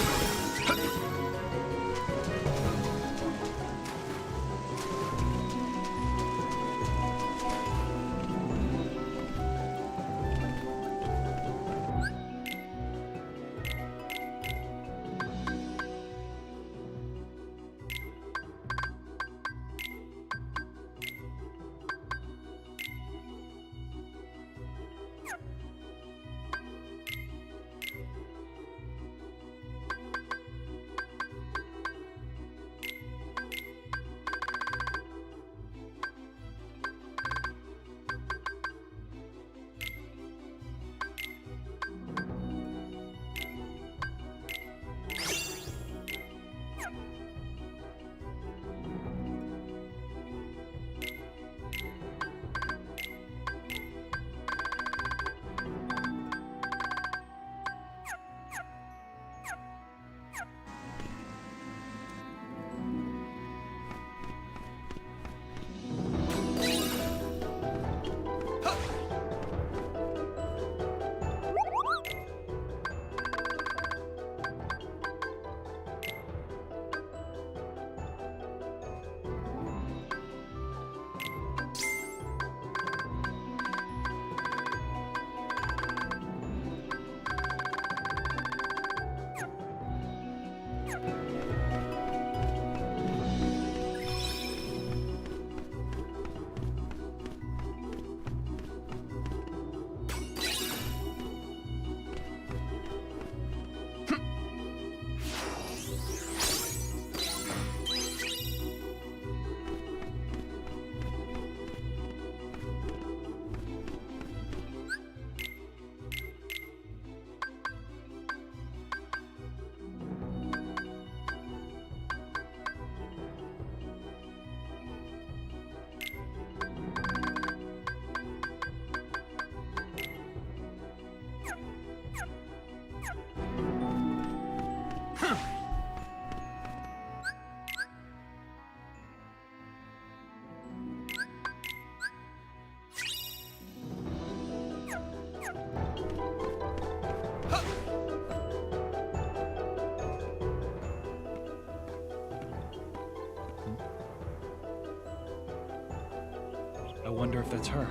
wonder if that's her.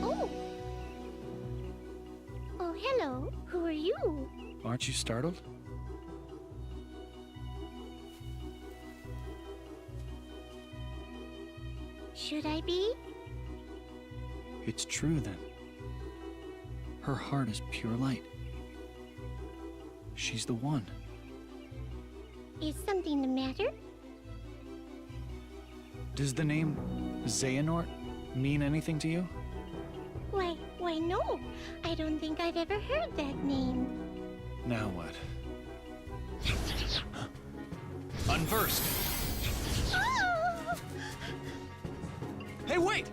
Oh. Oh, hello. Who are you? Aren't you startled? Should I be? It's true then. Her heart is pure light. She's the one. Is something the matter? Does the name Xehanort mean anything to you? Why no. I don't think I've ever heard that name. Now what? Unversed. Oh! Hey, wait!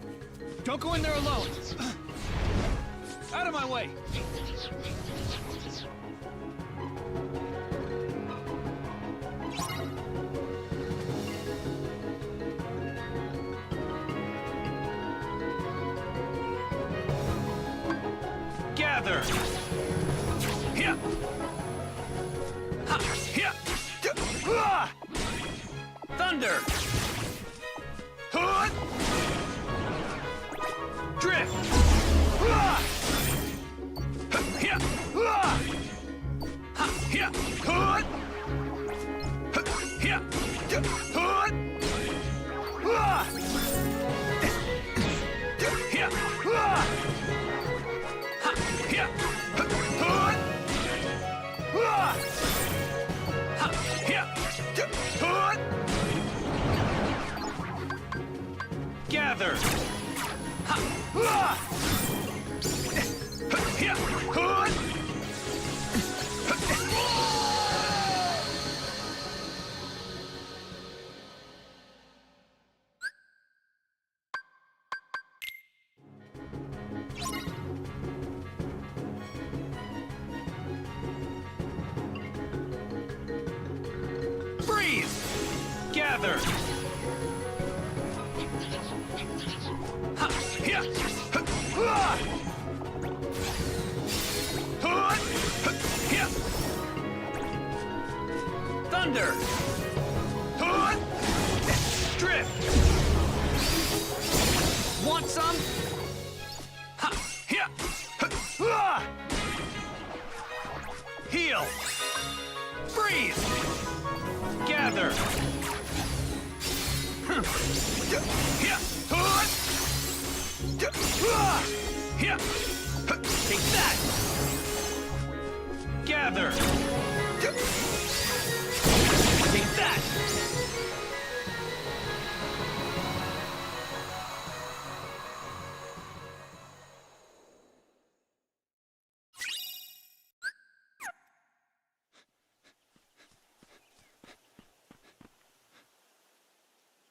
Don't go in there alone! Out of my way! Gather! Here! Ha! Here! Ah! Thunder! Hood! Drift! Ah! Here! Ah! Ha! Here! Hood! Here! Hood! Ah! Here! Ah! Ha! Here! Hood! Ah! Ha! Here! Hood! Gather! Ha! Ah! Here! Hood! Freeze! Gather! Ha! Here! Ah! Hood! Here! Thunder! Hood! Drift! Want some? Ha! Here! Ah! Heal! Freeze! Gather! Here! Hood! Ah! Here! Take that! Gather! Take that!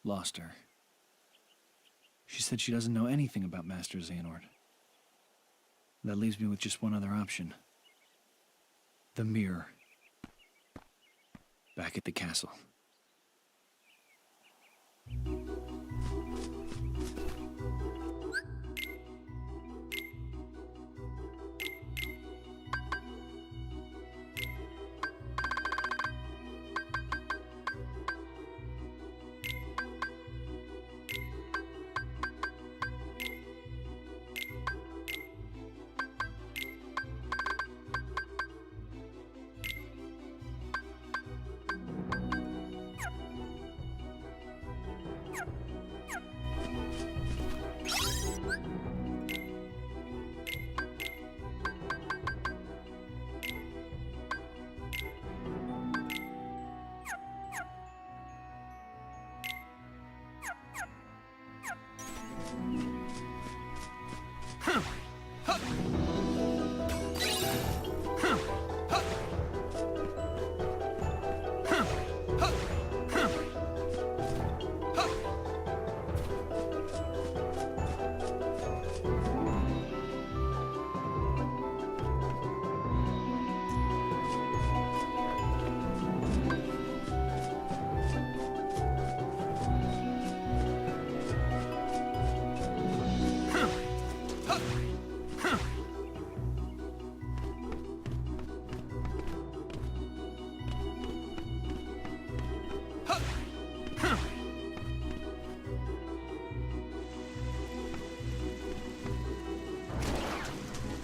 Lost her. She said she doesn't know anything about Master Xehanort. That leaves me with just one other option. The mirror. Back at the castle.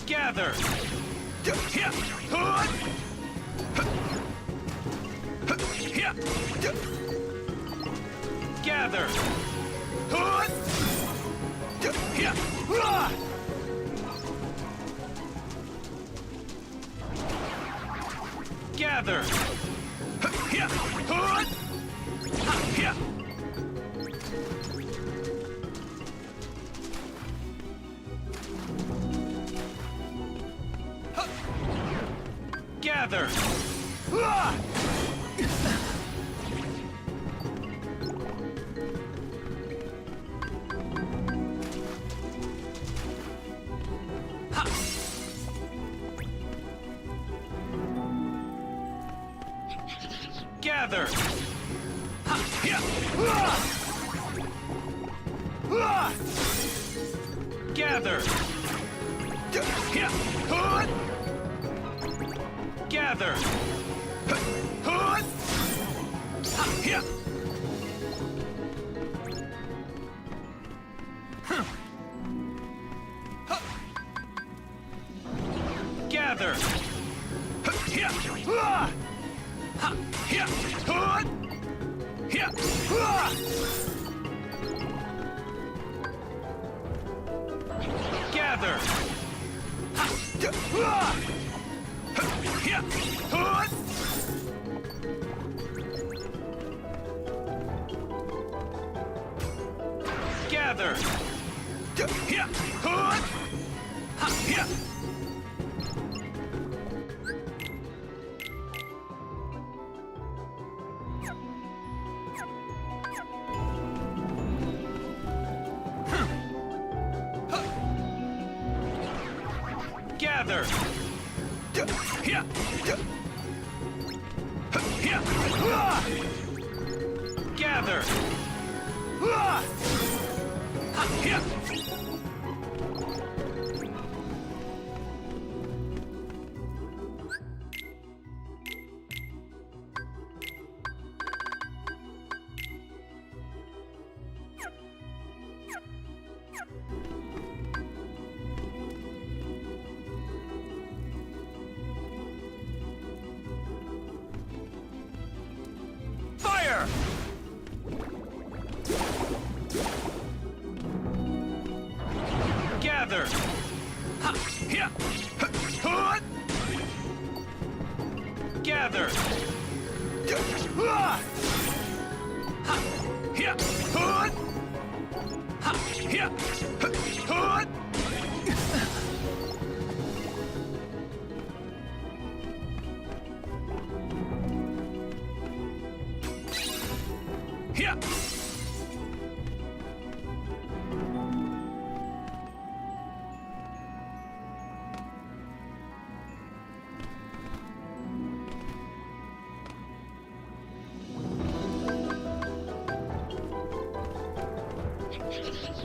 Gather! Gather! Gather! Gather! Gather! Gather! Gather! Gather! Gather! Gather! Gather! Gather! Fire! Gather! Gather! Gather!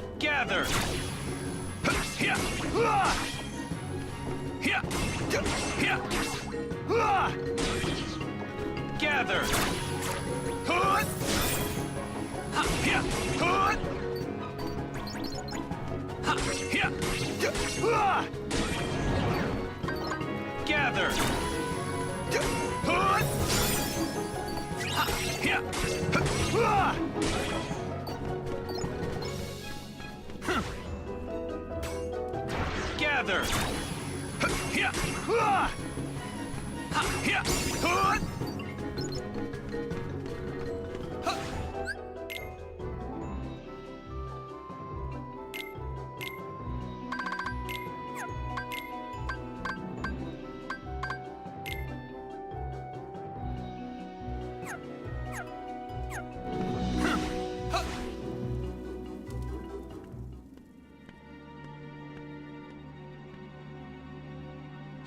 Gather! Gather! Gather!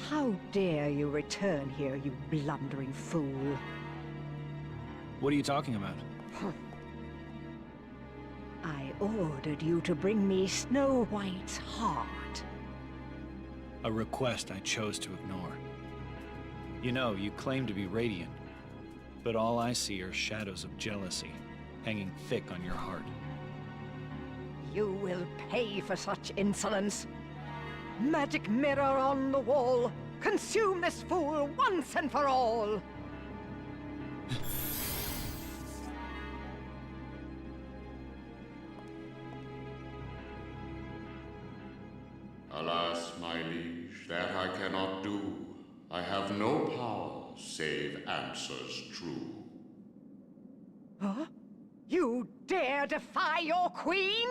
How dare you return here, you blundering fool? What are you talking about? I ordered you to bring me Snow White's heart. A request I chose to ignore. You know, you claim to be Radiant. but all I see are shadows of jealousy hanging thick on your heart. You will pay for such insolence. Magic mirror on the wall, consume this fool once and for all! Alas, my liege, that I cannot do. I have no power save answers true. Huh? You dare defy your queen?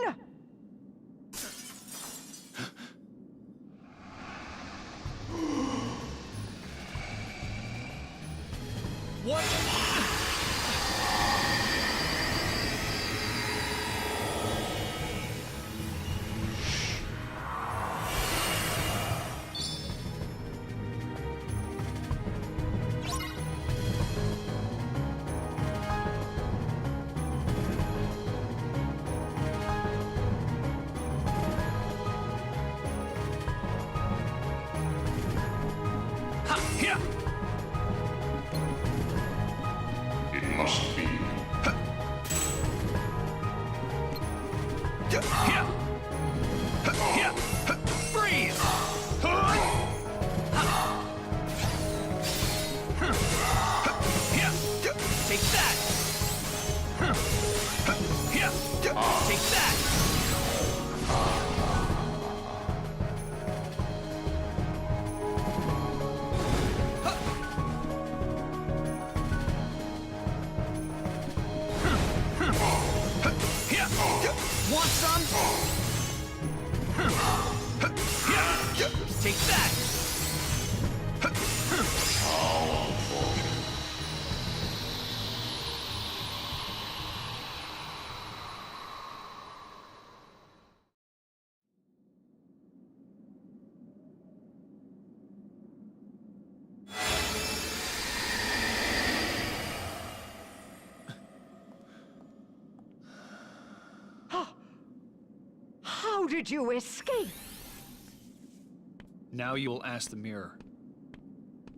What? It must be. Freeze! Take that! Take that! Want some? Take that! How did you escape? Now you will ask the mirror.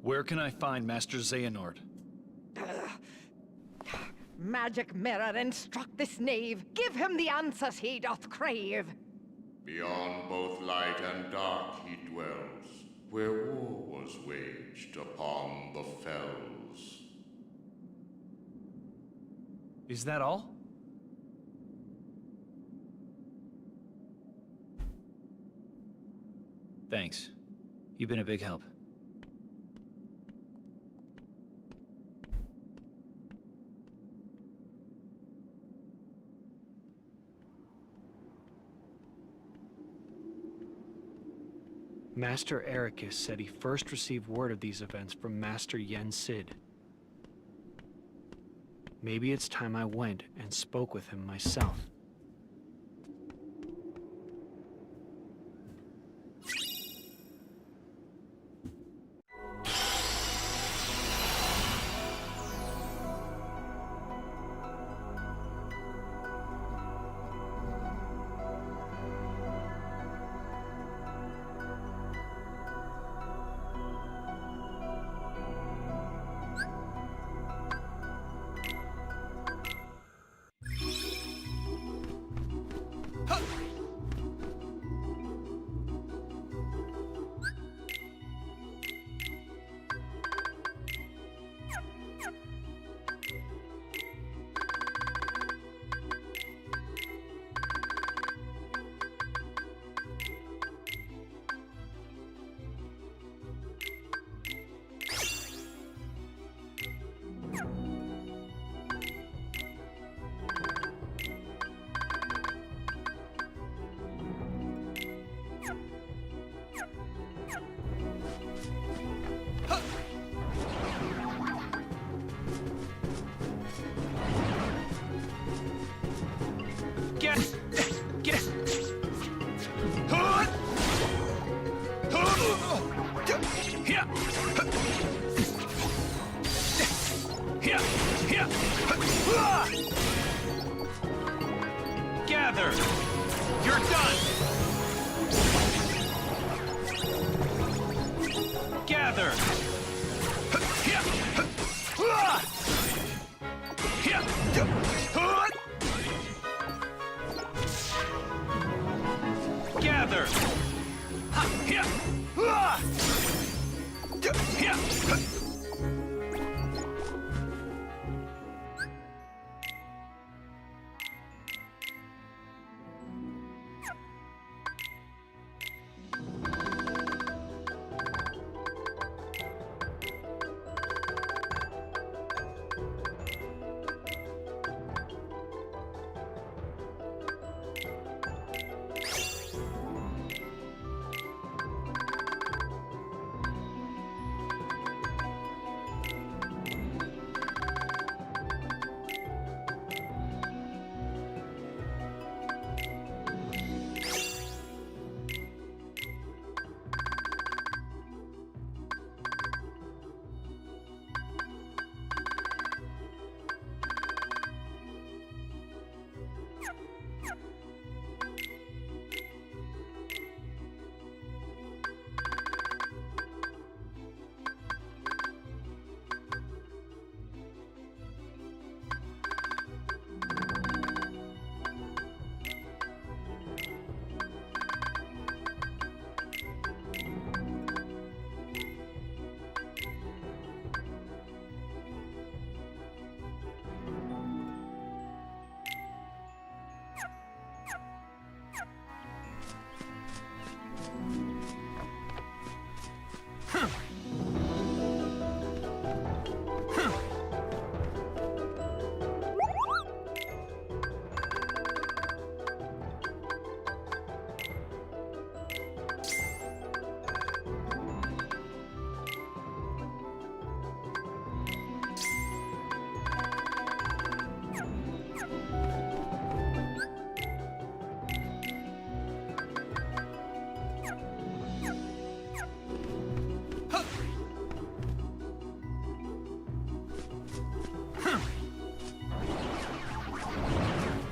Where can I find Master Xehanort? Magic mirror, instruct this knave. Give him the answers he doth crave. Beyond both light and dark he dwells, where war was waged upon the fells. Is that all? Thanks. You've been a big help. Master Ericus said he first received word of these events from Master Yen Sid. Maybe it's time I went and spoke with him myself. Gather! You're done! Gather!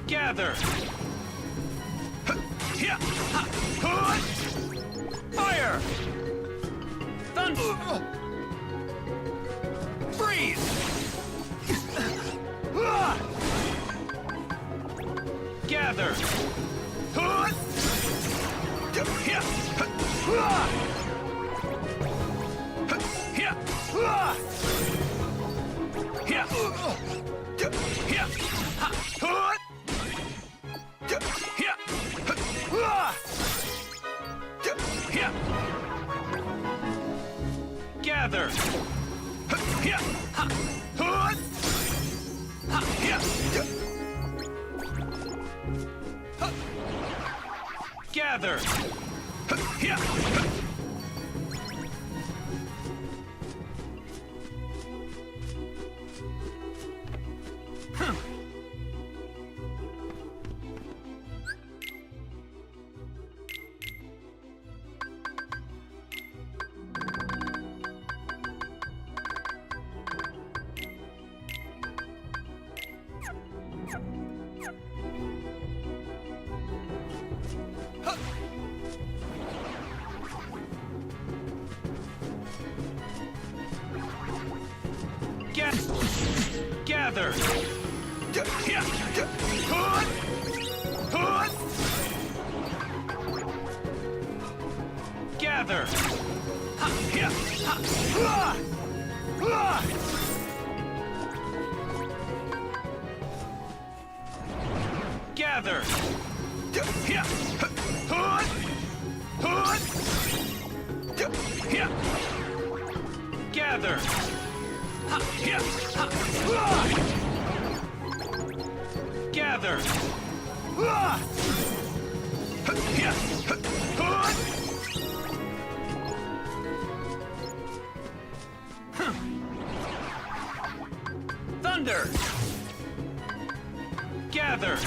Gather! Gather! Fire! Thunder! Freeze! Gather! Gather! Gather! Gather! Gather! Gather! Gather! Gather! Thunder! Gather!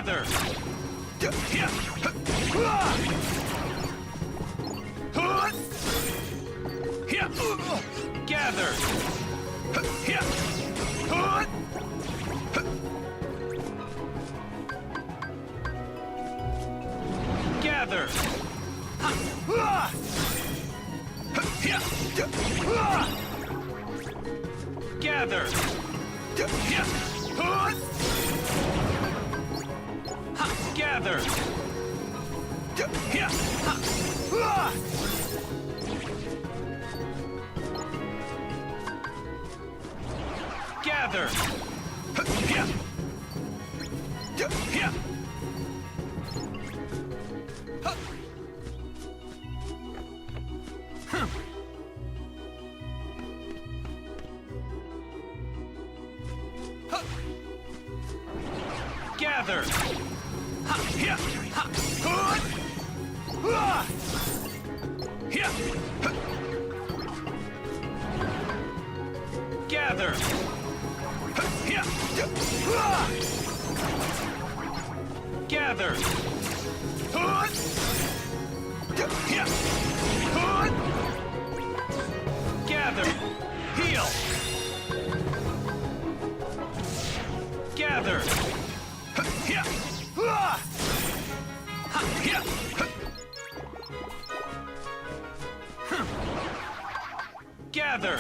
Gather! Gather! Gather! Gather! Gather! Gather! Gather! Gather! Gather! Gather! Heal! Gather! Gather! Gather!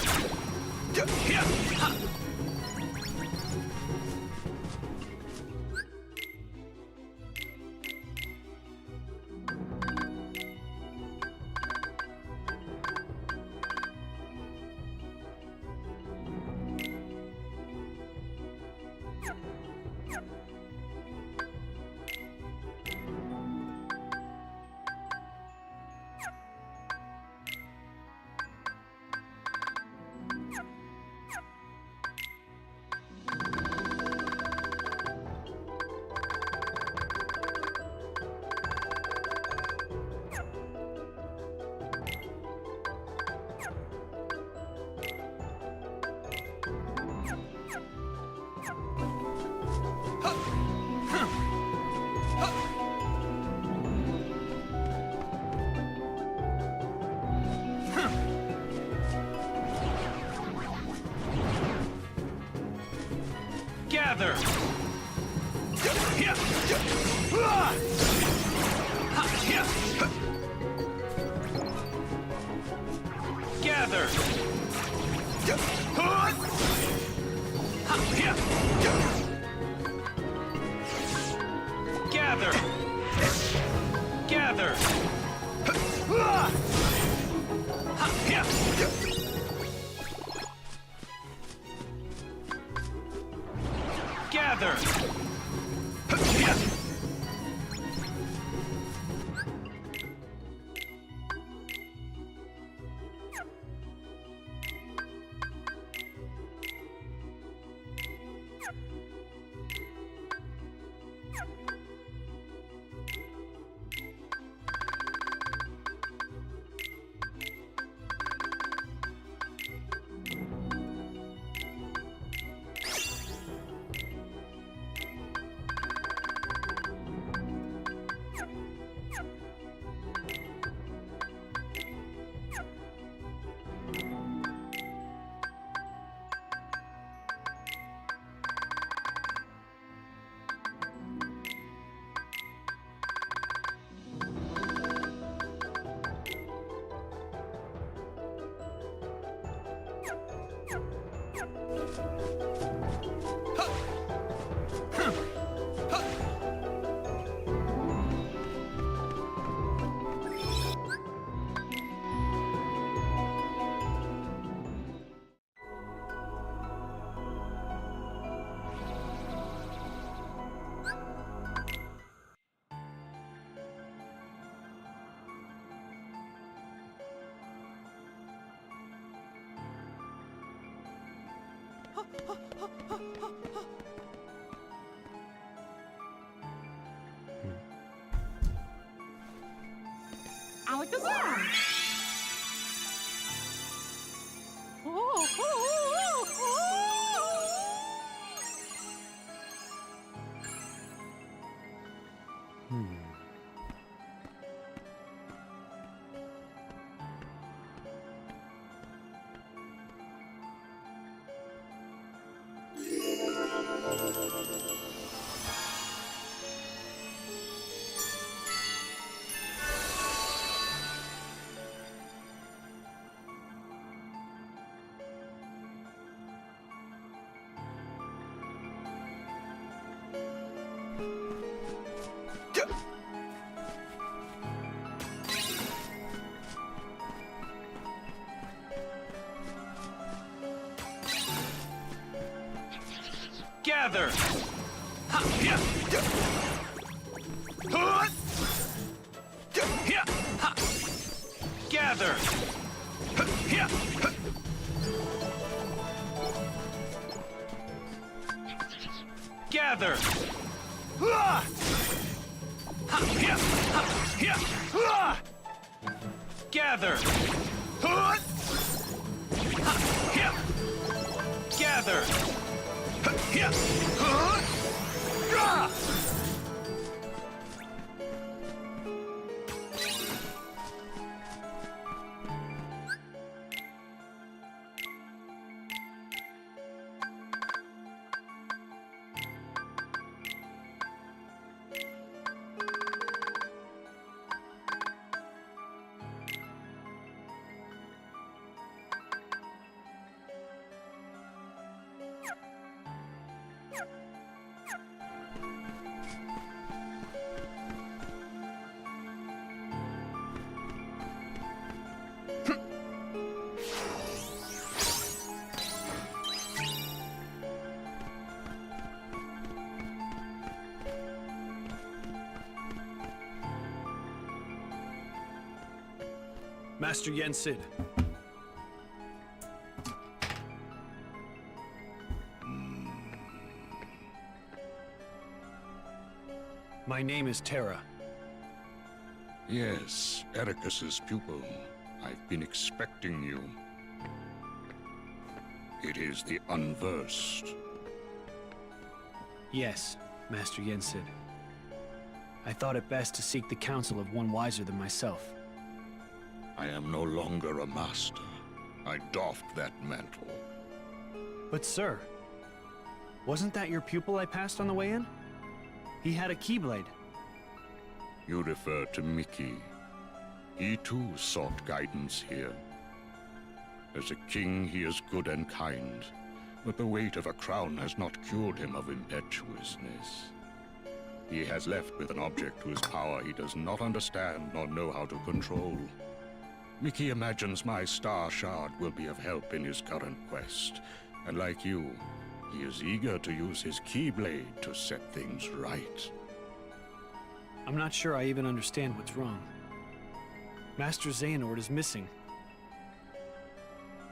Gather! Gather! Gather! Gather! Alakazam! Oh, oh, oh, oh. Gather! Ha! Yeah! Huh! Yeah! Ha! Gather! Huh! Yeah! Huh! Gather! Ah! Ha! Yeah! Ha! Yeah! Ah! Gather! Huh! Ha! Yeah! Gather! Huh! Yeah! Huh! Ah! Master Yen Sid. My name is Terra. Yes, Ericus's pupil. I've been expecting you. It is the Unversed. Yes, Master Yen Sid. I thought it best to seek the counsel of one wiser than myself. I am no longer a master. I doffed that mantle. But sir, wasn't that your pupil I passed on the way in? He had a Keyblade. You refer to Mickey. He too sought guidance here. As a king, he is good and kind, but the weight of a crown has not cured him of impetuousness. He has left with an object whose power he does not understand nor know how to control. Mickey imagines my Star Shard will be of help in his current quest, and like you, he is eager to use his Keyblade to set things right. I'm not sure I even understand what's wrong. Master Xehanort is missing.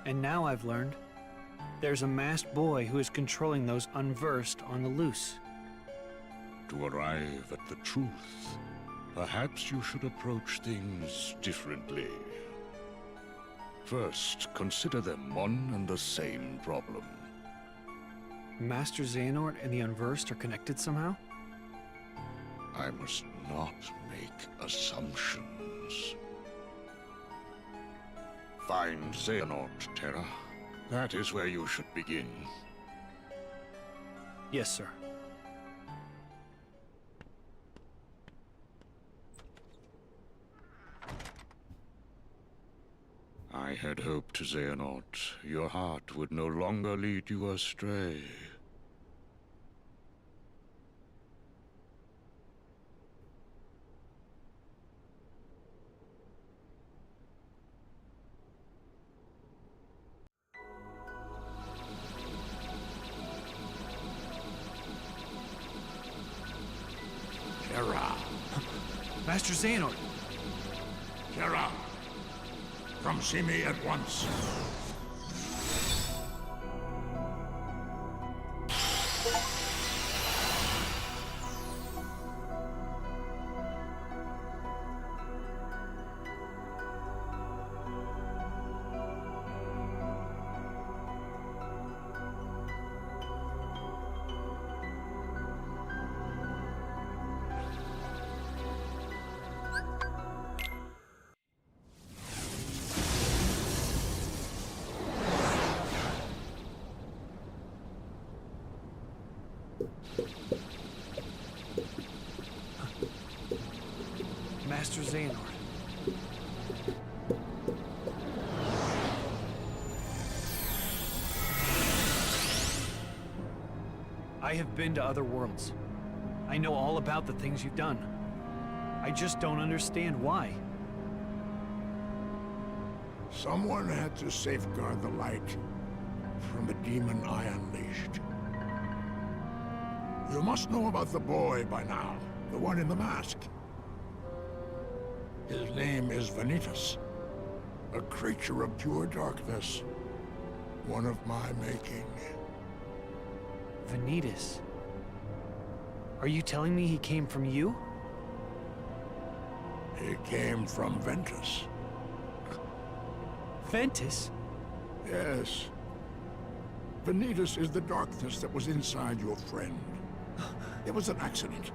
And now I've learned, there's a masked boy who is controlling those Unversed on the loose. To arrive at the truth, perhaps you should approach things differently. First, consider them one and the same problem. Master Xehanort and the Unversed are connected somehow? I must not make assumptions. Find Xehanort, Terra. That is where you should begin. Yes, sir. I had hoped, Xehanort, your heart would no longer lead you astray. Terra. Master Xehanort! Terra! Come see me at once. Master Xehanort. I have been to other worlds. I know all about the things you've done. I just don't understand why. Someone had to safeguard the light from the demon I unleashed. You must know about the boy by now, the one in the mask. His name is Vanitas, a creature of pure darkness, one of my making. Vanitas? Are you telling me he came from you? He came from Ventus. Ventus? Yes. Vanitas is the darkness that was inside your friend. It was an accident.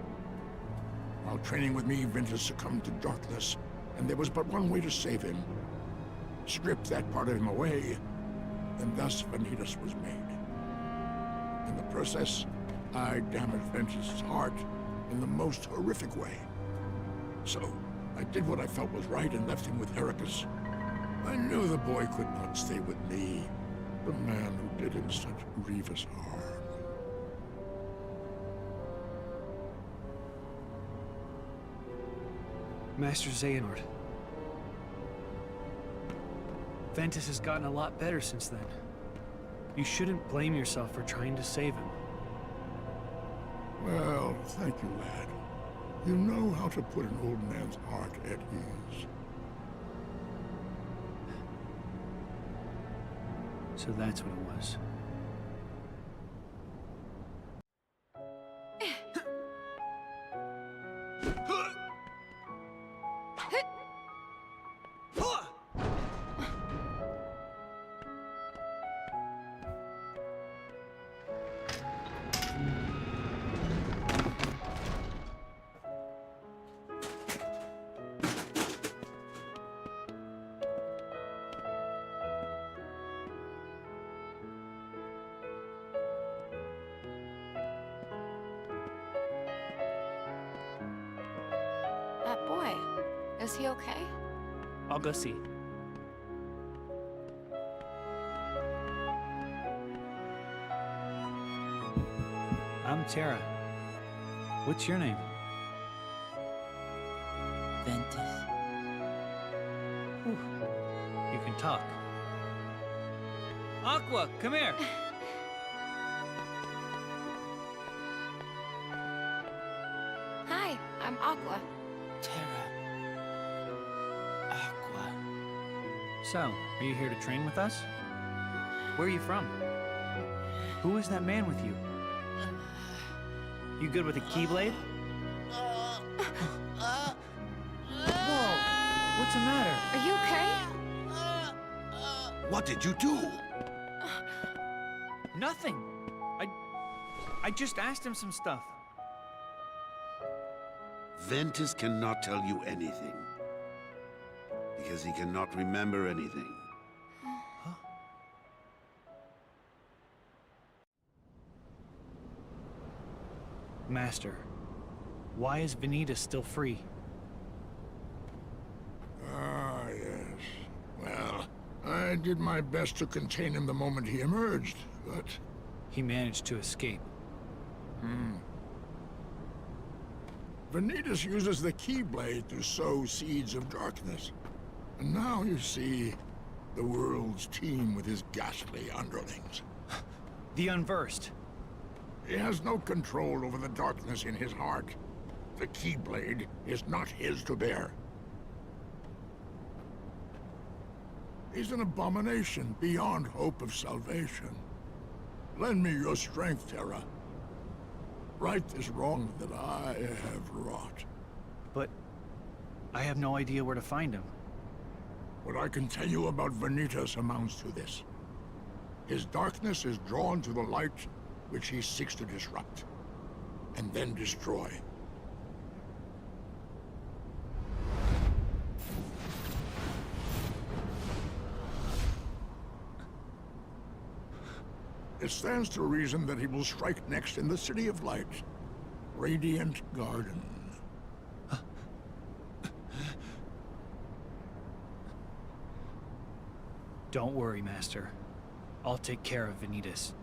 While training with me, Ventus succumbed to darkness, and there was but one way to save him. Strip that part of him away, and thus Vanitas was made. In the process, I damaged Ventus' heart in the most horrific way. So, I did what I felt was right and left him with Heracles. I knew the boy could not stay with me, the man who did him such grievous harm. Master Xehanort. Ventus has gotten a lot better since then. You shouldn't blame yourself for trying to save him. Well, thank you, lad. You know how to put an old man's heart at ease. So that's what it was. That boy, is he okay? I'll go see. I'm Terra. What's your name? Ventus. You can talk. Aqua, come here! Hi, I'm Aqua. So, are you here to train with us? Where are you from? Who is that man with you? You good with a keyblade? Whoa! What's the matter? Are you okay? What did you do? Nothing. I just asked him some stuff. Ventus cannot tell you anything. Because he cannot remember anything. Master, why is Vanitas still free? Ah, yes. Well, I did my best to contain him the moment he emerged, but... He managed to escape. Vanitas uses the Keyblade to sow seeds of darkness. And now you see the world's teem with his ghastly underlings. The Unversed. He has no control over the darkness in his heart. The Keyblade is not his to bear. He's an abomination beyond hope of salvation. Lend me your strength, Terra. Right this wrong that I have wrought. But I have no idea where to find him. What I can tell you about Vanitas amounts to this. His darkness is drawn to the light which he seeks to disrupt, and then destroy. It stands to reason that he will strike next in the City of Light, Radiant Garden. Don't worry, Master. I'll take care of Vanitas.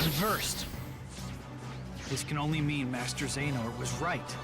Unversed. This can only mean Master Xehanort was right.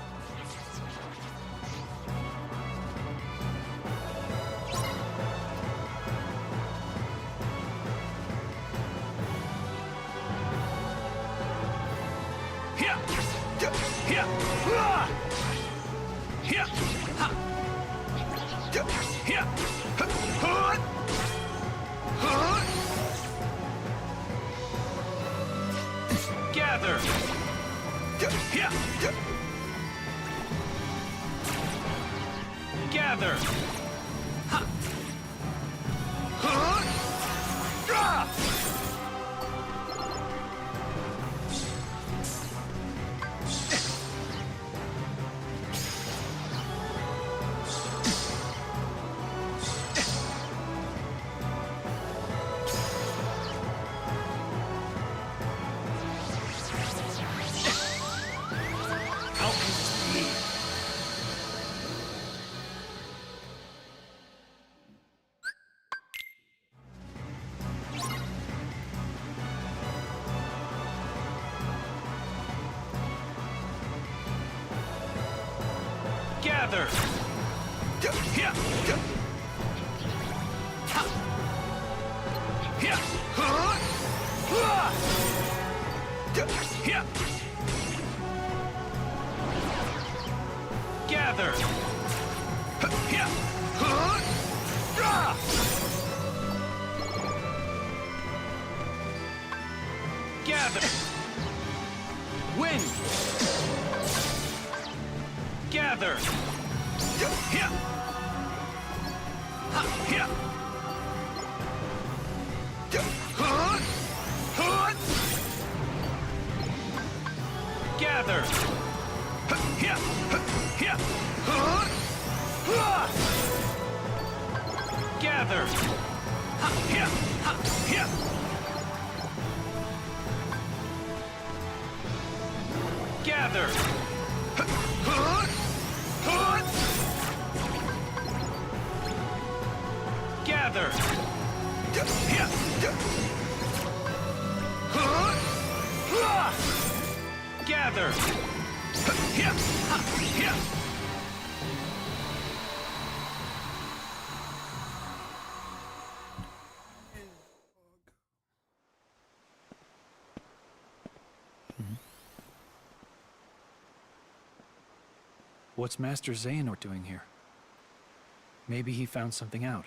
Gather! Gather! Gather! Gather! Gather! Win! Gather! Gather! Gather! Gather! Gather! Gather! What's Master Xehanort doing here? Maybe he found something out.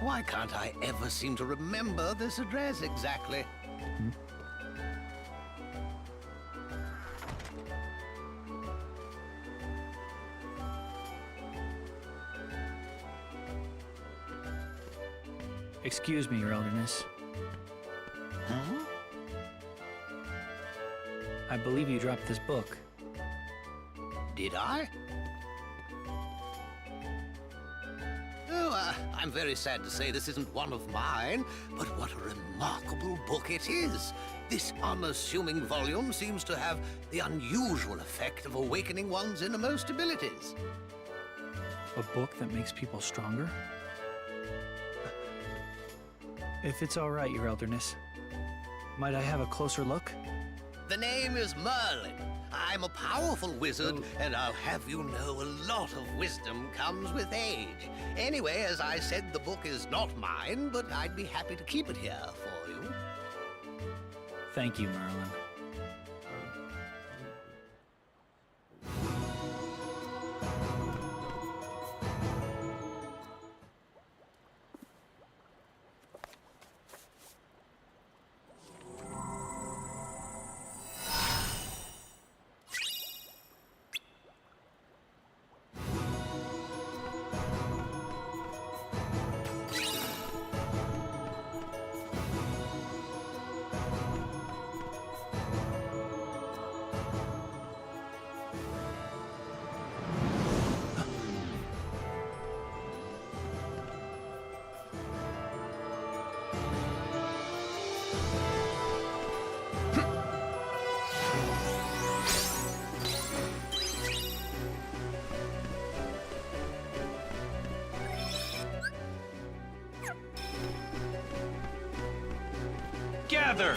Why can't I ever seem to remember this address exactly? Excuse me, Your Elderness. Huh? I believe you dropped this book. Did I? Oh, I'm very sad to say this isn't one of mine, but what a remarkable book it is. This unassuming volume seems to have the unusual effect of awakening one's innermost abilities. A book that makes people stronger? If it's all right, Your Elderness, might I have a closer look? The name is Merlin. I'm a powerful wizard, and I'll have you know a lot of wisdom comes with age. Anyway, as I said, the book is not mine, but I'd be happy to keep it here for you. Thank you, Merlin. Gather!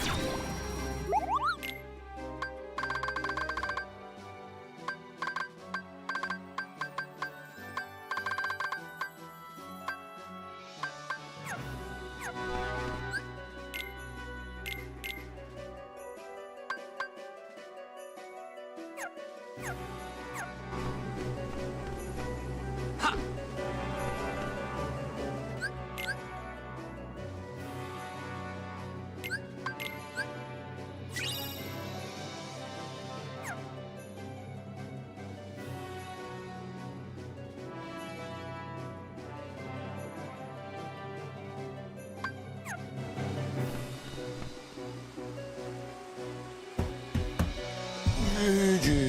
Legend.